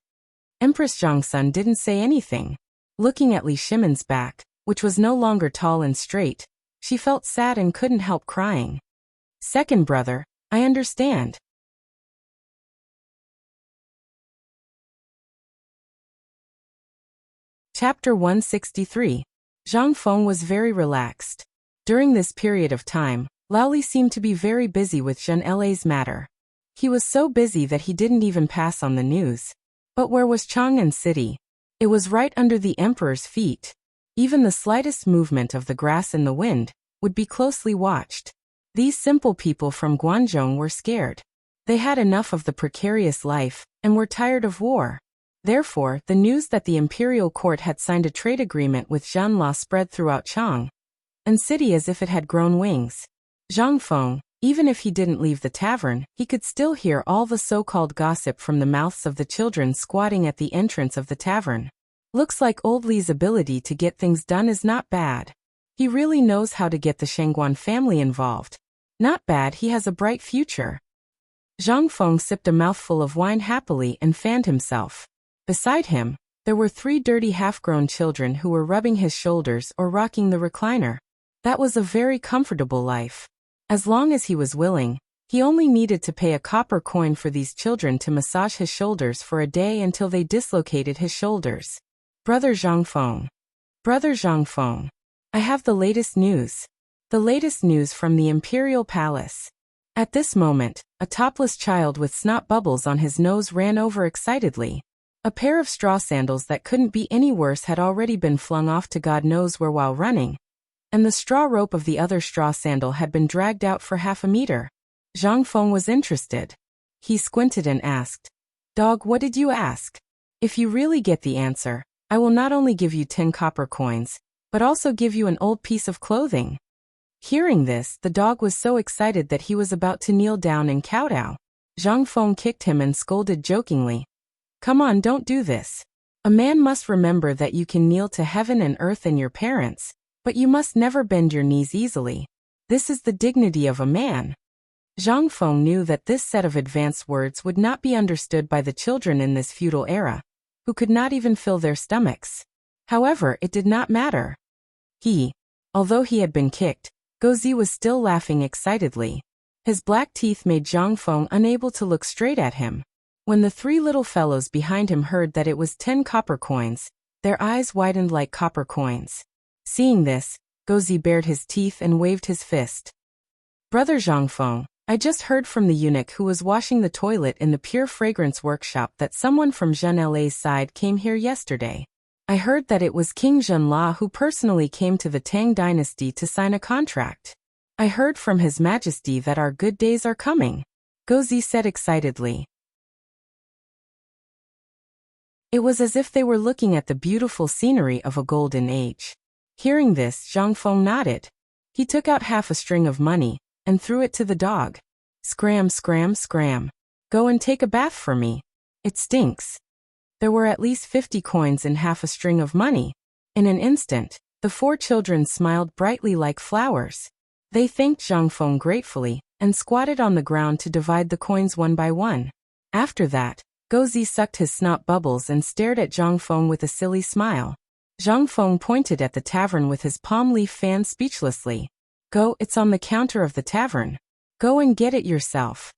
Empress Zhangsun didn't say anything. Looking at Li Shimin's back, which was no longer tall and straight, she felt sad and couldn't help crying. Second brother, I understand. Chapter 163. Zhang Feng was very relaxed. During this period of time, Lao Li seemed to be very busy with Zhen La's matter. He was so busy that he didn't even pass on the news. But where was Chang'an City? It was right under the emperor's feet. Even the slightest movement of the grass in the wind would be closely watched. These simple people from Guangzhou were scared. They had enough of the precarious life and were tired of war. Therefore, the news that the imperial court had signed a trade agreement with Zhenla spread throughout Chang'an City as if it had grown wings. Zhang Feng, even if he didn't leave the tavern, he could still hear all the so-called gossip from the mouths of the children squatting at the entrance of the tavern. Looks like old Li's ability to get things done is not bad. He really knows how to get the Shengguan family involved. Not bad, he has a bright future. Zhang Feng sipped a mouthful of wine happily and fanned himself. Beside him, there were 3 dirty half-grown children who were rubbing his shoulders or rocking the recliner. That was a very comfortable life. As long as he was willing, he only needed to pay a copper coin for these children to massage his shoulders for a day until they dislocated his shoulders. Brother Zhang Feng. Brother Zhang Feng. I have the latest news. The latest news from the Imperial Palace. At this moment, a topless child with snot bubbles on his nose ran over excitedly. A pair of straw sandals that couldn't be any worse had already been flung off to God knows where while running, and the straw rope of the other straw sandal had been dragged out for half a meter. Zhang Feng was interested. He squinted and asked, Dog, what did you ask? If you really get the answer, I will not only give you 10 copper coins, but also give you an old piece of clothing. Hearing this, the dog was so excited that he was about to kneel down and kowtow. Zhang Feng kicked him and scolded jokingly. Come on, don't do this. A man must remember that you can kneel to heaven and earth and your parents, but you must never bend your knees easily. This is the dignity of a man. Zhang Feng knew that this set of advanced words would not be understood by the children in this feudal era, who could not even fill their stomachs. However, it did not matter. Although he had been kicked, Gozi was still laughing excitedly. His black teeth made Zhang Feng unable to look straight at him. When the 3 little fellows behind him heard that it was 10 copper coins, their eyes widened like copper coins. Seeing this, Gozi bared his teeth and waved his fist. Brother Zhang Feng, I just heard from the eunuch who was washing the toilet in the pure fragrance workshop that someone from Zhen La's side came here yesterday. I heard that it was King Zhenla who personally came to the Tang dynasty to sign a contract. I heard from His Majesty that our good days are coming, Gozi said excitedly. It was as if they were looking at the beautiful scenery of a golden age. Hearing this, Zhang Feng nodded. He took out half a string of money and threw it to the dog. Scram, scram, scram. Go and take a bath for me. It stinks. There were at least 50 coins and half a string of money. In an instant, the 4 children smiled brightly like flowers. They thanked Zhang Feng gratefully and squatted on the ground to divide the coins one by one. After that, Gozi sucked his snot bubbles and stared at Zhang Feng with a silly smile. Zhang Feng pointed at the tavern with his palm leaf fan speechlessly. Go, it's on the counter of the tavern. Go and get it yourself.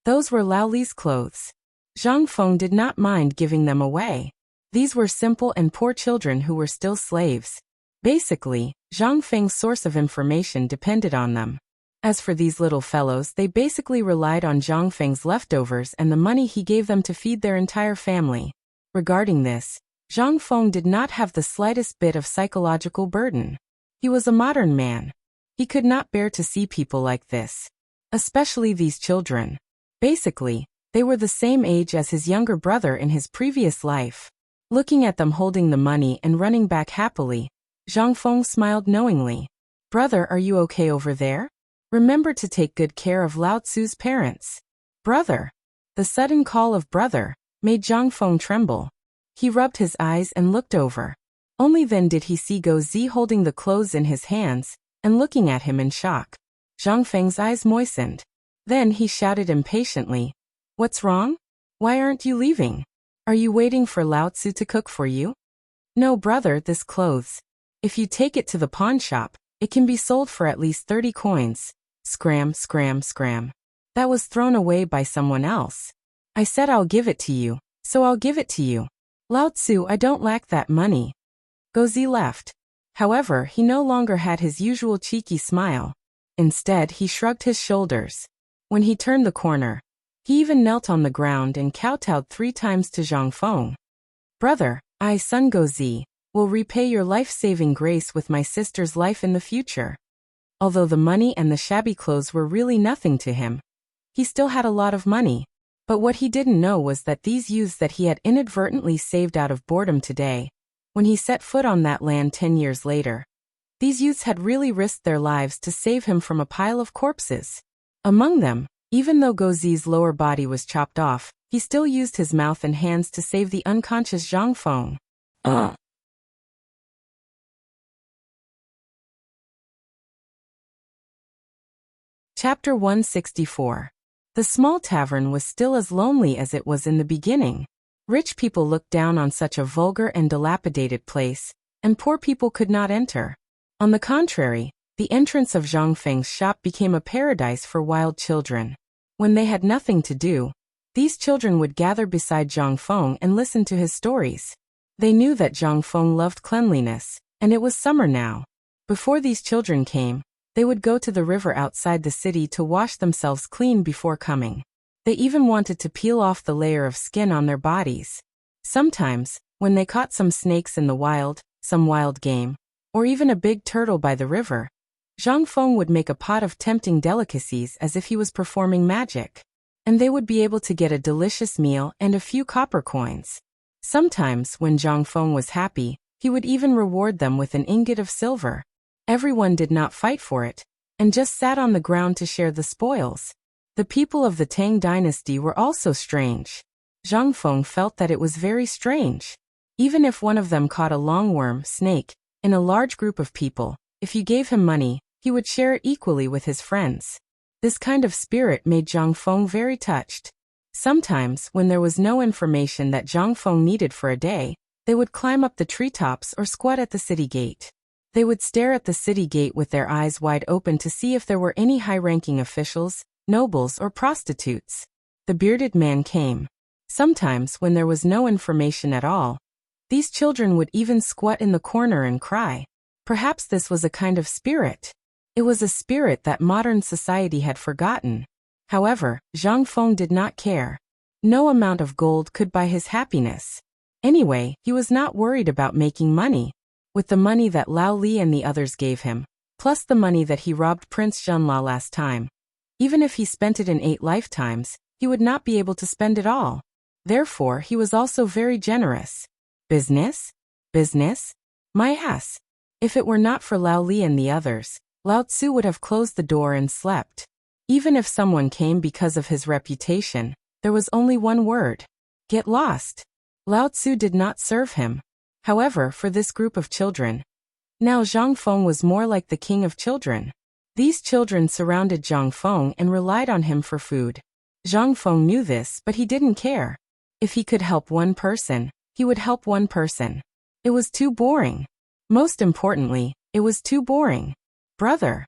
Those were Lao Li's clothes. Zhang Feng did not mind giving them away. These were simple and poor children who were still slaves. Basically, Zhang Feng's source of information depended on them. As for these little fellows, they basically relied on Zhang Feng's leftovers and the money he gave them to feed their entire family. Regarding this, Zhang Feng did not have the slightest bit of psychological burden. He was a modern man. He could not bear to see people like this. Especially these children. Basically, they were the same age as his younger brother in his previous life. Looking at them holding the money and running back happily, Zhang Feng smiled knowingly. Brother, are you okay over there? Remember to take good care of Lao Tzu's parents. Brother. The sudden call of brother made Zhang Feng tremble. He rubbed his eyes and looked over. Only then did he see Gozi holding the clothes in his hands and looking at him in shock. Zhang Feng's eyes moistened. Then he shouted impatiently, What's wrong? Why aren't you leaving? Are you waiting for Lao Tzu to cook for you? No, brother, this clothes. If you take it to the pawn shop, it can be sold for at least 30 coins. Scram, scram, scram. That was thrown away by someone else. I said I'll give it to you, so I'll give it to you. Lao Tzu, I don't lack that money. Gozi left. However, he no longer had his usual cheeky smile. Instead, he shrugged his shoulders. When he turned the corner, he even knelt on the ground and kowtowed 3 times to Zhang Feng. Brother, I, son Gozi, will repay your life-saving grace with my sister's life in the future. Although the money and the shabby clothes were really nothing to him, he still had a lot of money. But what he didn't know was that these youths that he had inadvertently saved out of boredom today, when he set foot on that land 10 years later, these youths had really risked their lives to save him from a pile of corpses. Among them, even though Gozi's lower body was chopped off, he still used his mouth and hands to save the unconscious Zhang Feng. Chapter 164. The small tavern was still as lonely as it was in the beginning. Rich people looked down on such a vulgar and dilapidated place, and poor people could not enter. On the contrary, the entrance of Zhang Feng's shop became a paradise for wild children. When they had nothing to do, these children would gather beside Zhang Feng and listen to his stories. They knew that Zhang Feng loved cleanliness, and it was summer now. Before these children came, they would go to the river outside the city to wash themselves clean before coming. They even wanted to peel off the layer of skin on their bodies. Sometimes, when they caught some snakes in the wild, some wild game, or even a big turtle by the river, Zhang Feng would make a pot of tempting delicacies as if he was performing magic. And they would be able to get a delicious meal and a few copper coins. Sometimes, when Zhang Feng was happy, he would even reward them with an ingot of silver. Everyone did not fight for it, and just sat on the ground to share the spoils. The people of the Tang dynasty were also strange. Zhang Feng felt that it was very strange. Even if one of them caught a longworm, snake, in a large group of people, if you gave him money, he would share it equally with his friends. This kind of spirit made Zhang Feng very touched. Sometimes, when there was no information that Zhang Feng needed for a day, they would climb up the treetops or squat at the city gate. They would stare at the city gate with their eyes wide open to see if there were any high-ranking officials, nobles, or prostitutes. The bearded man came. Sometimes, when there was no information at all, these children would even squat in the corner and cry. Perhaps this was a kind of spirit. It was a spirit that modern society had forgotten. However, Zhang Feng did not care. No amount of gold could buy his happiness. Anyway, he was not worried about making money. With the money that Lao Li and the others gave him, plus the money that he robbed Prince Junla last time, even if he spent it in 8 lifetimes, he would not be able to spend it all. Therefore, he was also very generous. Business? Business? My ass. If it were not for Lao Li and the others, Lao Tzu would have closed the door and slept. Even if someone came because of his reputation, there was only one word: get lost. Lao Tzu did not serve him. However, for this group of children, now Zhang Feng was more like the king of children. These children surrounded Zhang Feng and relied on him for food. Zhang Feng knew this, but he didn't care. If he could help one person, he would help one person. It was too boring. Most importantly, it was too boring. Brother.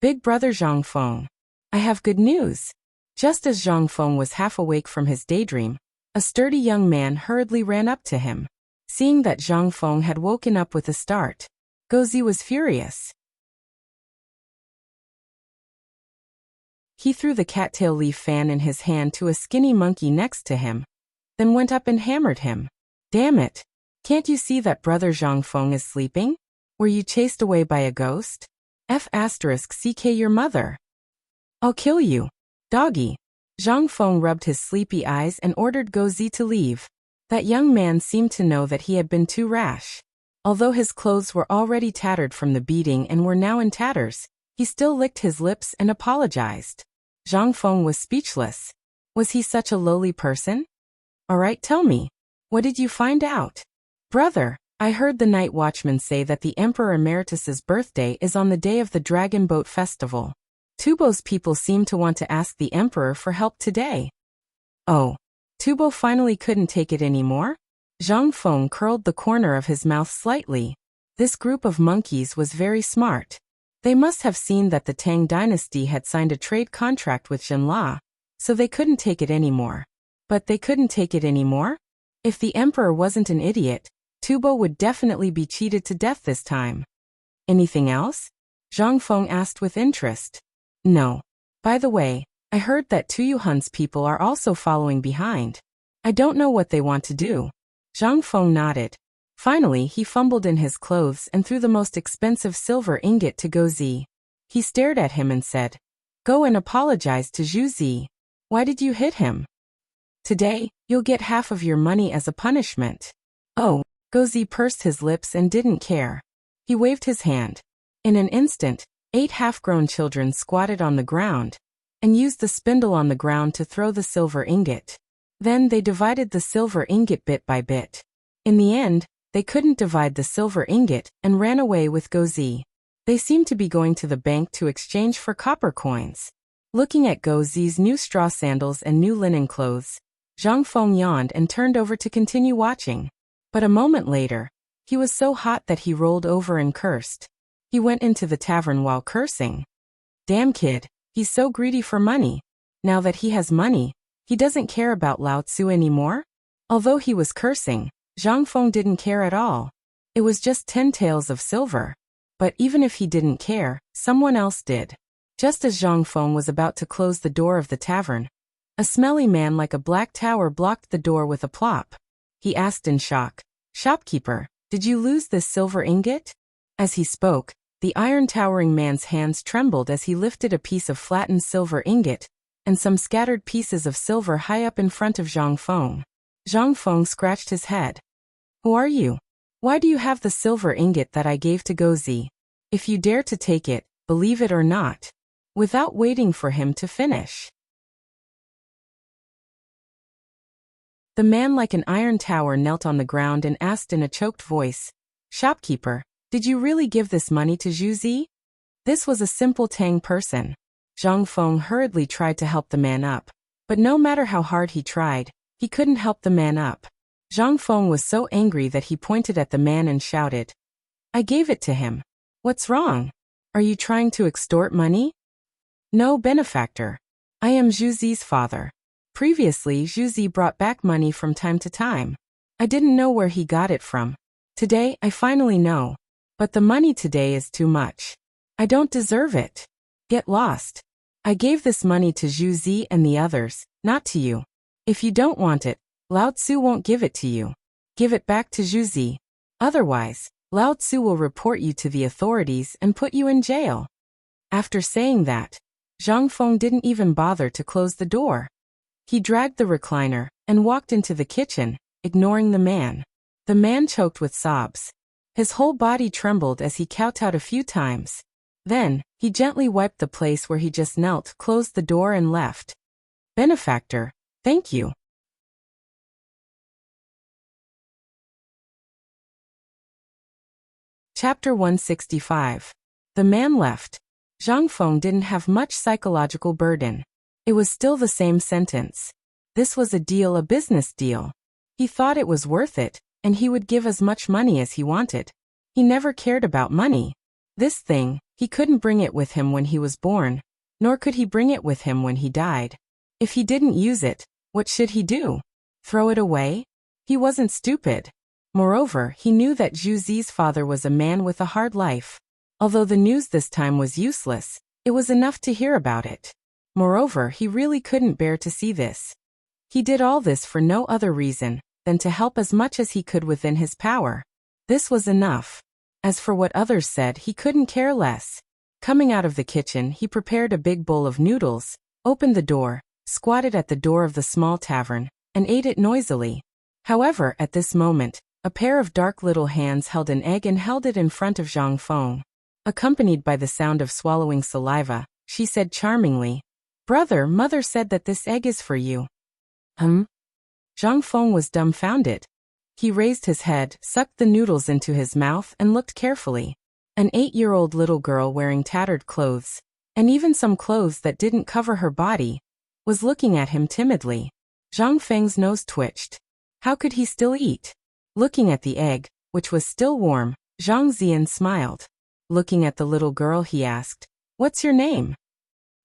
Big brother Zhang Feng. I have good news. Just as Zhang Feng was half awake from his daydream, a sturdy young man hurriedly ran up to him. Seeing that Zhang Feng had woken up with a start, Gozi was furious. He threw the cattail leaf fan in his hand to a skinny monkey next to him, then went up and hammered him. Damn it! Can't you see that brother Zhang Feng is sleeping? Were you chased away by a ghost? *CK your mother. I'll kill you. Doggy. Zhang Feng rubbed his sleepy eyes and ordered Gozi to leave. That young man seemed to know that he had been too rash. Although his clothes were already tattered from the beating and were now in tatters, he still licked his lips and apologized. Zhang Feng was speechless. Was he such a lowly person? All right, tell me. What did you find out? Brother, I heard the night watchman say that the Emperor Emeritus's birthday is on the day of the Dragon Boat Festival. Tubo's people seem to want to ask the Emperor for help today. Oh. Tubo finally couldn't take it anymore? Zhang Feng curled the corner of his mouth slightly. This group of monkeys was very smart. They must have seen that the Tang dynasty had signed a trade contract with Jinla, so they couldn't take it anymore. But they couldn't take it anymore? If the emperor wasn't an idiot, Tubo would definitely be cheated to death this time. Anything else? Zhang Feng asked with interest. No. By the way, I heard that Tuyu Hun's people are also following behind. I don't know what they want to do. Zhang Feng nodded. Finally, he fumbled in his clothes and threw the most expensive silver ingot to Gozi. He stared at him and said, Go and apologize to Zhu Zi. Why did you hit him? Today, you'll get half of your money as a punishment. Oh, Gozi pursed his lips and didn't care. He waved his hand. In an instant, 8 half-grown children squatted on the ground and used the spindle on the ground to throw the silver ingot. Then they divided the silver ingot bit by bit. In the end, they couldn't divide the silver ingot and ran away with Gozi. They seemed to be going to the bank to exchange for copper coins. Looking at Gozi's new straw sandals and new linen clothes, Zhang Feng yawned and turned over to continue watching. But a moment later, he was so hot that he rolled over and cursed. He went into the tavern while cursing. Damn kid, he's so greedy for money. Now that he has money, he doesn't care about Lao Tzu anymore? Although he was cursing, Zhang Feng didn't care at all. It was just 10 taels of silver. But even if he didn't care, someone else did. Just as Zhang Feng was about to close the door of the tavern, a smelly man like a black tower blocked the door with a plop. He asked in shock, Shopkeeper, did you lose this silver ingot? As he spoke, the iron-towering man's hands trembled as he lifted a piece of flattened silver ingot and some scattered pieces of silver high up in front of Zhang Feng. Zhang Feng scratched his head. Who are you? Why do you have the silver ingot that I gave to Gozi? If you dare to take it, believe it or not. Without waiting for him to finish. The man like an iron tower knelt on the ground and asked in a choked voice, Shopkeeper, did you really give this money to Zhu Zi? This was a simple Tang person. Zhang Feng hurriedly tried to help the man up, but no matter how hard he tried, he couldn't help the man up. Zhang Feng was so angry that he pointed at the man and shouted, I gave it to him. What's wrong? Are you trying to extort money? No, benefactor. I am Zhu Zi's father. Previously, Zhu Zi brought back money from time to time. I didn't know where he got it from. Today, I finally know. But the money today is too much. I don't deserve it. Get lost. I gave this money to Zhu Zi and the others, not to you. If you don't want it, Lao Tzu won't give it to you. Give it back to Zhuzi. Otherwise, Lao Tzu will report you to the authorities and put you in jail. After saying that, Zhang Feng didn't even bother to close the door. He dragged the recliner and walked into the kitchen, ignoring the man. The man choked with sobs. His whole body trembled as he kowtowed a few times. Then, he gently wiped the place where he just knelt, closed the door and left. Benefactor, thank you. Chapter 165. The man left. Zhang Feng didn't have much psychological burden. It was still the same sentence. This was a business deal. He thought it was worth it, and he would give as much money as he wanted. He never cared about money. This thing, he couldn't bring it with him when he was born, nor could he bring it with him when he died. If he didn't use it, what should he do? Throw it away? He wasn't stupid. Moreover, he knew that Zhu Zi's father was a man with a hard life. Although the news this time was useless, it was enough to hear about it. Moreover, he really couldn't bear to see this. He did all this for no other reason than to help as much as he could within his power. This was enough. As for what others said, he couldn't care less. Coming out of the kitchen, he prepared a big bowl of noodles, opened the door, squatted at the door of the small tavern, and ate it noisily. However, at this moment, a pair of dark little hands held an egg and held it in front of Zhang Feng. Accompanied by the sound of swallowing saliva, she said charmingly, "Brother, mother said that this egg is for you." Zhang Feng was dumbfounded. He raised his head, sucked the noodles into his mouth and looked carefully. An 8-year-old little girl wearing tattered clothes, and even some clothes that didn't cover her body, was looking at him timidly. Zhang Feng's nose twitched. How could he still eat? Looking at the egg, which was still warm, Zhang Ziyan smiled. Looking at the little girl, he asked, "What's your name?"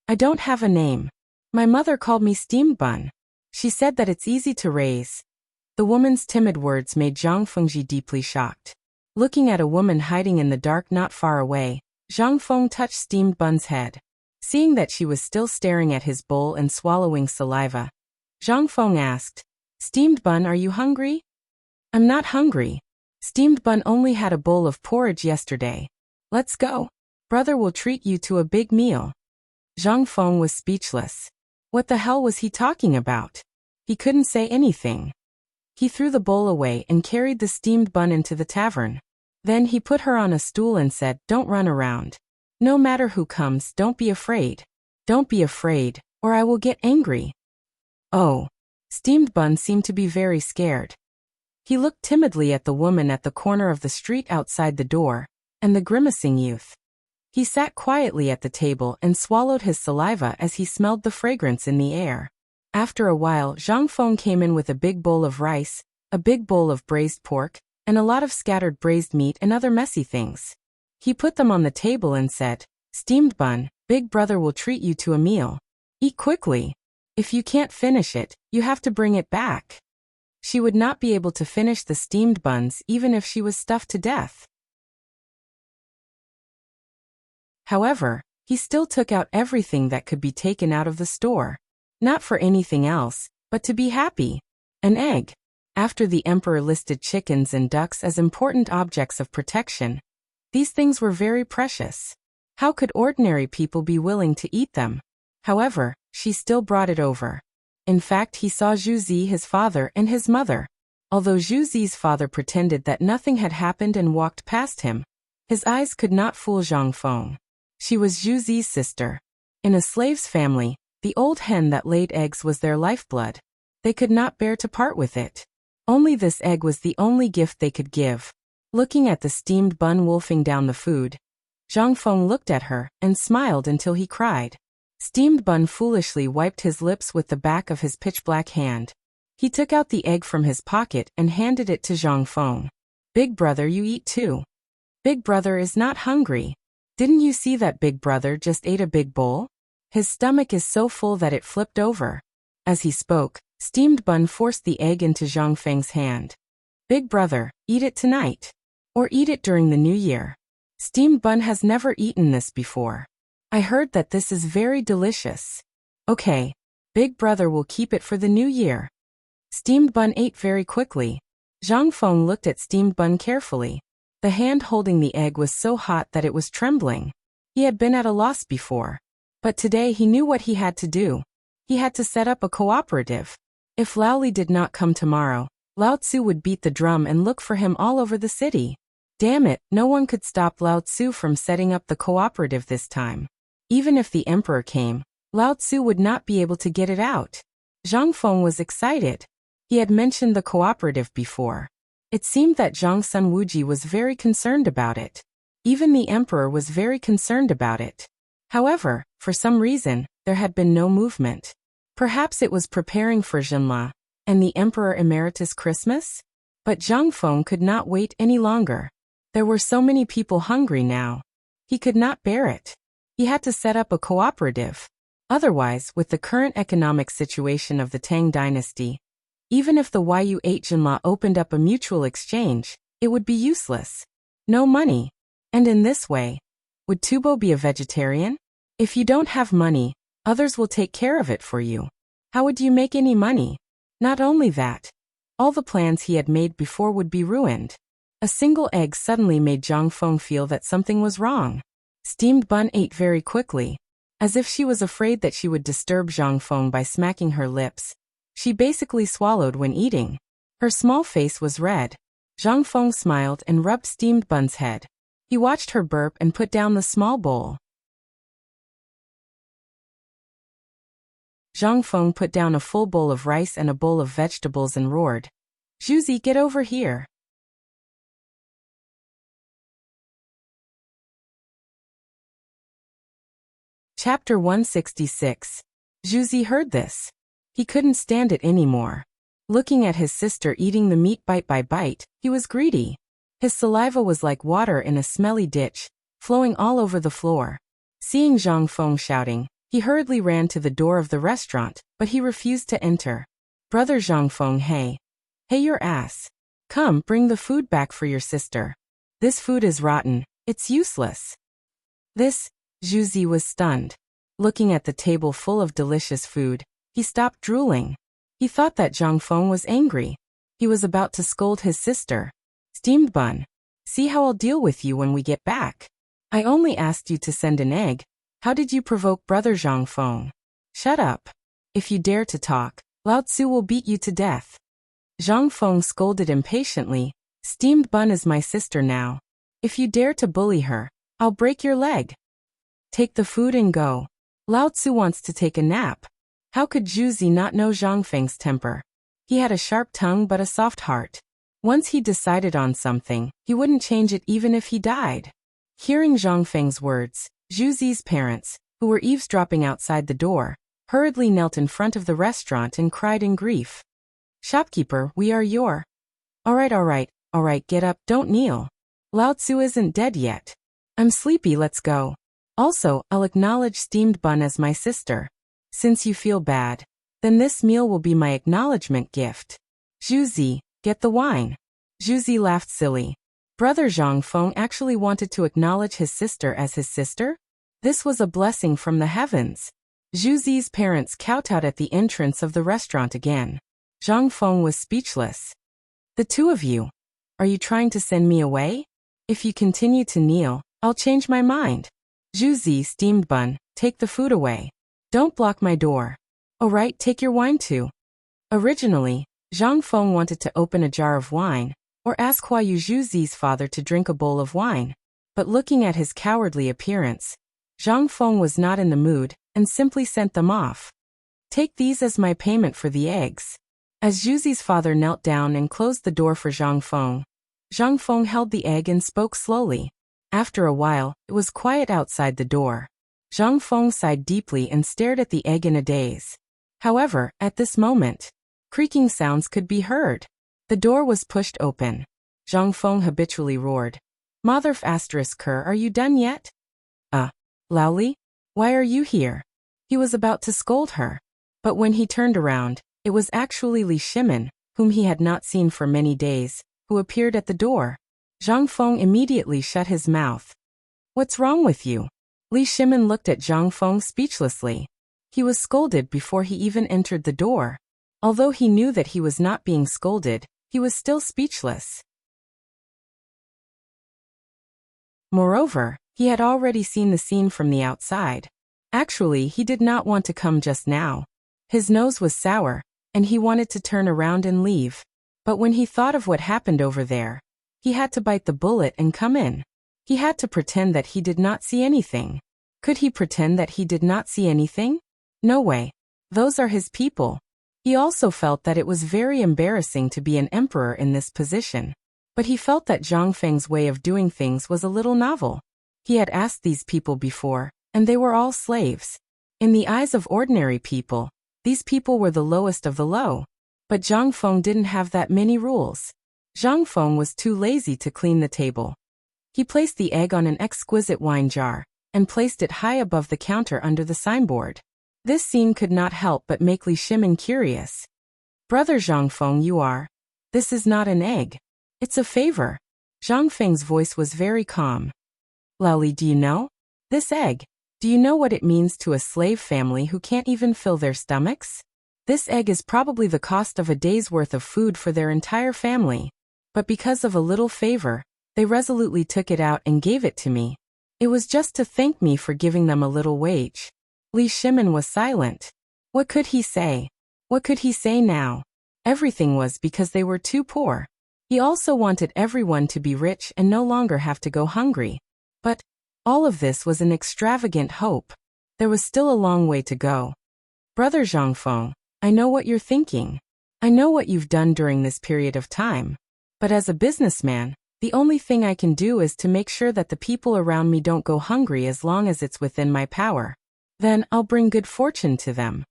"I don't have a name. My mother called me Steamed Bun. She said that it's easy to raise." The woman's timid words made Zhang Fengji deeply shocked. Looking at a woman hiding in the dark not far away, Zhang Feng touched Steamed Bun's head. Seeing that she was still staring at his bowl and swallowing saliva, Zhang Feng asked, "Steamed Bun, are you hungry?" "I'm not hungry. Steamed Bun only had a bowl of porridge yesterday. Let's go. Brother will treat you to a big meal." Zhang Feng was speechless. What the hell was he talking about? He couldn't say anything. He threw the bowl away and carried the steamed bun into the tavern. Then he put her on a stool and said, "Don't run around. No matter who comes, don't be afraid. Don't be afraid, or I will get angry." Oh. Steamed Bun seemed to be very scared. He looked timidly at the woman at the corner of the street outside the door, and the grimacing youth. He sat quietly at the table and swallowed his saliva as he smelled the fragrance in the air. After a while, Zhang Feng came in with a big bowl of rice, a big bowl of braised pork, and a lot of scattered braised meat and other messy things. He put them on the table and said, "Steamed Bun, Big Brother will treat you to a meal. Eat quickly. If you can't finish it, you have to bring it back." She would not be able to finish the steamed buns even if she was stuffed to death. However, he still took out everything that could be taken out of the store. Not for anything else, but to be happy. An egg. After the emperor listed chickens and ducks as important objects of protection, these things were very precious. How could ordinary people be willing to eat them? However, she still brought it over. In fact, he saw Zhu Zi, his father, and his mother. Although Zhu Zi's father pretended that nothing had happened and walked past him, his eyes could not fool Zhang Feng. She was Zhu Zi's sister. In a slave's family, the old hen that laid eggs was their lifeblood. They could not bear to part with it. Only this egg was the only gift they could give. Looking at the steamed bun wolfing down the food, Zhang Feng looked at her and smiled until he cried. Steamed Bun foolishly wiped his lips with the back of his pitch-black hand. He took out the egg from his pocket and handed it to Zhang Feng. "Big Brother, you eat too. Big Brother is not hungry. Didn't you see that Big Brother just ate a big bowl? His stomach is so full that it flipped over." As he spoke, Steamed Bun forced the egg into Zhang Feng's hand. "Big Brother, eat it tonight. Or eat it during the New Year. Steamed Bun has never eaten this before. I heard that this is very delicious. Okay, Big Brother will keep it for the New Year." Steamed Bun ate very quickly. Zhang Feng looked at steamed bun carefully. The hand holding the egg was so hot that it was trembling. He had been at a loss before. But today he knew what he had to do. He had to set up a cooperative. If Lao Li did not come tomorrow, Lao Tzu would beat the drum and look for him all over the city. Damn it, no one could stop Lao Tzu from setting up the cooperative this time. Even if the emperor came, Lao Tzu would not be able to get it out. Zhang Feng was excited. He had mentioned the cooperative before. It seemed that Zhang Sun Wuji was very concerned about it. Even the emperor was very concerned about it. However, for some reason, there had been no movement. Perhaps it was preparing for Zhenla and the Emperor Emeritus Christmas? But Zhang Feng could not wait any longer. There were so many people hungry now. He could not bear it. He had to set up a cooperative. Otherwise, with the current economic situation of the Tang dynasty, even if the Yu8 Zhenla opened up a mutual exchange, it would be useless. No money. And in this way, would Tubo be a vegetarian? If you don't have money, others will take care of it for you. How would you make any money? Not only that, all the plans he had made before would be ruined. A single egg suddenly made Zhang Feng feel that something was wrong. Steamed bun ate very quickly. As if she was afraid that she would disturb Zhang Feng by smacking her lips. She basically swallowed when eating. Her small face was red. Zhang Feng smiled and rubbed steamed bun's head. He watched her burp and put down the small bowl. Zhang Feng put down a full bowl of rice and a bowl of vegetables and roared, "Zhuzi, get over here." Chapter 166. Zhuzi heard this. He couldn't stand it anymore. Looking at his sister eating the meat bite by bite, he was greedy. His saliva was like water in a smelly ditch, flowing all over the floor. Seeing Zhang Feng shouting, he hurriedly ran to the door of the restaurant, but he refused to enter. "Brother Zhang Feng, hey. Hey your ass. Come, bring the food back for your sister. This food is rotten, it's useless." Zhuzi was stunned. Looking at the table full of delicious food, he stopped drooling. He thought that Zhang Feng was angry. He was about to scold his sister. "Steamed bun. See how I'll deal with you when we get back. I only asked you to send an egg. How did you provoke brother Zhang Feng? Shut up. If you dare to talk, Lao Tzu will beat you to death." Zhang Feng scolded impatiently. "Steamed bun is my sister now. If you dare to bully her, I'll break your leg. Take the food and go. Lao Tzu wants to take a nap." How could Zhuzi not know Zhang Feng's temper? He had a sharp tongue but a soft heart. Once he decided on something, he wouldn't change it even if he died. Hearing Zhang Feng's words, Zhuzi's parents, who were eavesdropping outside the door, hurriedly knelt in front of the restaurant and cried in grief. "Shopkeeper, we are your..." All right, get up, don't kneel. Lao Tzu isn't dead yet. I'm sleepy, let's go. Also, I'll acknowledge steamed bun as my sister. Since you feel bad, then this meal will be my acknowledgement gift. Zhuzi, get the wine." Zhuzi laughed silly. Brother Zhang Feng actually wanted to acknowledge his sister as his sister? This was a blessing from the heavens. Zhuzi's parents kowtowed at the entrance of the restaurant again. Zhang Feng was speechless. "The two of you, are you trying to send me away? If you continue to kneel, I'll change my mind. Zhuzi, steamed bun, take the food away. Don't block my door. Alright, take your wine too." Originally, Zhang Feng wanted to open a jar of wine, or ask Huayu Zhuzi's father to drink a bowl of wine. But looking at his cowardly appearance, Zhang Feng was not in the mood, and simply sent them off. "Take these as my payment for the eggs." As Zhuzi's father knelt down and closed the door for Zhang Feng held the egg and spoke slowly. After a while, it was quiet outside the door. Zhang Feng sighed deeply and stared at the egg in a daze. However, at this moment, creaking sounds could be heard. The door was pushed open. Zhang Feng habitually roared, "Motherf **Ker, are you done yet?" Lao Li? Why are you here?" He was about to scold her. But when he turned around, it was actually Li Shimin, whom he had not seen for many days, who appeared at the door. Zhang Feng immediately shut his mouth. "What's wrong with you?" Li Shimin looked at Zhang Feng speechlessly. He was scolded before he even entered the door. Although he knew that he was not being scolded, He was still speechless. Moreover, he had already seen the scene from the outside. Actually, he did not want to come just now. His nose was sour, and he wanted to turn around and leave. But when he thought of what happened over there, he had to bite the bullet and come in. He had to pretend that he did not see anything. Could he pretend that he did not see anything? No way. Those are his people. He also felt that it was very embarrassing to be an emperor in this position. But he felt that Zhang Feng's way of doing things was a little novel. He had asked these people before, and they were all slaves. In the eyes of ordinary people, these people were the lowest of the low. But Zhang Feng didn't have that many rules. Zhang Feng was too lazy to clean the table. He placed the egg on an exquisite wine jar, and placed it high above the counter under the signboard. This scene could not help but make Li Shimin curious. Brother Zhang Feng, this is not an egg. It's a favor. Zhang Feng's voice was very calm. Lao Li, do you know? This egg. Do you know what it means to a slave family who can't even fill their stomachs? This egg is probably the cost of a day's worth of food for their entire family. But because of a little favor, they resolutely took it out and gave it to me. It was just to thank me for giving them a little wage. Li Shimin was silent. What could he say? What could he say now? Everything was because they were too poor. He also wanted everyone to be rich and no longer have to go hungry. But all of this was an extravagant hope. There was still a long way to go. Brother Zhang Feng, I know what you're thinking. I know what you've done during this period of time. But as a businessman, the only thing I can do is to make sure that the people around me don't go hungry as long as it's within my power. Then I'll bring good fortune to them.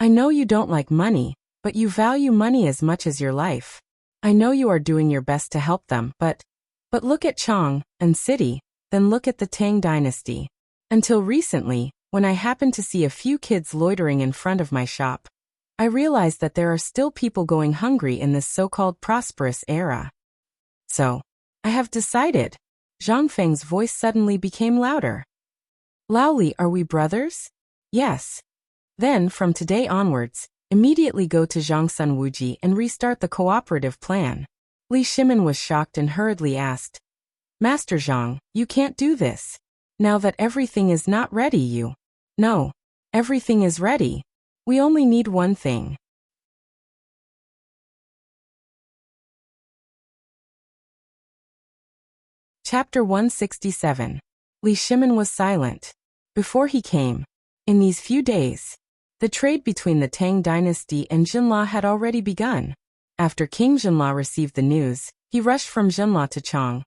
I know you don't like money, but you value money as much as your life. I know you are doing your best to help them, but look at Chang and city, then look at the Tang dynasty. Until recently, when I happened to see a few kids loitering in front of my shop, I realized that there are still people going hungry in this so-called prosperous era. So, I have decided. Zhang Feng's voice suddenly became louder. Lao Li, are we brothers? Yes. Then, from today onwards, immediately go to Zhangsun Wuji and restart the cooperative plan. Li Shimin was shocked and hurriedly asked, Master Zhang, you can't do this. Now that everything is not ready No, everything is ready. We only need one thing. Chapter 167. Li Shimin was silent. Before he came, in these few days, the trade between the Tang dynasty and Jinla had already begun. After King Jinla received the news, he rushed from Jinla to Chang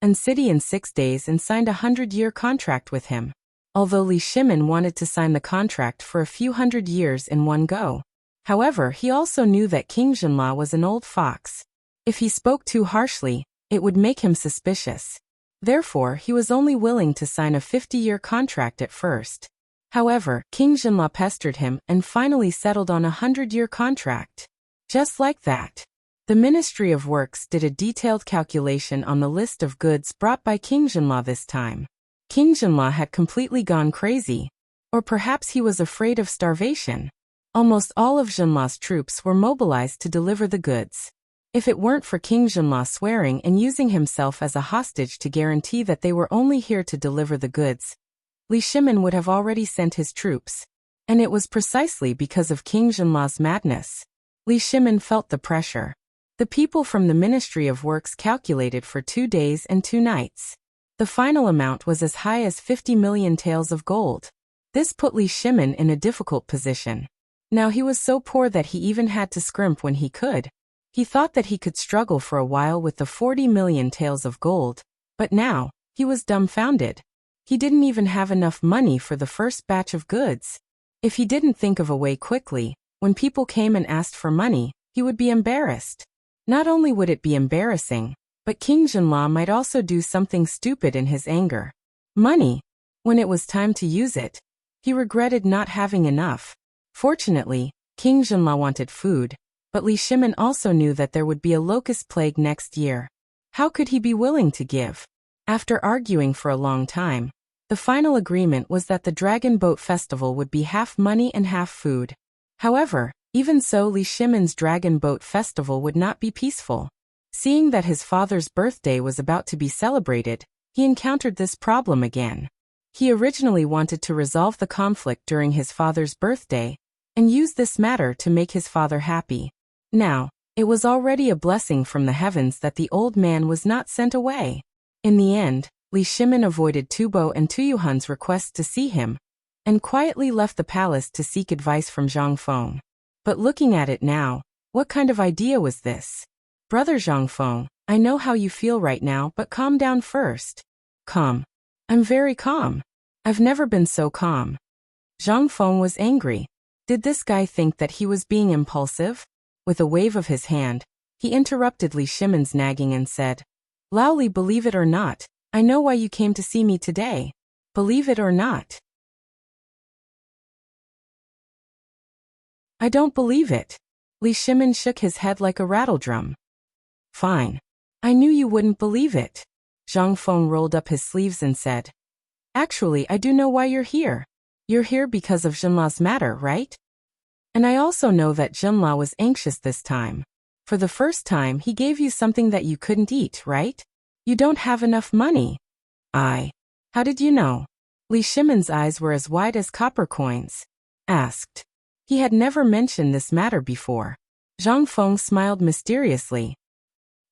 and city in 6 days and signed a 100-year contract with him. Although Li Shimin wanted to sign the contract for a few 100 years in one go. However, he also knew that King Jinla was an old fox. If he spoke too harshly, it would make him suspicious. Therefore, he was only willing to sign a 50-year contract at first. However, King Jinla pestered him and finally settled on a 100-year contract. Just like that. The Ministry of Works did a detailed calculation on the list of goods brought by King Jinla this time. King Jinla had completely gone crazy. Or perhaps he was afraid of starvation. Almost all of Jinla's troops were mobilized to deliver the goods. If it weren't for King Jinla swearing and using himself as a hostage to guarantee that they were only here to deliver the goods, Li Shimin would have already sent his troops. And it was precisely because of King Jinla's madness. Li Shimin felt the pressure. The people from the Ministry of Works calculated for 2 days and 2 nights. The final amount was as high as 50 million taels of gold. This put Li Shimin in a difficult position. Now he was so poor that he even had to scrimp when he could. He thought that he could struggle for a while with the 40 million taels of gold, but now, he was dumbfounded. He didn't even have enough money for the first batch of goods. If he didn't think of a way quickly, when people came and asked for money, he would be embarrassed. Not only would it be embarrassing, but King Jinla might also do something stupid in his anger. Money. When it was time to use it, he regretted not having enough. Fortunately, King Jinla wanted food, but Li Shimin also knew that there would be a locust plague next year. How could he be willing to give? After arguing for a long time, the final agreement was that the Dragon Boat Festival would be half money and half food. However, Even so, Li Shimon's Dragon Boat Festival would not be peaceful. Seeing that his father's birthday was about to be celebrated, he encountered this problem again. He originally wanted to resolve the conflict during his father's birthday and use this matter to make his father happy. Now, it was already a blessing from the heavens that the old man was not sent away. In the end, Li Shimon avoided Tubo and Tuyuhan's requests to see him and quietly left the palace to seek advice from Zhang Feng. But looking at it now, what kind of idea was this? Brother Zhang Feng, I know how you feel right now, but calm down first. Calm. I'm very calm. I've never been so calm. Zhang Feng was angry. Did this guy think that he was being impulsive? With a wave of his hand, he interrupted Li Shimon's nagging and said, Loudly, believe it or not, I know why you came to see me today. Believe it or not. I don't believe it. Li Shimon shook his head like a rattledrum. Fine. I knew you wouldn't believe it. Zhang Feng rolled up his sleeves and said, Actually, I do know why you're here. You're here because of Jinla's matter, right? And I also know that Jinla was anxious this time. For the first time, he gave you something that you couldn't eat, right? You don't have enough money. How did you know? Li Shimon's eyes were as wide as copper coins. Asked. He had never mentioned this matter before. Zhang Feng smiled mysteriously.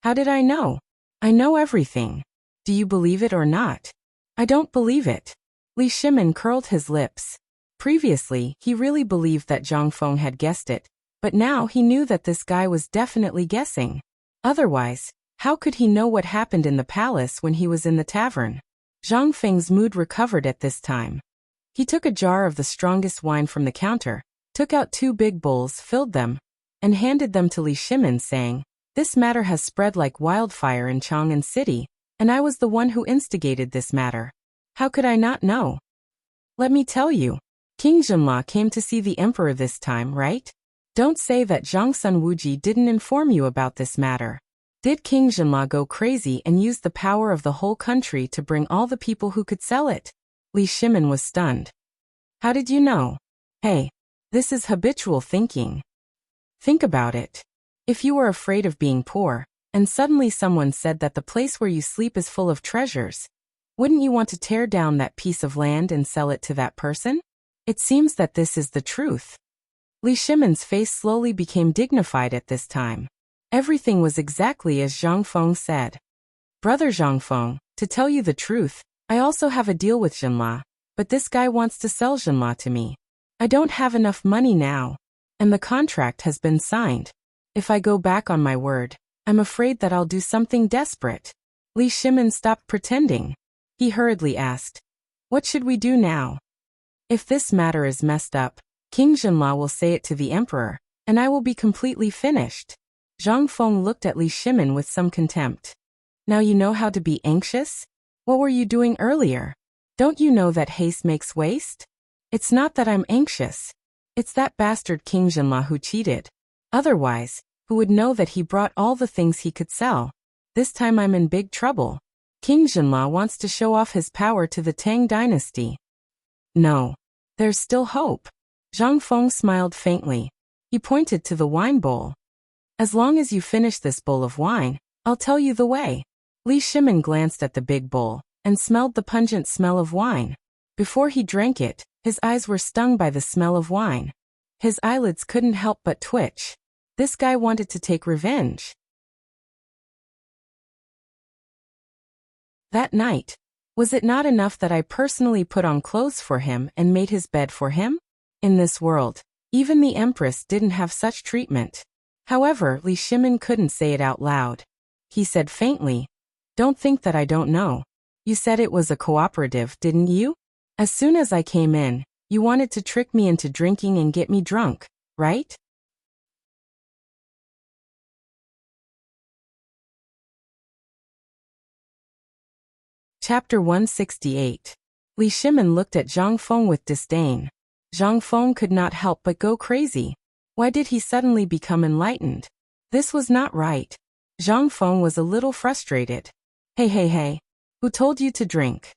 How did I know? I know everything. Do you believe it or not? I don't believe it. Li Shimon curled his lips. Previously, he really believed that Zhang Feng had guessed it, but now he knew that this guy was definitely guessing. Otherwise, how could he know what happened in the palace when he was in the tavern? Zhang Feng's mood recovered at this time. He took a jar of the strongest wine from the counter, took out 2 big bowls, filled them, and handed them to Li Shimon, saying, This matter has spread like wildfire in Chang'an City, and I was the one who instigated this matter. How could I not know? Let me tell you. King Jinla came to see the emperor this time, right? Don't say that Zhang Sun Wuji didn't inform you about this matter. Did King Jinla go crazy and use the power of the whole country to bring all the people who could sell it? Li Shimon was stunned. How did you know? Hey, this is habitual thinking. Think about it. If you were afraid of being poor, and suddenly someone said that the place where you sleep is full of treasures, wouldn't you want to tear down that piece of land and sell it to that person? It seems that this is the truth. Li Shimon's face slowly became dignified at this time. Everything was exactly as Zhang Feng said. Brother Zhang Feng, to tell you the truth, I also have a deal with Jinla, but this guy wants to sell Jinla to me. I don't have enough money now, and the contract has been signed. If I go back on my word, I'm afraid that I'll do something desperate. Li Shimon stopped pretending. He hurriedly asked, What should we do now? If this matter is messed up, King Jinla will say it to the emperor, and I will be completely finished. Zhang Feng looked at Li Shimon with some contempt. Now you know how to be anxious? What were you doing earlier? Don't you know that haste makes waste? It's not that I'm anxious. It's that bastard King Jinla who cheated. Otherwise, who would know that he brought all the things he could sell? This time I'm in big trouble. King Jinla wants to show off his power to the Tang dynasty. No. There's still hope. Zhang Feng smiled faintly. He pointed to the wine bowl. As long as you finish this bowl of wine, I'll tell you the way. Li Shimon glanced at the big bowl and smelled the pungent smell of wine. Before he drank it, his eyes were stung by the smell of wine. His eyelids couldn't help but twitch. This guy wanted to take revenge. That night, was it not enough that I personally put on clothes for him and made his bed for him? In this world, even the empress didn't have such treatment. However, Li Shimon couldn't say it out loud. He said faintly, Don't think that I don't know. You said it was a cooperative, didn't you? As soon as I came in, you wanted to trick me into drinking and get me drunk, right? Chapter 168. Li Shimon looked at Zhang Feng with disdain. Zhang Feng could not help but go crazy. Why did he suddenly become enlightened? This was not right. Zhang Feng was a little frustrated. Hey. Who told you to drink?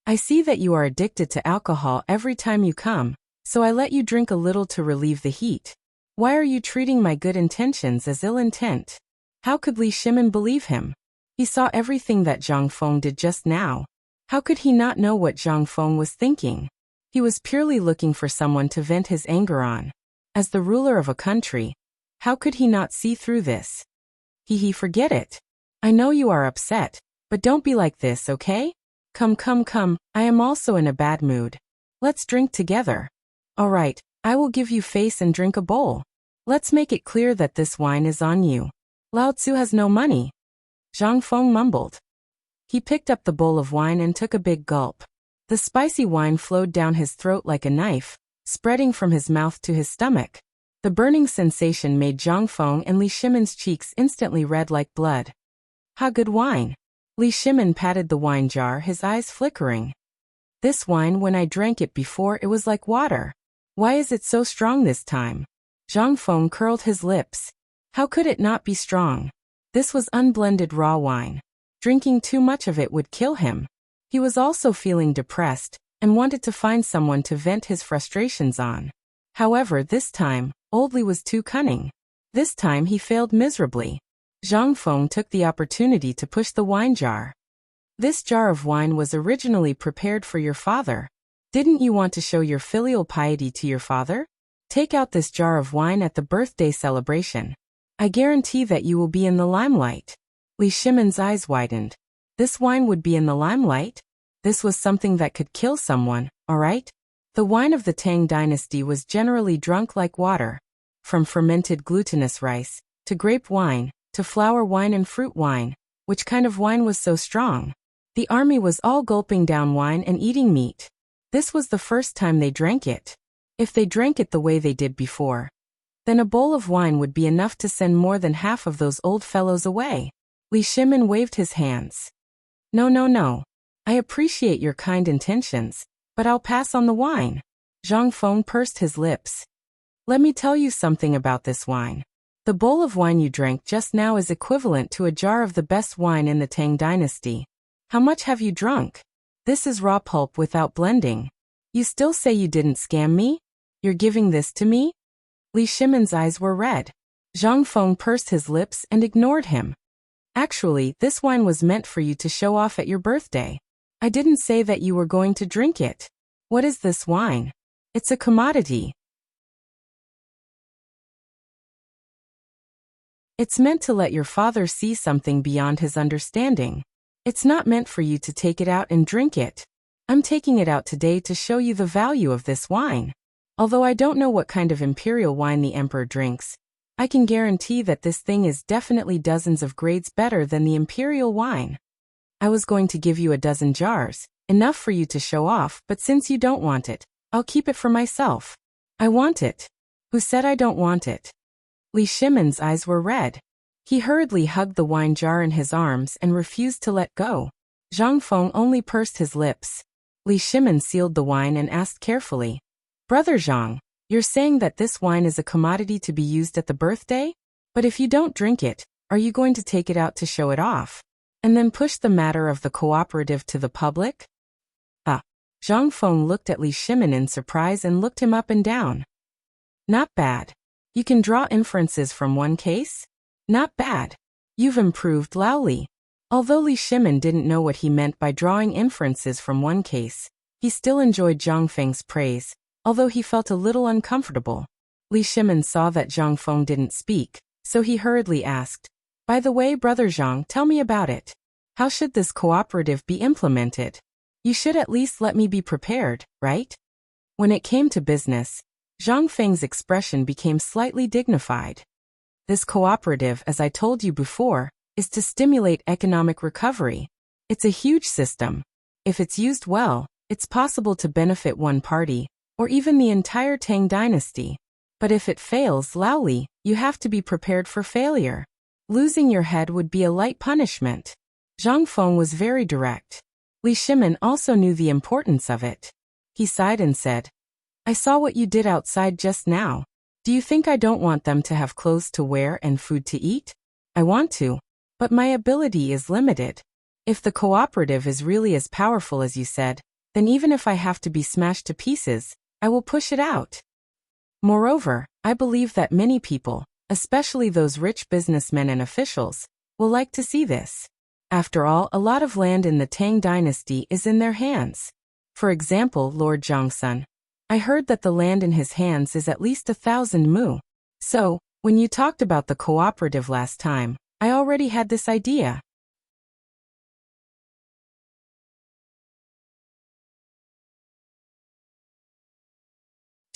I see that you are addicted to alcohol every time you come, so I let you drink a little to relieve the heat. Why are you treating my good intentions as ill intent? How could Li Shimin believe him? He saw everything that Zhang Feng did just now. How could he not know what Zhang Feng was thinking? He was purely looking for someone to vent his anger on. As the ruler of a country, how could he not see through this? Forget it. I know you are upset, but don't be like this, okay? Come, I am also in a bad mood. Let's drink together. All right, I will give you face and drink a bowl. Let's make it clear that this wine is on you. Lao Tzu has no money. Zhang Feng mumbled. He picked up the bowl of wine and took a big gulp. The spicy wine flowed down his throat like a knife, spreading from his mouth to his stomach. The burning sensation made Zhang Feng and Li Shimin's cheeks instantly red like blood. Ha, good wine. Li Shimin patted the wine jar, his eyes flickering. This wine, when I drank it before, it was like water. Why is it so strong this time? Zhang Feng curled his lips. How could it not be strong? This was unblended raw wine. Drinking too much of it would kill him. He was also feeling depressed and wanted to find someone to vent his frustrations on. However, this time, Old Li was too cunning. This time he failed miserably. Zhang Feng took the opportunity to push the wine jar. This jar of wine was originally prepared for your father. Didn't you want to show your filial piety to your father? Take out this jar of wine at the birthday celebration. I guarantee that you will be in the limelight. Li Shimin's eyes widened. This wine would be in the limelight? This was something that could kill someone, all right? The wine of the Tang dynasty was generally drunk like water. From fermented glutinous rice, to grape wine, to flour wine and fruit wine. Which kind of wine was so strong? The army was all gulping down wine and eating meat. This was the first time they drank it. If they drank it the way they did before, then a bowl of wine would be enough to send more than half of those old fellows away. Li Shimin waved his hands. No. I appreciate your kind intentions, but I'll pass on the wine. Zhang Feng pursed his lips. Let me tell you something about this wine. The bowl of wine you drank just now is equivalent to a jar of the best wine in the Tang dynasty. How much have you drunk? This is raw pulp without blending. You still say you didn't scam me? You're giving this to me? Li Shimin's eyes were red. Zhang Feng pursed his lips and ignored him. Actually, this wine was meant for you to show off at your birthday. I didn't say that you were going to drink it. What is this wine? It's a commodity. It's meant to let your father see something beyond his understanding. It's not meant for you to take it out and drink it. I'm taking it out today to show you the value of this wine. Although I don't know what kind of imperial wine the emperor drinks, I can guarantee that this thing is definitely dozens of grades better than the imperial wine. I was going to give you a dozen jars, enough for you to show off, but since you don't want it, I'll keep it for myself. I want it. Who said I don't want it? Li Shimin's eyes were red. He hurriedly hugged the wine jar in his arms and refused to let go. Zhang Feng only pursed his lips. Li Shimin sealed the wine and asked carefully, Brother Zhang, you're saying that this wine is a commodity to be used at the birthday? But if you don't drink it, are you going to take it out to show it off? And then push the matter of the cooperative to the public? Zhang Feng looked at Li Shimin in surprise and looked him up and down. Not bad. You can draw inferences from one case? Not bad. You've improved, Lao Li. Although Li Shimin didn't know what he meant by drawing inferences from one case, he still enjoyed Zhang Feng's praise, although he felt a little uncomfortable. Li Shimin saw that Zhang Feng didn't speak, so he hurriedly asked, By the way, Brother Zhang, tell me about it. How should this cooperative be implemented? You should at least let me be prepared, right? When it came to business, Zhang Feng's expression became slightly dignified. This cooperative, as I told you before, is to stimulate economic recovery. It's a huge system. If it's used well, it's possible to benefit one party, or even the entire Tang dynasty. But if it fails, Lao Li, you have to be prepared for failure. Losing your head would be a light punishment. Zhang Feng was very direct. Li Shimin also knew the importance of it. He sighed and said, I saw what you did outside just now. Do you think I don't want them to have clothes to wear and food to eat? I want to, but my ability is limited. If the cooperative is really as powerful as you said, then even if I have to be smashed to pieces, I will push it out. Moreover, I believe that many people, especially those rich businessmen and officials, will like to see this. After all, a lot of land in the Tang dynasty is in their hands. For example, Lord Zhongsun. I heard that the land in his hands is at least 1,000 mu. So, when you talked about the cooperative last time, I already had this idea.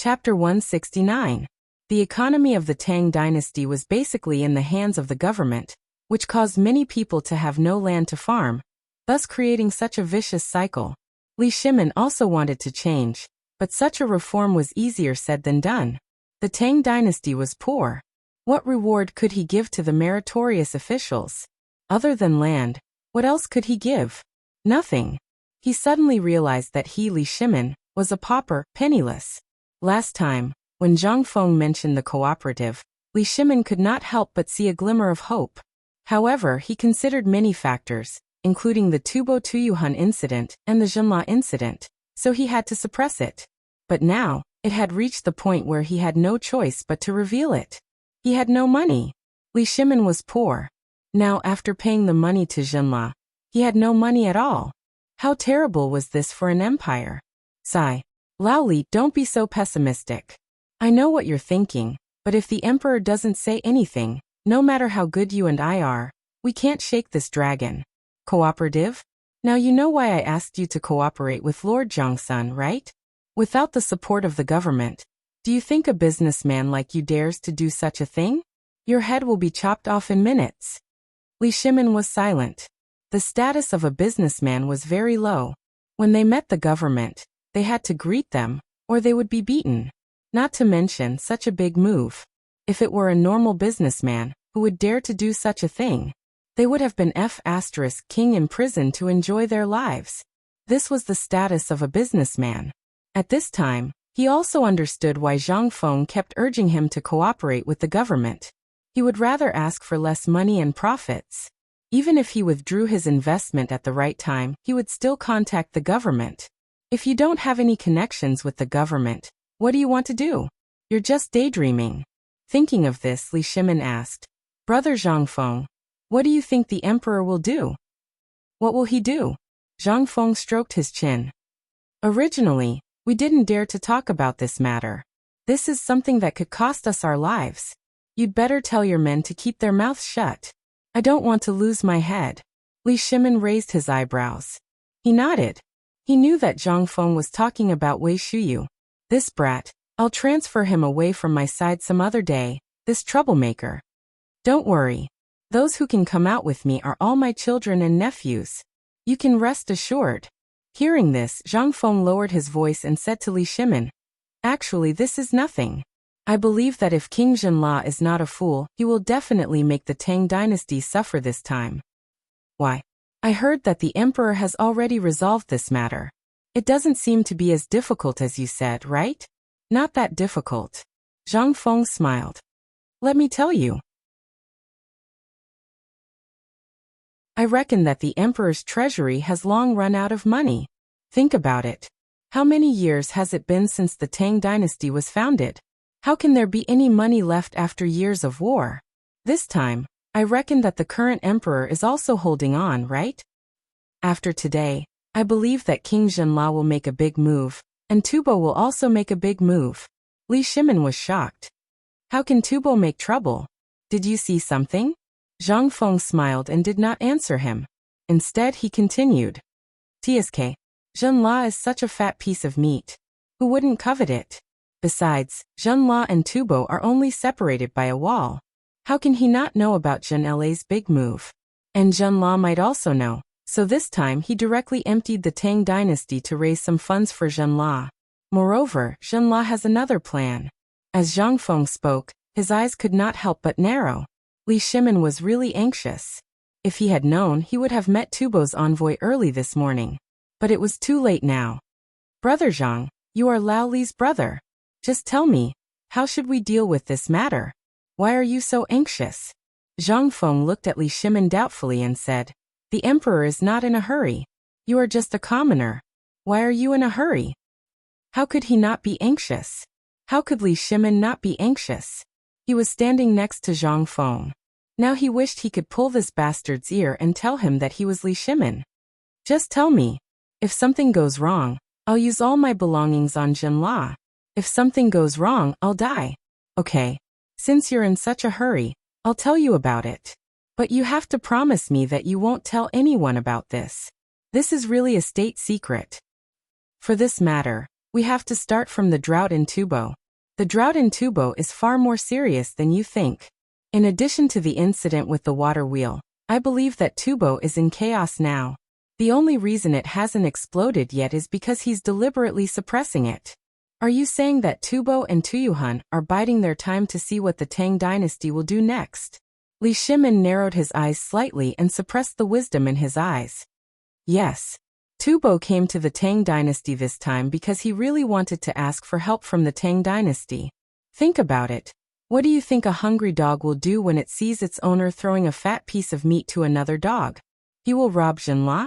Chapter 169. The economy of the Tang dynasty was basically in the hands of the government, which caused many people to have no land to farm, thus creating such a vicious cycle. Li Shimin also wanted to change, but such a reform was easier said than done. The Tang dynasty was poor. What reward could he give to the meritorious officials? Other than land, what else could he give? Nothing. He suddenly realized that he, Li Shimin, was a pauper, penniless. Last time, when Zhang Feng mentioned the cooperative, Li Shimin could not help but see a glimmer of hope. However, he considered many factors, including the Tubo Tuyuhun incident and the Zhenla incident, so he had to suppress it. But now, it had reached the point where he had no choice but to reveal it. He had no money. Li Shimin was poor. Now, after paying the money to Zhenla, he had no money at all. How terrible was this for an empire? Sigh. Lao Li, don't be so pessimistic. I know what you're thinking, but if the emperor doesn't say anything, no matter how good you and I are, we can't shake this dragon. Cooperative? Now you know why I asked you to cooperate with Lord Zhongsun, right? Without the support of the government, do you think a businessman like you dares to do such a thing? Your head will be chopped off in minutes. Li Shimin was silent. The status of a businessman was very low. When they met the government, they had to greet them, or they would be beaten. Not to mention such a big move. If it were a normal businessman who would dare to do such a thing, they would have been king in prison to enjoy their lives. This was the status of a businessman. At this time, he also understood why Zhang Feng kept urging him to cooperate with the government. He would rather ask for less money and profits. Even if he withdrew his investment at the right time, he would still contact the government. If you don't have any connections with the government, what do you want to do? You're just daydreaming. Thinking of this, Li Shimin asked, Brother Zhang Feng, what do you think the emperor will do? What will he do? Zhang Feng stroked his chin. Originally, we didn't dare to talk about this matter. This is something that could cost us our lives. You'd better tell your men to keep their mouths shut. I don't want to lose my head. Li Shimin raised his eyebrows. He nodded. He knew that Zhang Feng was talking about Wei Shuyu. This brat, I'll transfer him away from my side some other day, this troublemaker. Don't worry. Those who can come out with me are all my children and nephews. You can rest assured. Hearing this, Zhang Feng lowered his voice and said to Li Shimin, Actually, this is nothing. I believe that if King Zhenla is not a fool, he will definitely make the Tang dynasty suffer this time. Why? I heard that the emperor has already resolved this matter. It doesn't seem to be as difficult as you said, right? Not that difficult. Zhang Feng smiled. Let me tell you. I reckon that the emperor's treasury has long run out of money. Think about it. How many years has it been since the Tang dynasty was founded? How can there be any money left after years of war? This time, I reckon that the current emperor is also holding on, right? After today, I believe that King Zhenla will make a big move, and Tubo will also make a big move. Li Shimin was shocked. How can Tubo make trouble? Did you see something? Zhang Feng smiled and did not answer him. Instead, he continued. TSK, Zhenla is such a fat piece of meat. Who wouldn't covet it? Besides, Zhenla and Tubo are only separated by a wall. How can he not know about Zhenla's big move? And Zhenla might also know, so this time he directly emptied the Tang dynasty to raise some funds for Zhenla. Moreover, Zhenla has another plan. As Zhang Feng spoke, his eyes could not help but narrow. Li Shimin was really anxious. If he had known, he would have met Tubo's envoy early this morning. But it was too late now. Brother Zhang, you are Lao Li's brother. Just tell me, how should we deal with this matter? Why are you so anxious? Zhang Feng looked at Li Shimin doubtfully and said, The emperor is not in a hurry. You are just a commoner. Why are you in a hurry? How could he not be anxious? How could Li Shimin not be anxious? He was standing next to Zhang Feng. Now he wished he could pull this bastard's ear and tell him that he was Li Shimin. Just tell me. If something goes wrong, I'll use all my belongings on Jinla. If something goes wrong, I'll die. Okay. Since you're in such a hurry, I'll tell you about it. But you have to promise me that you won't tell anyone about this. This is really a state secret. For this matter, we have to start from the drought in Tubo. The drought in Tubo is far more serious than you think. In addition to the incident with the water wheel, I believe that Tubo is in chaos now. The only reason it hasn't exploded yet is because he's deliberately suppressing it. Are you saying that Tubo and Tuyuhan are biding their time to see what the Tang dynasty will do next? Li Shimin narrowed his eyes slightly and suppressed the wisdom in his eyes. Yes. Tubo came to the Tang dynasty this time because he really wanted to ask for help from the Tang dynasty. Think about it. What do you think a hungry dog will do when it sees its owner throwing a fat piece of meat to another dog? He will rob Jinla?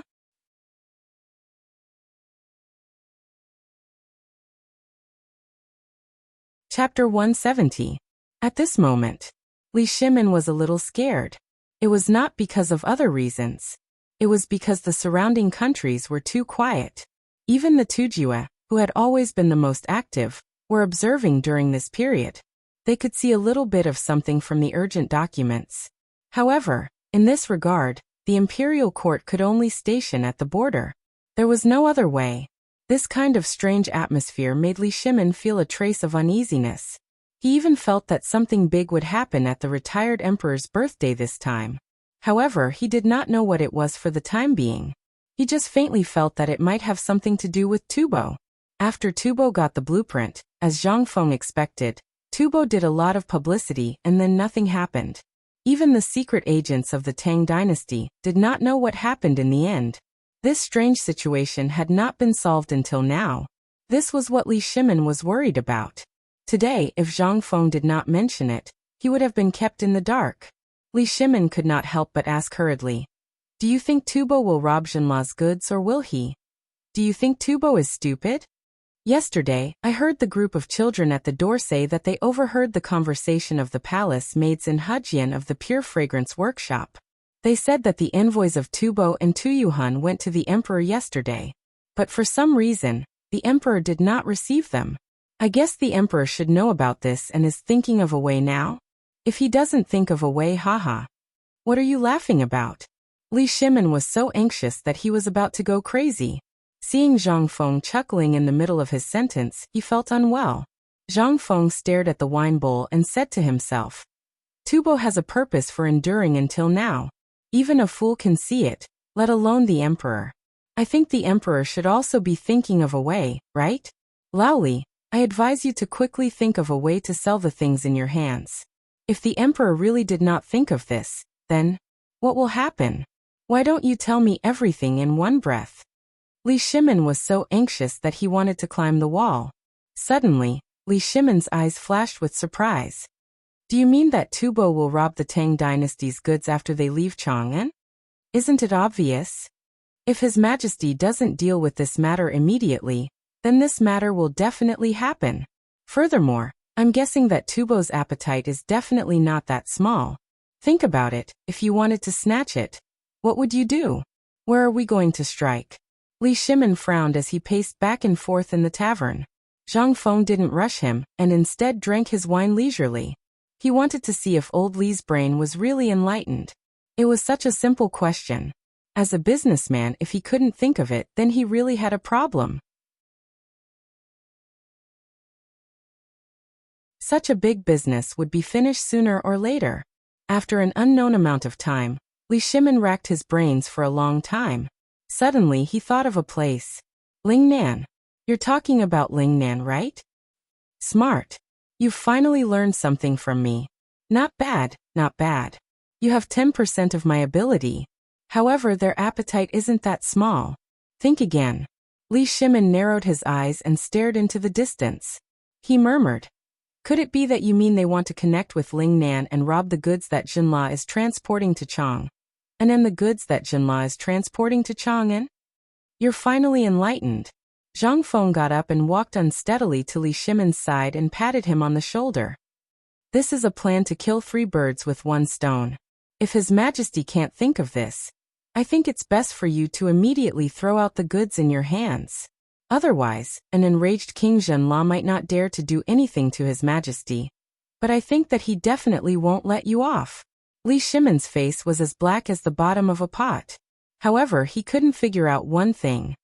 Chapter 170. At this moment, Li Shimin was a little scared. It was not because of other reasons. It was because the surrounding countries were too quiet. Even the Tujue, who had always been the most active, were observing during this period. They could see a little bit of something from the urgent documents. However, in this regard, the imperial court could only station at the border. There was no other way. This kind of strange atmosphere made Li Shimin feel a trace of uneasiness. He even felt that something big would happen at the retired emperor's birthday this time. However, he did not know what it was for the time being. He just faintly felt that it might have something to do with Tubo. After Tubo got the blueprint, as Zhang Feng expected, Tubo did a lot of publicity and then nothing happened. Even the secret agents of the Tang dynasty did not know what happened in the end. This strange situation had not been solved until now. This was what Li Shimin was worried about. Today, if Zhang Feng did not mention it, he would have been kept in the dark. Li Shimin could not help but ask hurriedly, "Do you think Tubo will rob Jinla's goods or will he? Do you think Tubo is stupid?" Yesterday, I heard the group of children at the door say that they overheard the conversation of the palace maids in Hejian of the Pure Fragrance Workshop. They said that the envoys of Tubo and Tuyuhan went to the emperor yesterday. But for some reason, the emperor did not receive them. I guess the emperor should know about this and is thinking of a way now? If he doesn't think of a way, haha. What are you laughing about? Li Shimin was so anxious that he was about to go crazy. Seeing Zhang Feng chuckling in the middle of his sentence, he felt unwell. Zhang Feng stared at the wine bowl and said to himself, "Tubo has a purpose for enduring until now. Even a fool can see it, let alone the emperor. I think the emperor should also be thinking of a way, right? Laoli, I advise you to quickly think of a way to sell the things in your hands. If the emperor really did not think of this, then what will happen? Why don't you tell me everything in one breath?" Li Shimin was so anxious that he wanted to climb the wall. Suddenly, Li Shimin's eyes flashed with surprise. "Do you mean that Tubo will rob the Tang dynasty's goods after they leave Chang'an? Isn't it obvious? If His Majesty doesn't deal with this matter immediately, then this matter will definitely happen. Furthermore, I'm guessing that Tubo's appetite is definitely not that small. Think about it, if you wanted to snatch it, what would you do? Where are we going to strike?" Li Shimin frowned as he paced back and forth in the tavern. Zhang Feng didn't rush him, and instead drank his wine leisurely. He wanted to see if old Li's brain was really enlightened. It was such a simple question. As a businessman, if he couldn't think of it, then he really had a problem. Such a big business would be finished sooner or later. After an unknown amount of time, Li Shimin racked his brains for a long time. Suddenly he thought of a place. Lingnan. You're talking about Lingnan, right? Smart. You've finally learned something from me. Not bad, not bad. You have 10% of my ability. However, their appetite isn't that small. Think again. Li Shimin narrowed his eyes and stared into the distance. He murmured, "Could it be that you mean they want to connect with Lingnan and rob the goods that Jinla is transporting to Chang? And then the goods that Jinla is transporting to Chang'an?" You're finally enlightened. Zhang Feng got up and walked unsteadily to Li Shimon's side and patted him on the shoulder. This is a plan to kill 3 birds with 1 stone. If His Majesty can't think of this, I think it's best for you to immediately throw out the goods in your hands. Otherwise, an enraged King Zhenla might not dare to do anything to His Majesty. But I think that he definitely won't let you off. Li Shimon's face was as black as the bottom of a pot. However, he couldn't figure out one thing.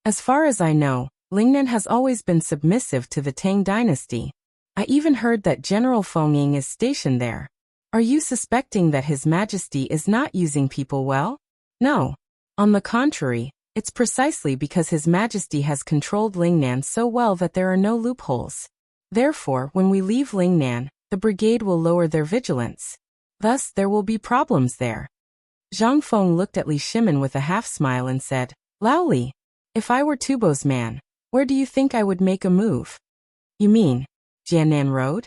As far as I know, Lingnan has always been submissive to the Tang dynasty. I even heard that General Fengying is stationed there. Are you suspecting that His Majesty is not using people well? No. On the contrary, it's precisely because His Majesty has controlled Lingnan so well that there are no loopholes. Therefore, when we leave Lingnan, the brigade will lower their vigilance. Thus, there will be problems there. Zhang Feng looked at Li Shimon with a half-smile and said, Lao Li, if I were Tubo's man, where do you think I would make a move? You mean Jiannan Road?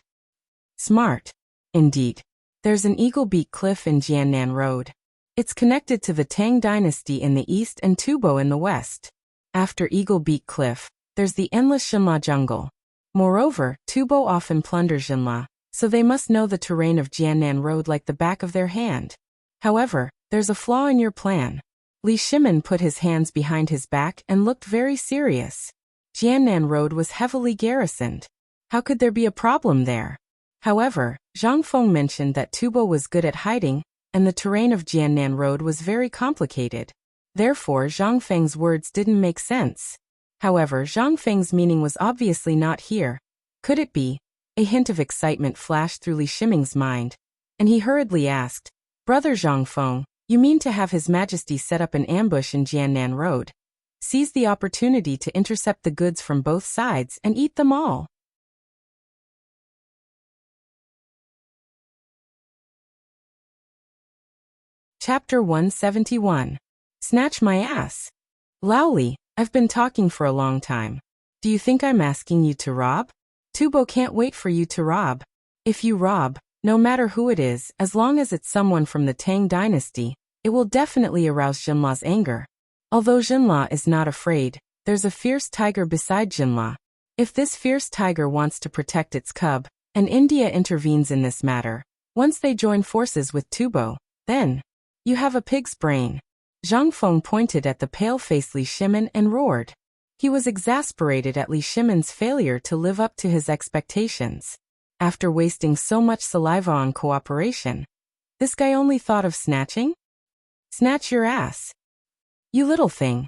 Smart. Indeed. There's an eagle-beak cliff in Jiannan Road. It's connected to the Tang dynasty in the east and Tubo in the west. After Eagle Beak Cliff, there's the endless Xinla jungle. Moreover, Tubo often plunders Xinla, so they must know the terrain of Jiannan Road like the back of their hand. However, there's a flaw in your plan. Li Shimon put his hands behind his back and looked very serious. Jiannan Road was heavily garrisoned. How could there be a problem there? However, Zhang Feng mentioned that Tubo was good at hiding, and the terrain of Jiannan Road was very complicated. Therefore, Zhang Feng's words didn't make sense. However, Zhang Feng's meaning was obviously not here. Could it be? A hint of excitement flashed through Li Shiming's mind, and he hurriedly asked, Brother Zhang Feng, you mean to have His Majesty set up an ambush in Jiannan Road? Seize the opportunity to intercept the goods from both sides and eat them all. Chapter 171. Snatch my ass. Lao Li, I've been talking for a long time. Do you think I'm asking you to rob? Tubo can't wait for you to rob. If you rob, no matter who it is, as long as it's someone from the Tang dynasty, it will definitely arouse Xinla's anger. Although Xinla is not afraid, there's a fierce tiger beside Xinla. If this fierce tiger wants to protect its cub, and India intervenes in this matter, once they join forces with Tubo, then you have a pig's brain. Zhang Feng pointed at the pale-faced Li Shimon and roared. He was exasperated at Li Shimon's failure to live up to his expectations. After wasting so much saliva on cooperation, this guy only thought of snatching? Snatch your ass. You little thing.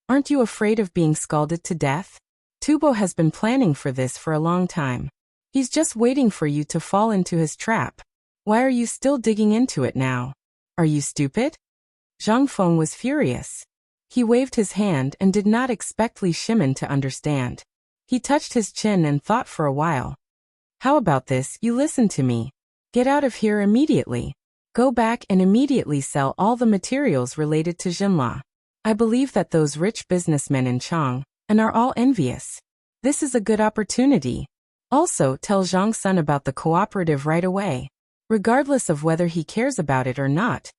Aren't you afraid of being scalded to death? Tubo has been planning for this for a long time. He's just waiting for you to fall into his trap. Why are you still digging into it now? Are you stupid? Zhang Feng was furious. He waved his hand and did not expect Li Shimon to understand. He touched his chin and thought for a while. How about this? You listen to me. Get out of here immediately. Go back and immediately sell all the materials related to Xinla. I believe that those rich businessmen in Chang and are all envious. This is a good opportunity. Also, tell Zhang Sun about the cooperative right away. Regardless of whether he cares about it or not,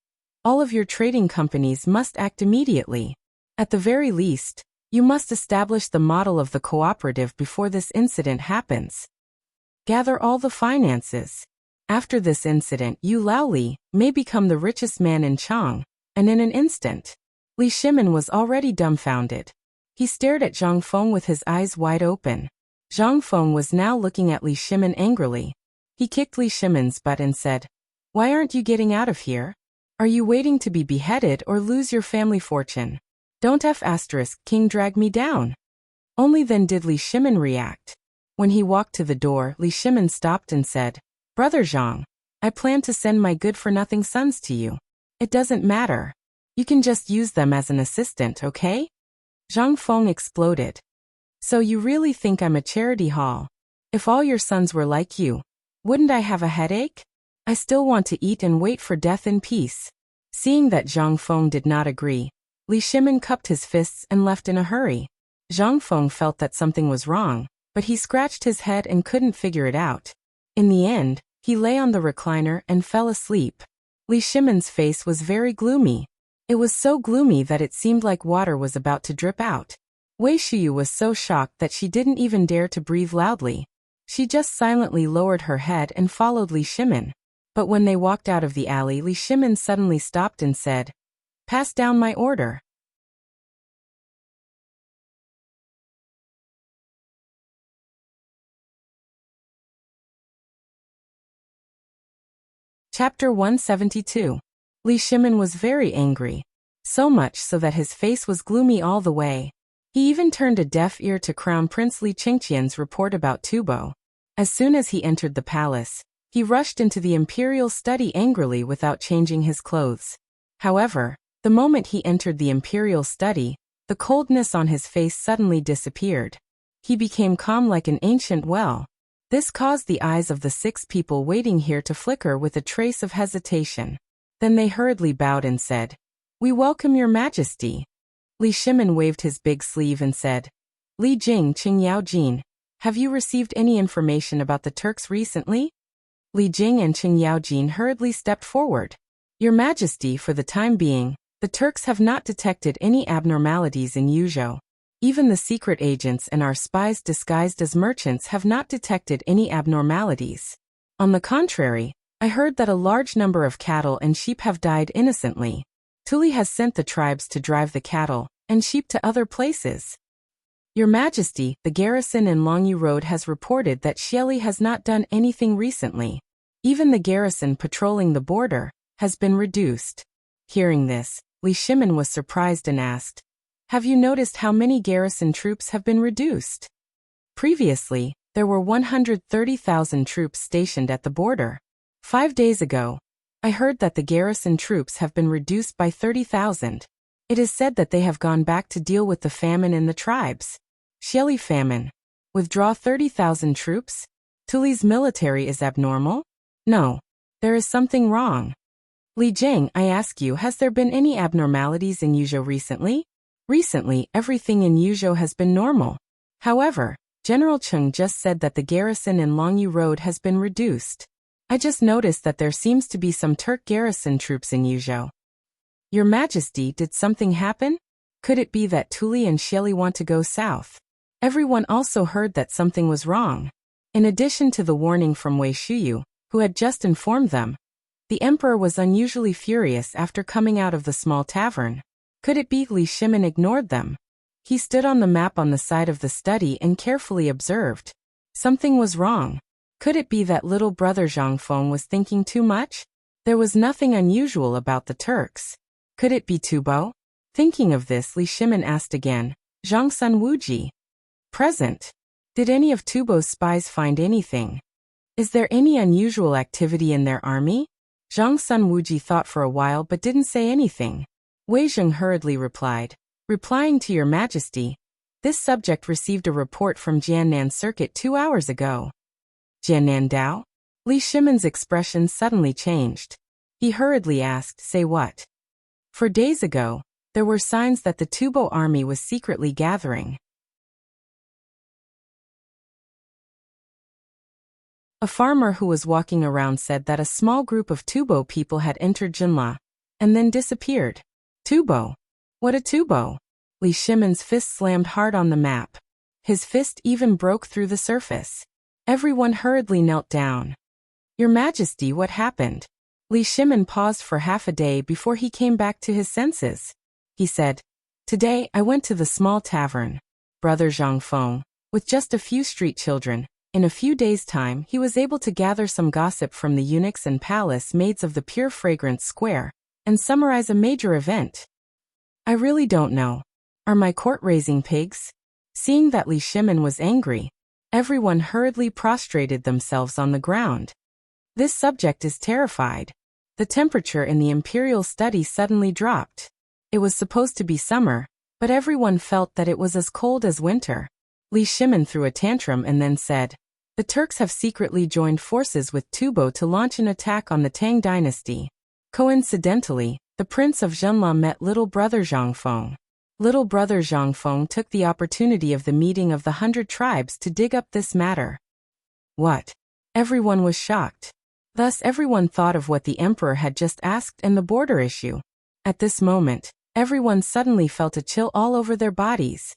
all of your trading companies must act immediately. At the very least, you must establish the model of the cooperative before this incident happens. Gather all the finances. After this incident, you Lao Li may become the richest man in Chang, and in an instant. Li Shimon was already dumbfounded. He stared at Zhang Feng with his eyes wide open. Zhang Feng was now looking at Li Shimon angrily. He kicked Li Shimon's butt and said, Why aren't you getting out of here? Are you waiting to be beheaded or lose your family fortune? Don't King drag me down. Only then did Li Shimon react. When he walked to the door, Li Shimon stopped and said, Brother Zhang, I plan to send my good-for-nothing sons to you. It doesn't matter. You can just use them as an assistant, okay? Zhang Feng exploded. So you really think I'm a charity hall? If all your sons were like you, wouldn't I have a headache? I still want to eat and wait for death in peace. Seeing that Zhang Feng did not agree, Li Shimon cupped his fists and left in a hurry. Zhang Feng felt that something was wrong, but he scratched his head and couldn't figure it out. In the end, he lay on the recliner and fell asleep. Li Shimon's face was very gloomy. It was so gloomy that it seemed like water was about to drip out. Wei Shuyu was so shocked that she didn't even dare to breathe loudly. She just silently lowered her head and followed Li Shimin. But when they walked out of the alley, Li Shimin suddenly stopped and said, "Pass down my order." Chapter 172. Li Shimin was very angry. So much so that his face was gloomy all the way. He even turned a deaf ear to Crown Prince Li Qingqian's report about Tubo. As soon as he entered the palace, he rushed into the imperial study angrily without changing his clothes. However, the moment he entered the imperial study, the coldness on his face suddenly disappeared. He became calm like an ancient well. This caused the eyes of the 6 people waiting here to flicker with a trace of hesitation. Then they hurriedly bowed and said, "We welcome your majesty." Li Shimin waved his big sleeve and said, "Li Jing Qingyao Jin, have you received any information about the Turks recently?" Li Jing and Qingyao Jin hurriedly stepped forward. "Your Majesty, for the time being, the Turks have not detected any abnormalities in Yuzhou. Even the secret agents and our spies disguised as merchants have not detected any abnormalities. On the contrary, I heard that a large number of cattle and sheep have died innocently. Tuli has sent the tribes to drive the cattle and sheep to other places. Your Majesty, the garrison in Longyu Road has reported that Xieli has not done anything recently. Even the garrison patrolling the border has been reduced." Hearing this, Li Shimin was surprised and asked, "Have you noticed how many garrison troops have been reduced?" Previously, there were 130,000 troops stationed at the border. 5 days ago, I heard that the garrison troops have been reduced by 30,000. It is said that they have gone back to deal with the famine in the tribes. Xieli famine. Withdraw 30,000 troops? Tuli's military is abnormal? No. There is something wrong. Li Jing, I ask you, has there been any abnormalities in Yuzhou recently? Recently, everything in Yuzhou has been normal. However, General Cheng just said that the garrison in Longyu Road has been reduced. I just noticed that there seems to be some Turk garrison troops in Yuzhou. Your Majesty, did something happen? Could it be that Tuli and Xieli want to go south? Everyone also heard that something was wrong. In addition to the warning from Wei Shuyu, who had just informed them, the emperor was unusually furious after coming out of the small tavern. Could it be Li Shimin ignored them? He stood on the map on the side of the study and carefully observed. Something was wrong. Could it be that little brother Zhang Feng was thinking too much? There was nothing unusual about the Turks. Could it be Tubo? Thinking of this, Li Shimin asked again, Zhang Sun Wuji. Present. Did any of Tubo's spies find anything? Is there any unusual activity in their army? Zhang Sun Wuji thought for a while but didn't say anything. Wei Zheng hurriedly replied, replying to your Majesty, this subject received a report from Jiannan Circuit 2 hours ago. Jiannan Dao? Li Shimin's expression suddenly changed. He hurriedly asked, say what? For days ago, there were signs that the Tubo army was secretly gathering. A farmer who was walking around said that a small group of Tubo people had entered Jinla, and then disappeared. Tubo? What a Tubo? Li Shimin's fist slammed hard on the map. His fist even broke through the surface. Everyone hurriedly knelt down. Your Majesty, what happened? Li Shimin paused for half a day before he came back to his senses. He said, today I went to the small tavern. Brother Zhang Feng, with just a few street children. In a few days' time, he was able to gather some gossip from the eunuchs and palace maids of the pure fragrance square, and summarize a major event. I really don't know. Are my court raising pigs? Seeing that Li Shimin was angry, everyone hurriedly prostrated themselves on the ground. This subject is terrified. The temperature in the imperial study suddenly dropped. It was supposed to be summer, but everyone felt that it was as cold as winter. Li Shimin threw a tantrum and then said, the Turks have secretly joined forces with Tubo to launch an attack on the Tang dynasty. Coincidentally, the Prince of Zhenla met little brother Zhang Feng. Little brother Zhang Feng took the opportunity of the meeting of the 100 tribes to dig up this matter. What? Everyone was shocked. Thus everyone thought of what the emperor had just asked and the border issue. At this moment, everyone suddenly felt a chill all over their bodies.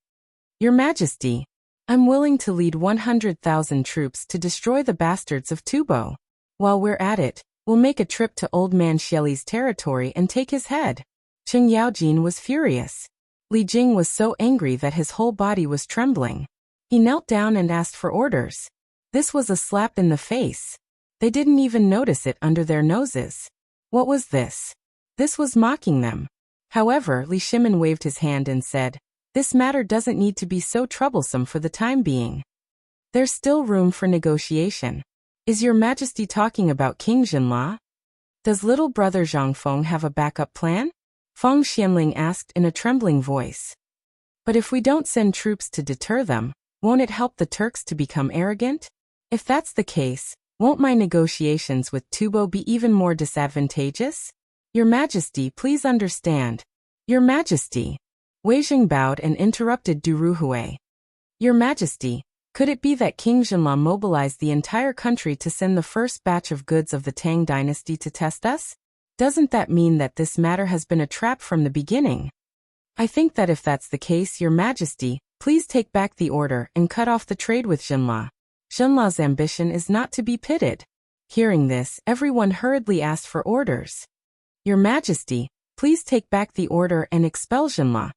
Your Majesty, I'm willing to lead 100,000 troops to destroy the bastards of Tubo. While we're at it, we'll make a trip to Old Man Xieli's territory and take his head. Cheng Yaojin was furious. Li Jing was so angry that his whole body was trembling. He knelt down and asked for orders. This was a slap in the face. They didn't even notice it under their noses. What was this? This was mocking them. However, Li Shimin waved his hand and said, "This matter doesn't need to be so troublesome for the time being. There's still room for negotiation. Is Your Majesty talking about King Jinla? Does little brother Zhangfeng have a backup plan?" Feng Xianling asked in a trembling voice. "But if we don't send troops to deter them, won't it help the Turks to become arrogant? If that's the case, won't my negotiations with Tubo be even more disadvantageous? Your Majesty, please understand. Your Majesty." Wei Jing bowed and interrupted Du Ruhui. "Your Majesty, could it be that King Jinla mobilized the entire country to send the first batch of goods of the Tang dynasty to test us? Doesn't that mean that this matter has been a trap from the beginning? I think that if that's the case, Your Majesty, please take back the order and cut off the trade with Jinla. Jinla's ambition is not to be pitied." Hearing this, everyone hurriedly asked for orders. "Your Majesty, please take back the order and expel Jinla."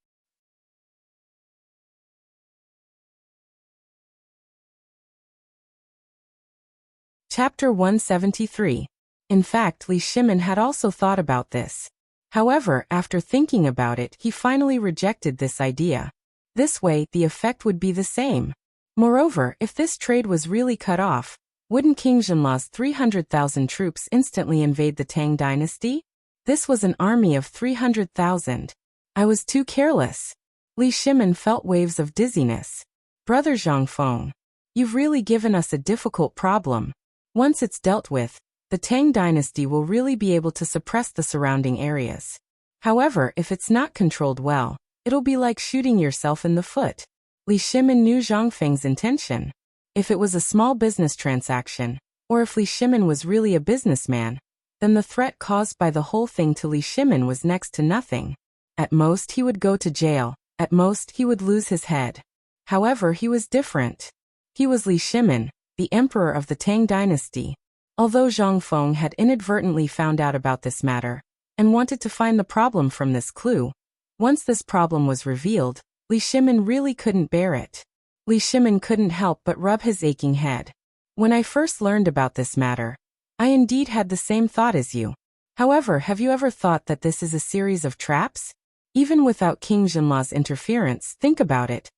Chapter 173. In fact, Li Shimin had also thought about this. However, after thinking about it, he finally rejected this idea. This way, the effect would be the same. Moreover, if this trade was really cut off, wouldn't King Jinla's 300,000 troops instantly invade the Tang dynasty? This was an army of 300,000. I was too careless. Li Shimin felt waves of dizziness. Brother Zhangfeng, you've really given us a difficult problem. Once it's dealt with, the Tang dynasty will really be able to suppress the surrounding areas. However, if it's not controlled well, it'll be like shooting yourself in the foot. Li Shimin knew Zhangfeng's intention. If it was a small business transaction, or if Li Shimin was really a businessman, then the threat caused by the whole thing to Li Shimin was next to nothing. At most he would go to jail, at most he would lose his head. However, he was different. He was Li Shimin, the emperor of the Tang dynasty. Although Zhangfeng had inadvertently found out about this matter, and wanted to find the problem from this clue, once this problem was revealed, Li Shimin really couldn't bear it. Li Shimin couldn't help but rub his aching head. When I first learned about this matter, I indeed had the same thought as you. However, have you ever thought that this is a series of traps? Even without King Jinla's interference, think about it.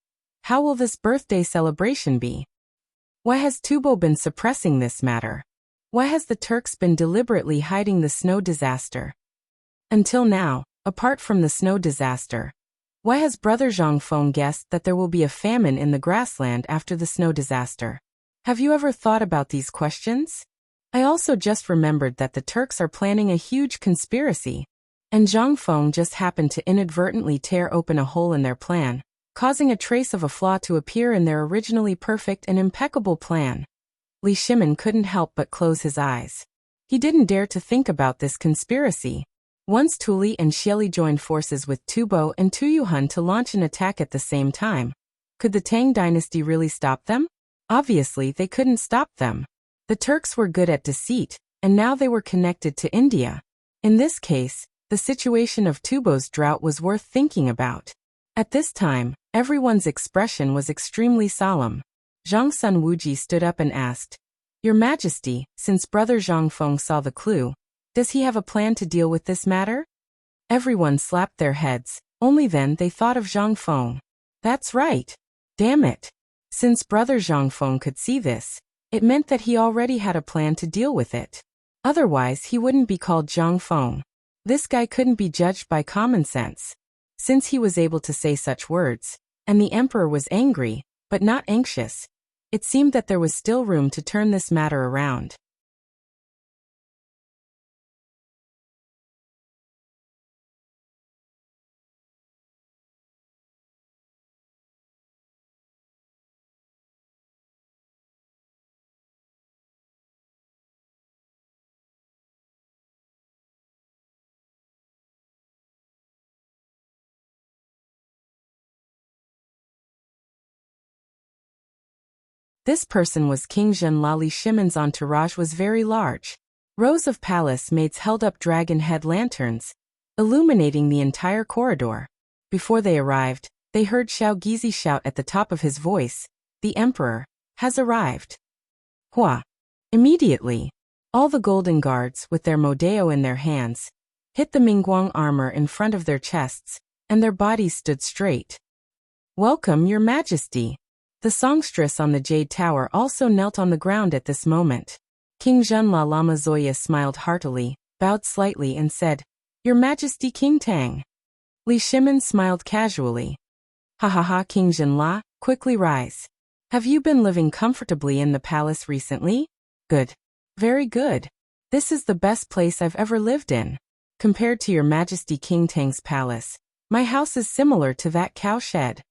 How will this birthday celebration be? Why has Tubo been suppressing this matter? Why has the Turks been deliberately hiding the snow disaster? Until now, apart from the snow disaster, why has Brother Zhangfeng guessed that there will be a famine in the grassland after the snow disaster? Have you ever thought about these questions? I also just remembered that the Turks are planning a huge conspiracy, and Zhangfeng just happened to inadvertently tear open a hole in their plan, causing a trace of a flaw to appear in their originally perfect and impeccable plan. Li Shimin couldn't help but close his eyes. He didn't dare to think about this conspiracy. Once Tuli and Xieli joined forces with Tubo and Tuyuhun to launch an attack at the same time, could the Tang dynasty really stop them? Obviously, they couldn't stop them. The Turks were good at deceit, and now they were connected to India. In this case, the situation of Tubo's drought was worth thinking about. At this time, everyone's expression was extremely solemn. Zhang Sun Wuji stood up and asked, "Your Majesty, since Brother Zhangfeng saw the clue, does he have a plan to deal with this matter?" Everyone slapped their heads. Only then they thought of Zhangfeng. That's right. Damn it. Since Brother Zhangfeng could see this, it meant that he already had a plan to deal with it. Otherwise, he wouldn't be called Zhangfeng. This guy couldn't be judged by common sense. Since he was able to say such words, and the emperor was angry, but not anxious, it seemed that there was still room to turn this matter around. This person was King Zhenla. Li Shimon's entourage was very large. Rows of palace maids held up dragon head lanterns, illuminating the entire corridor. Before they arrived, they heard Xiao Gizi shout at the top of his voice, "The Emperor has arrived." Hua! Immediately, all the golden guards, with their modeo in their hands, hit the Mingguang armor in front of their chests, and their bodies stood straight. "Welcome, Your Majesty." The songstress on the Jade Tower also knelt on the ground at this moment. King Zhenla Lama Zoya smiled heartily, bowed slightly and said, "Your Majesty King Tang." Li Shimon smiled casually. "Ha ha ha, King Zhenla, quickly rise. Have you been living comfortably in the palace recently?" "Good. Very good. This is the best place I've ever lived in. Compared to Your Majesty King Tang's palace, my house is similar to that cowshed."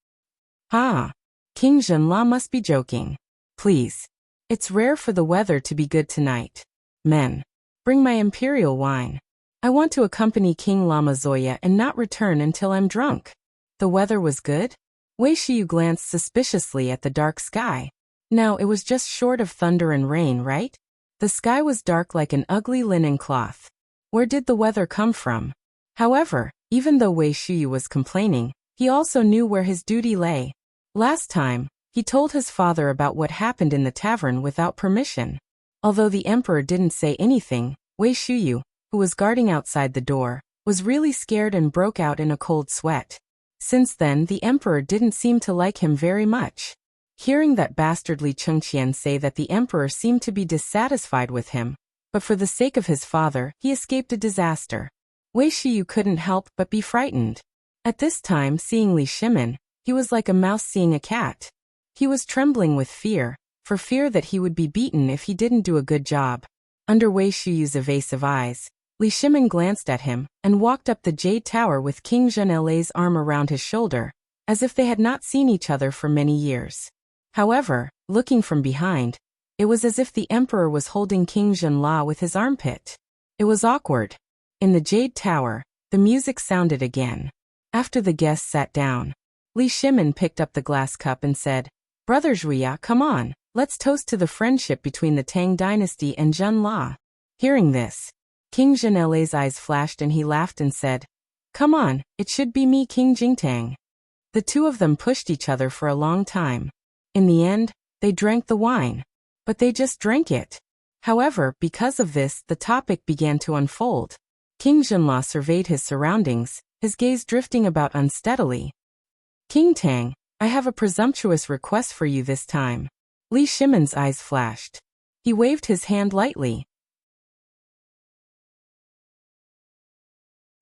"Ah, King Zhenla must be joking. Please. It's rare for the weather to be good tonight. Men, bring my imperial wine. I want to accompany King Lama Zoya and not return until I'm drunk." The weather was good? Wei Shiyu glanced suspiciously at the dark sky. Now it was just short of thunder and rain, right? The sky was dark like an ugly linen cloth. Where did the weather come from? However, even though Wei Shiyu was complaining, he also knew where his duty lay. Last time, he told his father about what happened in the tavern without permission. Although the emperor didn't say anything, Wei Shiyu, who was guarding outside the door, was really scared and broke out in a cold sweat. Since then, the emperor didn't seem to like him very much. Hearing that bastardly Chengqian say that the emperor seemed to be dissatisfied with him, but for the sake of his father, he escaped a disaster. Wei Shiyu couldn't help but be frightened. At this time, seeing Li Shimon, he was like a mouse seeing a cat. He was trembling with fear, for fear that he would be beaten if he didn't do a good job. Under Wei Shiyu's evasive eyes, Li Shimon glanced at him and walked up the Jade Tower with King Zhenla's arm around his shoulder, as if they had not seen each other for many years. However, looking from behind, it was as if the emperor was holding King Zhenla with his armpit. It was awkward. In the Jade Tower, the music sounded again. After the guests sat down, Li Shimon picked up the glass cup and said, "Brother Zhuya, come on, let's toast to the friendship between the Tang dynasty and Zhenla." Hearing this, King Zhenla's eyes flashed and he laughed and said, "Come on, it should be me, King Jingtang." The two of them pushed each other for a long time. In the end, they drank the wine. But they just drank it. However, because of this, the topic began to unfold. King Zhenla surveyed his surroundings, his gaze drifting about unsteadily. "King Tang, I have a presumptuous request for you this time." Li Shimon's eyes flashed. He waved his hand lightly.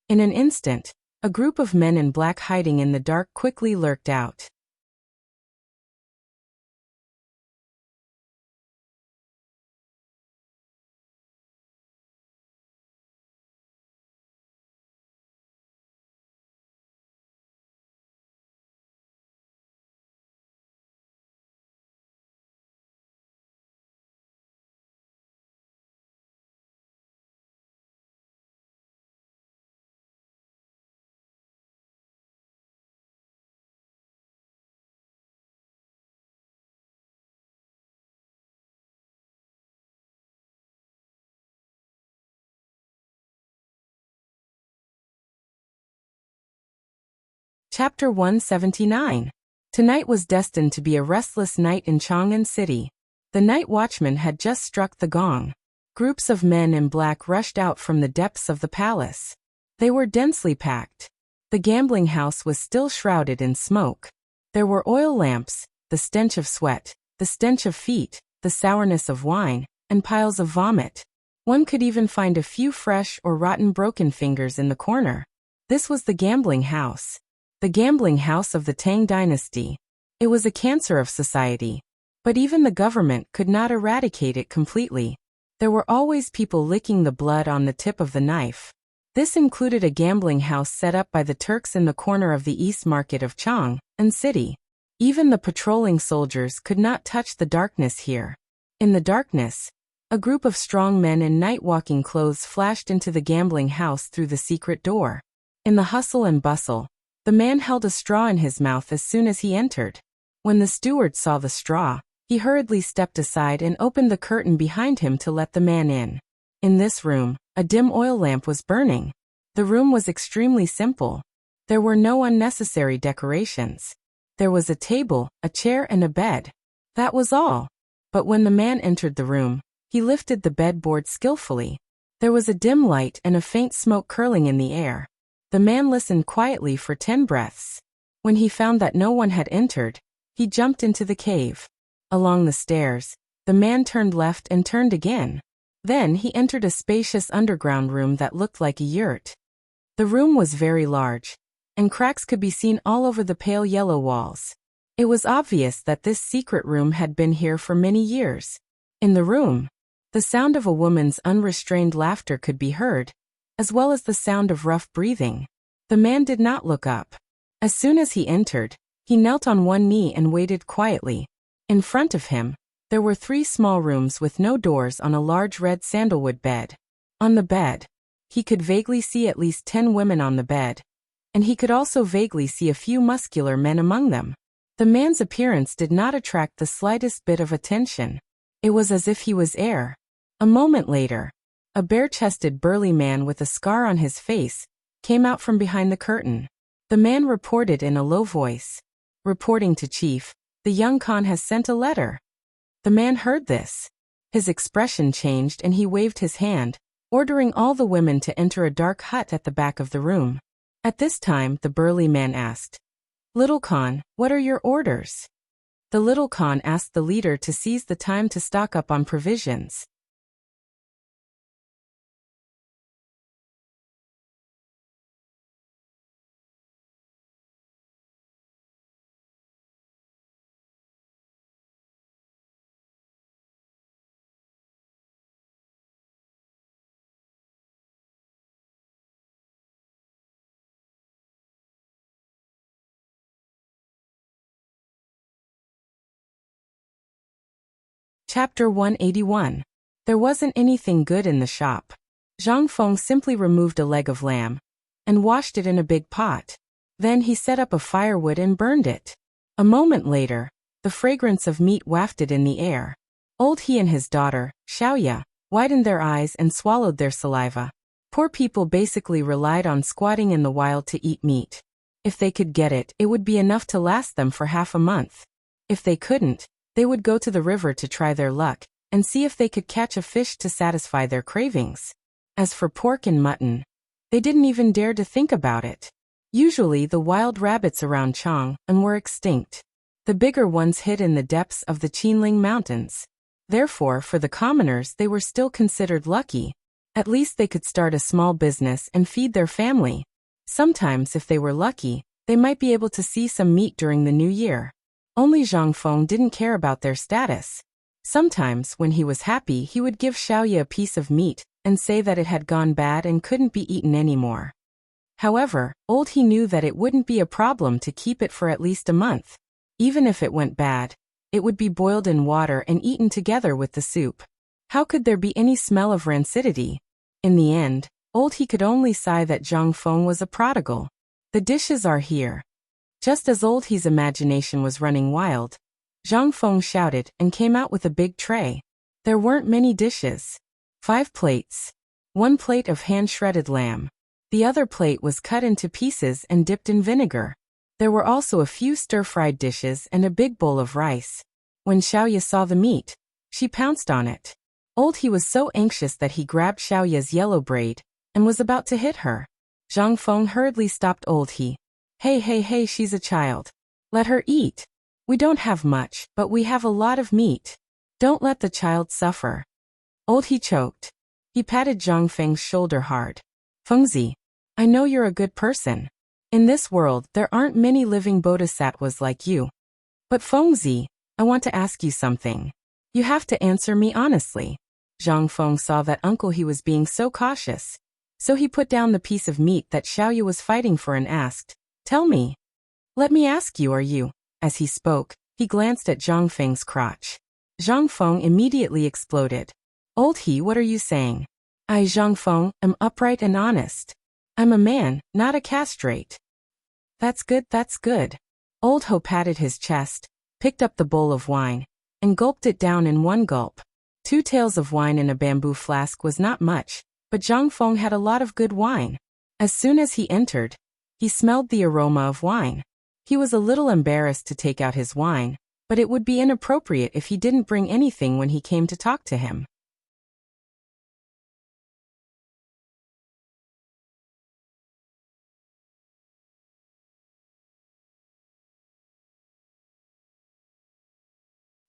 In an instant, a group of men in black hiding in the dark quickly lurked out. Chapter 179. Tonight was destined to be a restless night in Chang'an City. The night watchman had just struck the gong. Groups of men in black rushed out from the depths of the palace. They were densely packed. The gambling house was still shrouded in smoke. There were oil lamps, the stench of sweat, the stench of feet, the sourness of wine, and piles of vomit. One could even find a few fresh or rotten broken fingers in the corner. This was the gambling house. The gambling house of the Tang dynasty. It was a cancer of society. But even the government could not eradicate it completely. There were always people licking the blood on the tip of the knife. This included a gambling house set up by the Turks in the corner of the East Market of Chang'an City. Even the patrolling soldiers could not touch the darkness here. In the darkness, a group of strong men in night-walking clothes flashed into the gambling house through the secret door. In the hustle and bustle, the man held a straw in his mouth as soon as he entered. When the steward saw the straw, He hurriedly stepped aside and opened the curtain behind him to let the man in. In this room, a dim oil lamp was burning. The room was extremely simple. There were no unnecessary decorations. There was a table, a chair and a bed. That was all. But when the man entered the room, he lifted the bedboard skillfully. There was a dim light and a faint smoke curling in the air. The man listened quietly for 10 breaths. When he found that no one had entered, he jumped into the cave. Along the stairs, the man turned left and turned again. Then he entered a spacious underground room that looked like a yurt. The room was very large, and cracks could be seen all over the pale yellow walls. It was obvious that this secret room had been here for many years. In the room, the sound of a woman's unrestrained laughter could be heard, as well as the sound of rough breathing. The man did not look up. As soon as he entered, he knelt on one knee and waited quietly. In front of him, there were 3 small rooms with no doors on a large red sandalwood bed. On the bed, he could vaguely see at least 10 women on the bed, and he could also vaguely see a few muscular men among them. The man's appearance did not attract the slightest bit of attention. It was as if he was air. A moment later, a bare-chested burly man with a scar on his face came out from behind the curtain. The man reported in a low voice, "Reporting to Chief, the young Khan has sent a letter." The man heard this. His expression changed and he waved his hand, ordering all the women to enter a dark hut at the back of the room. At this time, the burly man asked, "Little Khan, what are your orders?" The little Khan asked the leader to seize the time to stock up on provisions. Chapter 181. There wasn't anything good in the shop. Zhang Feng simply removed a leg of lamb and washed it in a big pot. Then he set up a firewood and burned it. A moment later, the fragrance of meat wafted in the air. Old He and his daughter, Xiaoya, widened their eyes and swallowed their saliva. Poor people basically relied on squatting in the wild to eat meat. If they could get it, it would be enough to last them for half a month. If they couldn't, they would go to the river to try their luck and see if they could catch a fish to satisfy their cravings. As for pork and mutton, they didn't even dare to think about it. Usually the wild rabbits around Chang'an were extinct. The bigger ones hid in the depths of the Qinling Mountains. Therefore, for the commoners, they were still considered lucky. At least they could start a small business and feed their family. Sometimes, if they were lucky, they might be able to see some meat during the new year. Only Zhang Feng didn't care about their status. Sometimes, when he was happy, he would give Xiaoya a piece of meat and say that it had gone bad and couldn't be eaten anymore. However, Old He knew that it wouldn't be a problem to keep it for at least a month. Even if it went bad, it would be boiled in water and eaten together with the soup. How could there be any smell of rancidity? In the end, Old He could only sigh that Zhang Feng was a prodigal. The dishes are here. Just as Old He's imagination was running wild, Zhang Feng shouted and came out with a big tray. There weren't many dishes. 5 plates. 1 plate of hand-shredded lamb. The other plate was cut into pieces and dipped in vinegar. There were also a few stir-fried dishes and a big bowl of rice. When Xiaoya saw the meat, she pounced on it. Old He was so anxious that he grabbed Xiaoya's yellow braid and was about to hit her. Zhang Feng hurriedly stopped Old He. Hey, she's a child. Let her eat. We don't have much, but we have a lot of meat. Don't let the child suffer. Old He choked. He patted Zhang Feng's shoulder hard. Fengzi, I know you're a good person. In this world, there aren't many living bodhisattvas like you. But Fengzi, I want to ask you something. You have to answer me honestly. Zhang Feng saw that Uncle He was being so cautious. So he put down the piece of meat that Xiaoya was fighting for and asked, "Tell me. Let me ask you, are you?" As he spoke, he glanced at Zhang Feng's crotch. Zhang Feng immediately exploded. Old He, what are you saying? I, Zhang Feng, am upright and honest. I'm a man, not a castrate. That's good. Old Ho patted his chest, picked up the bowl of wine, and gulped it down in one gulp. 2 taels of wine in a bamboo flask was not much, but Zhang Feng had a lot of good wine. As soon as he entered, he smelled the aroma of wine. He was a little embarrassed to take out his wine, but it would be inappropriate if he didn't bring anything when he came to talk to him.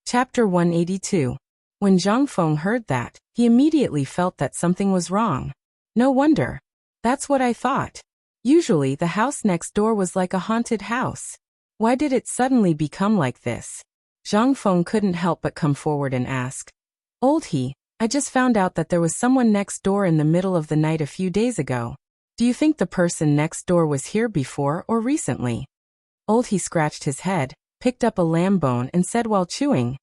Chapter 182. When Zhang Feng heard that, he immediately felt that something was wrong. No wonder. That's what I thought. Usually the house next door was like a haunted house. Why did it suddenly become like this? Zhang Feng couldn't help but come forward and ask. Old He, I just found out that there was someone next door in the middle of the night a few days ago. Do you think the person next door was here before or recently? Old He scratched his head, picked up a lamb bone and said while chewing,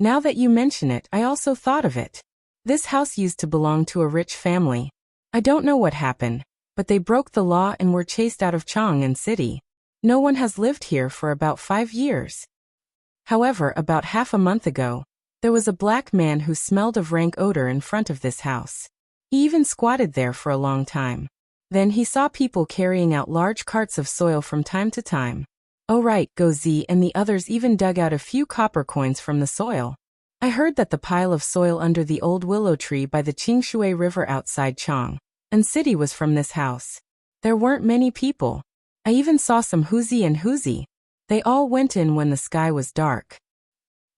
Now that you mention it, I also thought of it. This house used to belong to a rich family. I don't know what happened, but they broke the law and were chased out of Chang'an City. No one has lived here for about 5 years. However, about half a month ago, there was a black man who smelled of rank odor in front of this house. He even squatted there for a long time. Then he saw people carrying out large carts of soil from time to time. Oh right, Go Z and the others even dug out a few copper coins from the soil. I heard that the pile of soil under the old willow tree by the Qingshui River outside Chang'an City was from this house. There weren't many people. I even saw some Huzi and Huzi. They all went in when the sky was dark.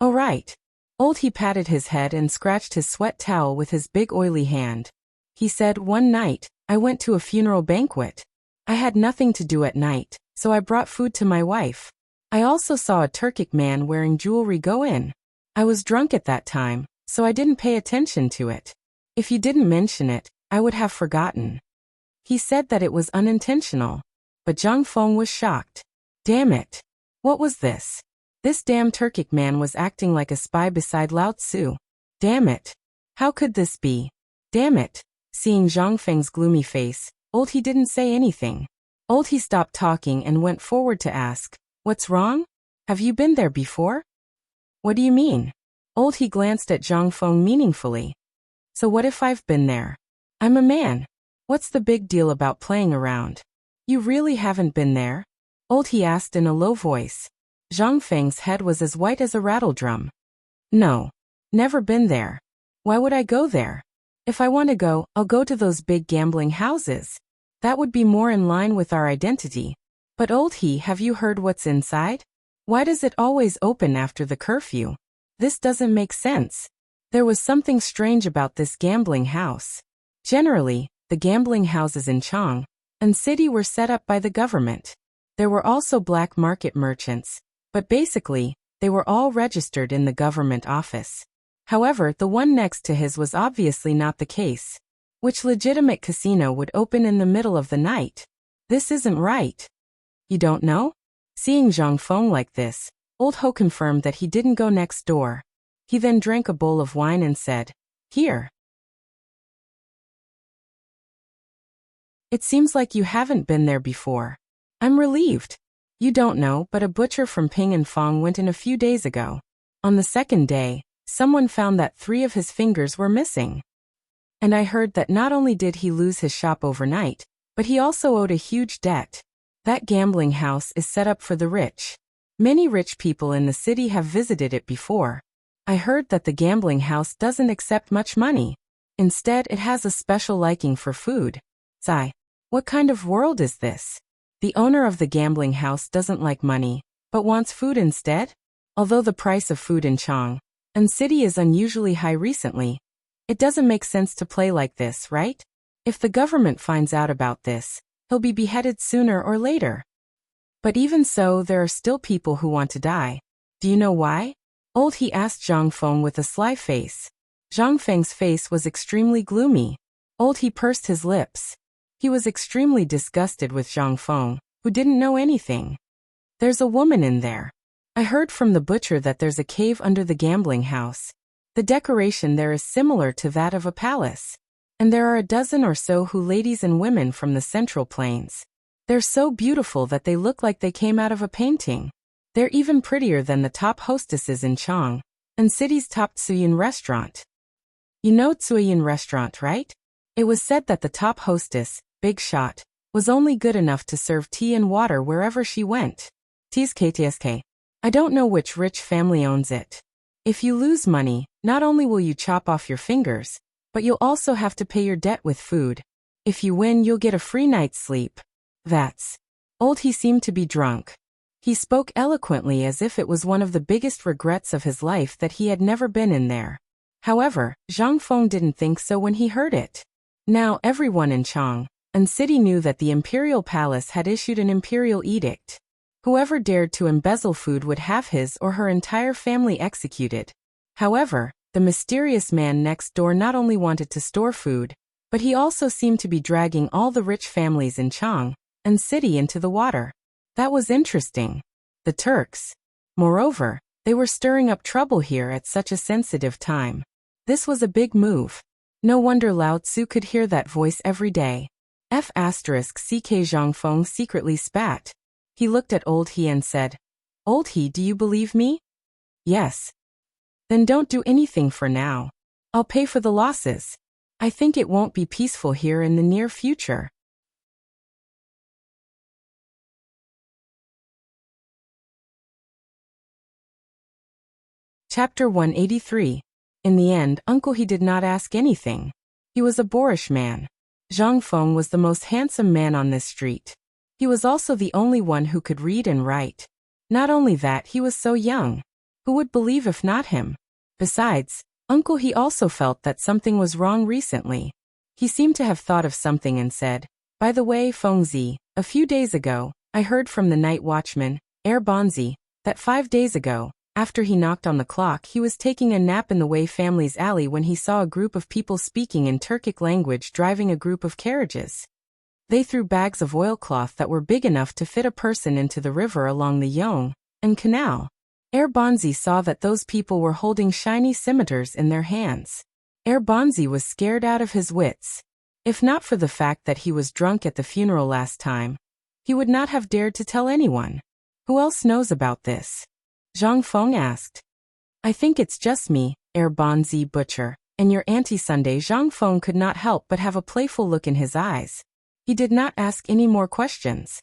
Oh right. Old He patted his head and scratched his sweat towel with his big oily hand. He said, One night, I went to a funeral banquet. I had nothing to do at night, so I brought food to my wife. I also saw a Turkic man wearing jewelry go in. I was drunk at that time, so I didn't pay attention to it. If you didn't mention it, I would have forgotten. He said that it was unintentional. But Zhang Feng was shocked. Damn it. What was this? This damn Turkic man was acting like a spy beside Lao Tzu. Damn it. How could this be? Damn it. Seeing Zhang Feng's gloomy face, Old He didn't say anything. Old He stopped talking and went forward to ask, What's wrong? Have you been there before? What do you mean? Old He glanced at Zhang Feng meaningfully. So what if I've been there? I'm a man. What's the big deal about playing around? You really haven't been there? Old He asked in a low voice. Zhang Feng's head was as white as a rattledrum. No. Never been there. Why would I go there? If I want to go, I'll go to those big gambling houses. That would be more in line with our identity. But Old He, have you heard what's inside? Why does it always open after the curfew? This doesn't make sense. There was something strange about this gambling house. Generally, the gambling houses in Chang'an City were set up by the government. There were also black market merchants, but basically, they were all registered in the government office. However, the one next to his was obviously not the case. Which legitimate casino would open in the middle of the night? This isn't right. You don't know? Seeing Zhang Feng like this, Old Ho confirmed that he didn't go next door. He then drank a bowl of wine and said, Here. It seems like you haven't been there before. I'm relieved. You don't know, but a butcher from Ping and Fong went in a few days ago. On the second day, someone found that 3 of his fingers were missing. And I heard that not only did he lose his shop overnight, but he also owed a huge debt. That gambling house is set up for the rich. Many rich people in the city have visited it before. I heard that the gambling house doesn't accept much money. Instead, it has a special liking for food. Sigh. What kind of world is this? The owner of the gambling house doesn't like money, but wants food instead? Although the price of food in Chang'an City is unusually high recently, it doesn't make sense to play like this, right? If the government finds out about this, he'll be beheaded sooner or later. But even so, there are still people who want to die. Do you know why? Old He asked Zhang Feng with a sly face. Zhang Feng's face was extremely gloomy. Old He pursed his lips. He was extremely disgusted with Zhang Feng, who didn't know anything. There's a woman in there. I heard from the butcher that there's a cave under the gambling house. The decoration there is similar to that of a palace. And there are a dozen or so ladies and women from the Central Plains. They're so beautiful that they look like they came out of a painting. They're even prettier than the top hostesses in Chang'an and city's top Tsuyin restaurant. You know Tsuyin restaurant, right? It was said that the top hostess, Big Shot, was only good enough to serve tea and water wherever she went. TSK. I don't know which rich family owns it. If you lose money, not only will you chop off your fingers, but you'll also have to pay your debt with food. If you win, you'll get a free night's sleep. That's. He seemed to be drunk. He spoke eloquently as if it was one of the biggest regrets of his life that he had never been in there. However, Zhang Feng didn't think so when he heard it. Now everyone in Chang and city knew that the imperial palace had issued an imperial edict. Whoever dared to embezzle food would have his or her entire family executed. However, the mysterious man next door not only wanted to store food, but he also seemed to be dragging all the rich families in Chang and city into the water. That was interesting. The Turks. Moreover, they were stirring up trouble here at such a sensitive time. This was a big move. No wonder Lao Tzu could hear that voice every day. CK Zhang Feng secretly spat. He looked at Old He and said, Old He, do you believe me? Yes. Then don't do anything for now. I'll pay for the losses. I think it won't be peaceful here in the near future. Chapter 183. In the end, Uncle He did not ask anything. He was a boorish man. Zhang Feng was the most handsome man on this street. He was also the only one who could read and write. Not only that, he was so young. Who would believe if not him? Besides, Uncle He also felt that something was wrong recently. He seemed to have thought of something and said, By the way, Fengzi, a few days ago, I heard from the night watchman, Bonzi, that 5 days ago, after he knocked on the clock, he was taking a nap in the Wei family's alley when he saw a group of people speaking in Turkic language driving a group of carriages. They threw bags of oilcloth that were big enough to fit a person into the river along the Yong and canal. Bonzi saw that those people were holding shiny scimitars in their hands. Bonzi was scared out of his wits. If not for the fact that he was drunk at the funeral last time, he would not have dared to tell anyone. Who else knows about this? Zhang Feng asked. I think it's just me, Bonzi butcher, and your Auntie Sunday. Zhang Feng could not help but have a playful look in his eyes. He did not ask any more questions.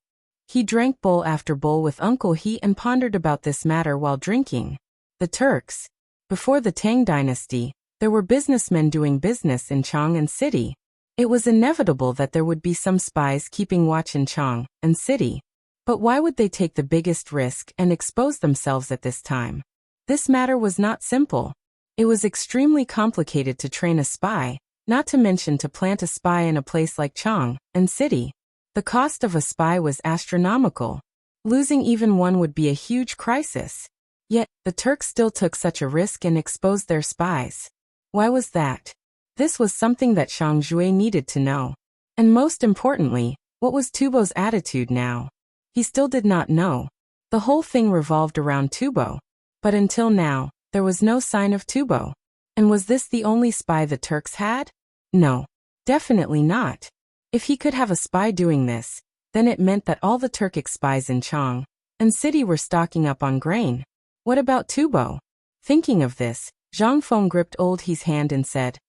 He drank bowl after bowl with Uncle He and pondered about this matter while drinking. The Turks. Before the Tang dynasty, there were businessmen doing business in Chang and city. It was inevitable that there would be some spies keeping watch in Chang and city. But why would they take the biggest risk and expose themselves at this time? This matter was not simple. It was extremely complicated to train a spy, not to mention to plant a spy in a place like Chang and city. The cost of a spy was astronomical. Losing even one would be a huge crisis. Yet, the Turks still took such a risk and exposed their spies. Why was that? This was something that Shang Jue needed to know. And most importantly, what was Tubo's attitude now? He still did not know. The whole thing revolved around Tubo. But until now, there was no sign of Tubo. And was this the only spy the Turks had? No. Definitely not. If he could have a spy doing this, then it meant that all the Turkic spies in Chang and city were stocking up on grain. What about Tubo? Thinking of this, Zhang Feng gripped Old He's hand and said,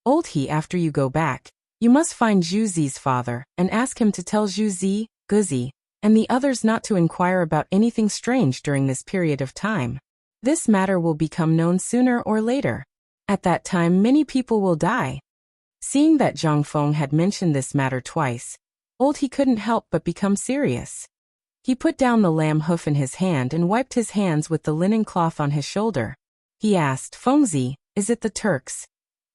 Old He, after you go back, you must find Zhu Zi's father and ask him to tell Zhu Zi, Guzi, and the others not to inquire about anything strange during this period of time. This matter will become known sooner or later. At that time, many people will die. Seeing that Zhang Feng had mentioned this matter twice, Old He couldn't help but become serious. He put down the lamb hoof in his hand and wiped his hands with the linen cloth on his shoulder. He asked, Fengzi, is it the Turks?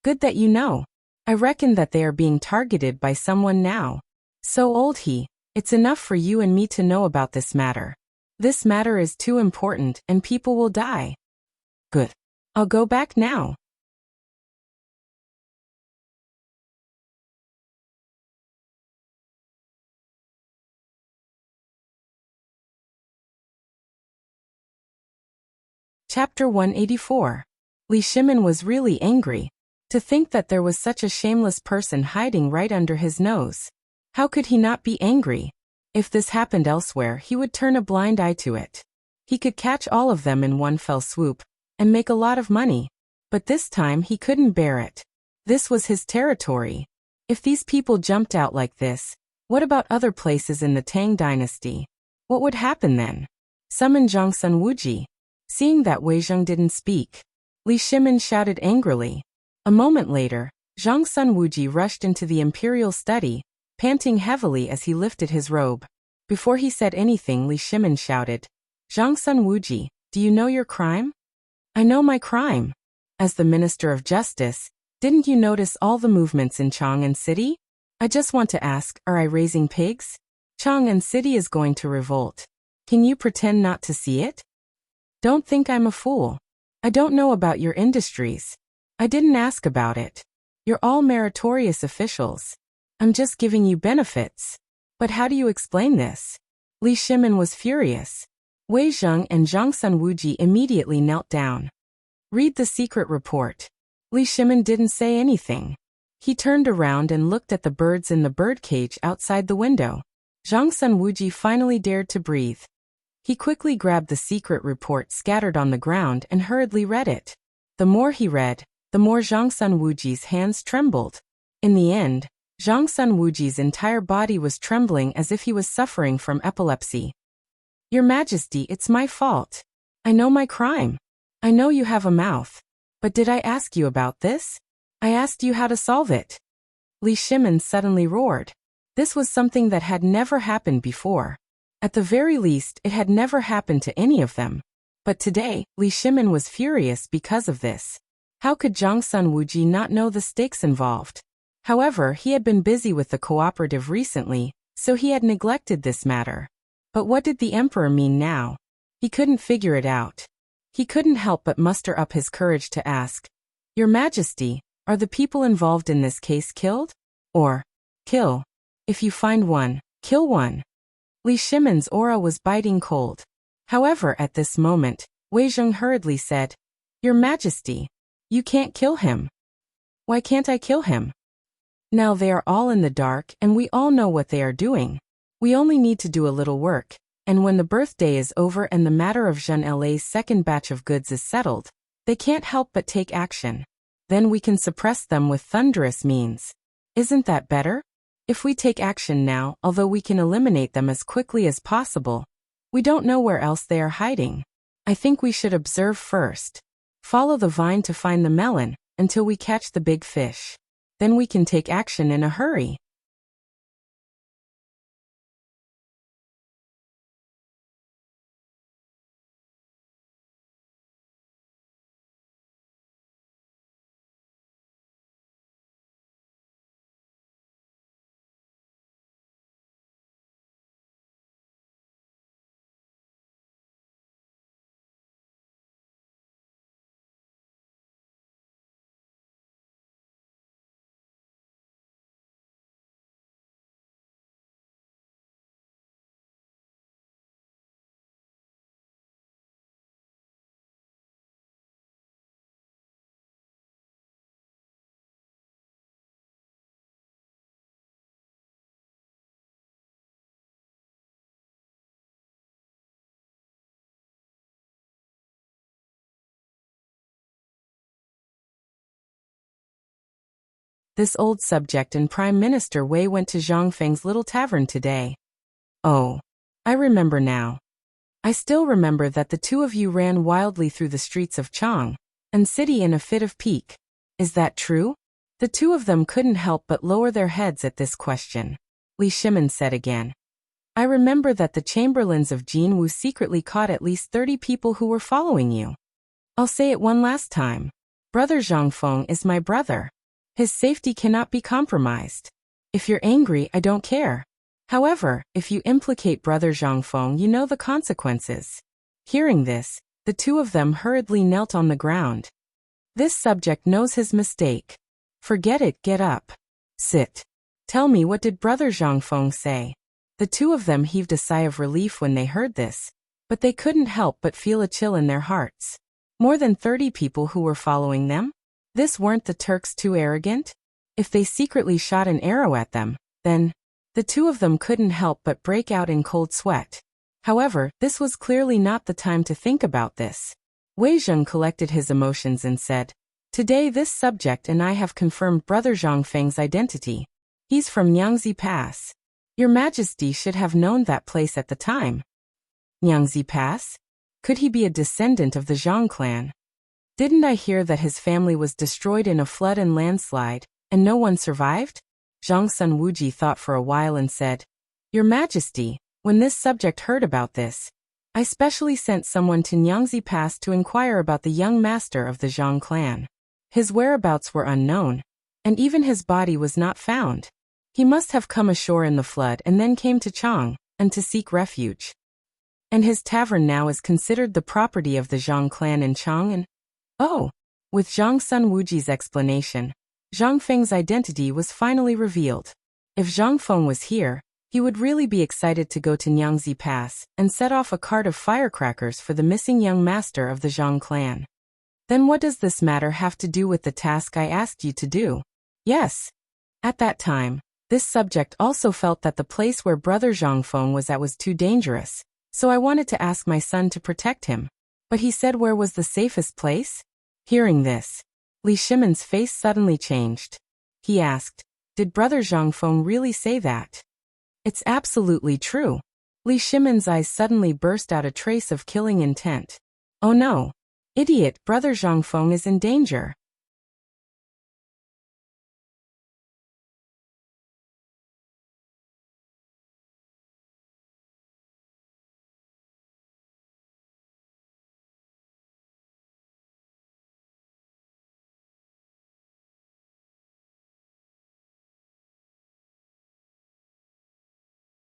Good that you know. I reckon that they are being targeted by someone now. So Old He, it's enough for you and me to know about this matter. This matter is too important and people will die. Good. I'll go back now. Chapter 184. Li Shimin was really angry. To think that there was such a shameless person hiding right under his nose. How could he not be angry? If this happened elsewhere, he would turn a blind eye to it. He could catch all of them in one fell swoop, and make a lot of money. But this time he couldn't bear it. This was his territory. If these people jumped out like this, what about other places in the Tang dynasty? What would happen then? Summon Zhongsun Wuji. Seeing that Wei Zheng didn't speak, Li Shimin shouted angrily. A moment later, Zhongsun Wuji rushed into the imperial study, panting heavily as he lifted his robe. Before he said anything, Li Shimin shouted, "Zhongsun Wuji, do you know your crime?" "I know my crime. As the Minister of Justice, didn't you notice all the movements in Chang'an City? I just want to ask, are I raising pigs? Chang'an City is going to revolt. Can you pretend not to see it? Don't think I'm a fool. I don't know about your industries. I didn't ask about it. You're all meritorious officials. I'm just giving you benefits. But how do you explain this?" Li Shimin was furious. Wei Zheng and Zhongsun Wuji immediately knelt down. "Read the secret report." Li Shimin didn't say anything. He turned around and looked at the birds in the birdcage outside the window. Zhongsun Wuji finally dared to breathe. He quickly grabbed the secret report scattered on the ground and hurriedly read it. The more he read, the more Zhongsun Wuji's hands trembled. In the end, Zhongsun Wuji's entire body was trembling as if he was suffering from epilepsy. "Your Majesty, it's my fault. I know my crime. I know you have a mouth. But did I ask you about this? I asked you how to solve it." Li Shimin suddenly roared. This was something that had never happened before. At the very least, it had never happened to any of them. But today, Li Shimin was furious because of this. How could Zhongsun Wuji not know the stakes involved? However, he had been busy with the cooperative recently, so he had neglected this matter. But what did the emperor mean now? He couldn't figure it out. He couldn't help but muster up his courage to ask, "Your Majesty, are the people involved in this case killed? Or, kill. If you find one, kill one." Li Shimin's aura was biting cold. However, at this moment, Wei Zheng hurriedly said, "Your Majesty, you can't kill him." "Why can't I kill him?" "Now they are all in the dark and we all know what they are doing. We only need to do a little work, and when the birthday is over and the matter of Jean La's second batch of goods is settled, they can't help but take action. Then we can suppress them with thunderous means. Isn't that better? If we take action now, although we can eliminate them as quickly as possible, we don't know where else they are hiding. I think we should observe first. Follow the vine to find the melon, until we catch the big fish. Then we can take action in a hurry." This old subject and Prime Minister Wei went to Zhang Feng's little tavern today. Oh, I remember now. I still remember that the two of you ran wildly through the streets of Chang'an City in a fit of pique. Is that true? The two of them couldn't help but lower their heads at this question. Li Shimin said again. I remember that the chamberlains of Jin Wu secretly caught at least 30 people who were following you. I'll say it one last time. Brother Zhang Feng is my brother. His safety cannot be compromised. If you're angry, I don't care. However, if you implicate Brother Zhang Feng, you know the consequences. Hearing this, the two of them hurriedly knelt on the ground. This subject knows his mistake. Forget it, get up. Sit. Tell me, what did Brother Zhang Feng say? The two of them heaved a sigh of relief when they heard this, but they couldn't help but feel a chill in their hearts. More than 30 people who were following them? This weren't the Turks too arrogant? If they secretly shot an arrow at them, then the two of them couldn't help but break out in cold sweat. However, this was clearly not the time to think about this. Wei Zheng collected his emotions and said, "Today this subject and I have confirmed Brother Zhang Feng's identity. He's from Nyangzi Pass. Your Majesty should have known that place at the time." Nyangzi Pass? Could he be a descendant of the Zhang clan? Didn't I hear that his family was destroyed in a flood and landslide, and no one survived? Zhang Sun Wuji thought for a while and said, "Your Majesty, when this subject heard about this, I specially sent someone to Nyangzi Pass to inquire about the young master of the Zhang clan. His whereabouts were unknown, and even his body was not found. He must have come ashore in the flood and then came to Chang, and to seek refuge. And his tavern now is considered the property of the Zhang clan in Chang and—" Oh! With Zhang Sun Wuji's explanation, Zhang Feng's identity was finally revealed. If Zhang Feng was here, he would really be excited to go to Nyangzi Pass and set off a cart of firecrackers for the missing young master of the Zhang clan. Then what does this matter have to do with the task I asked you to do? Yes. At that time, this subject also felt that the place where Brother Zhang Feng was at was too dangerous, so I wanted to ask my son to protect him. But he said where was the safest place? Hearing this, Li Shimon's face suddenly changed. He asked, "Did Brother Zhang Feng really say that?" "It's absolutely true." Li Shimon's eyes suddenly burst out a trace of killing intent. "Oh no! Idiot, Brother Zhang Feng is in danger."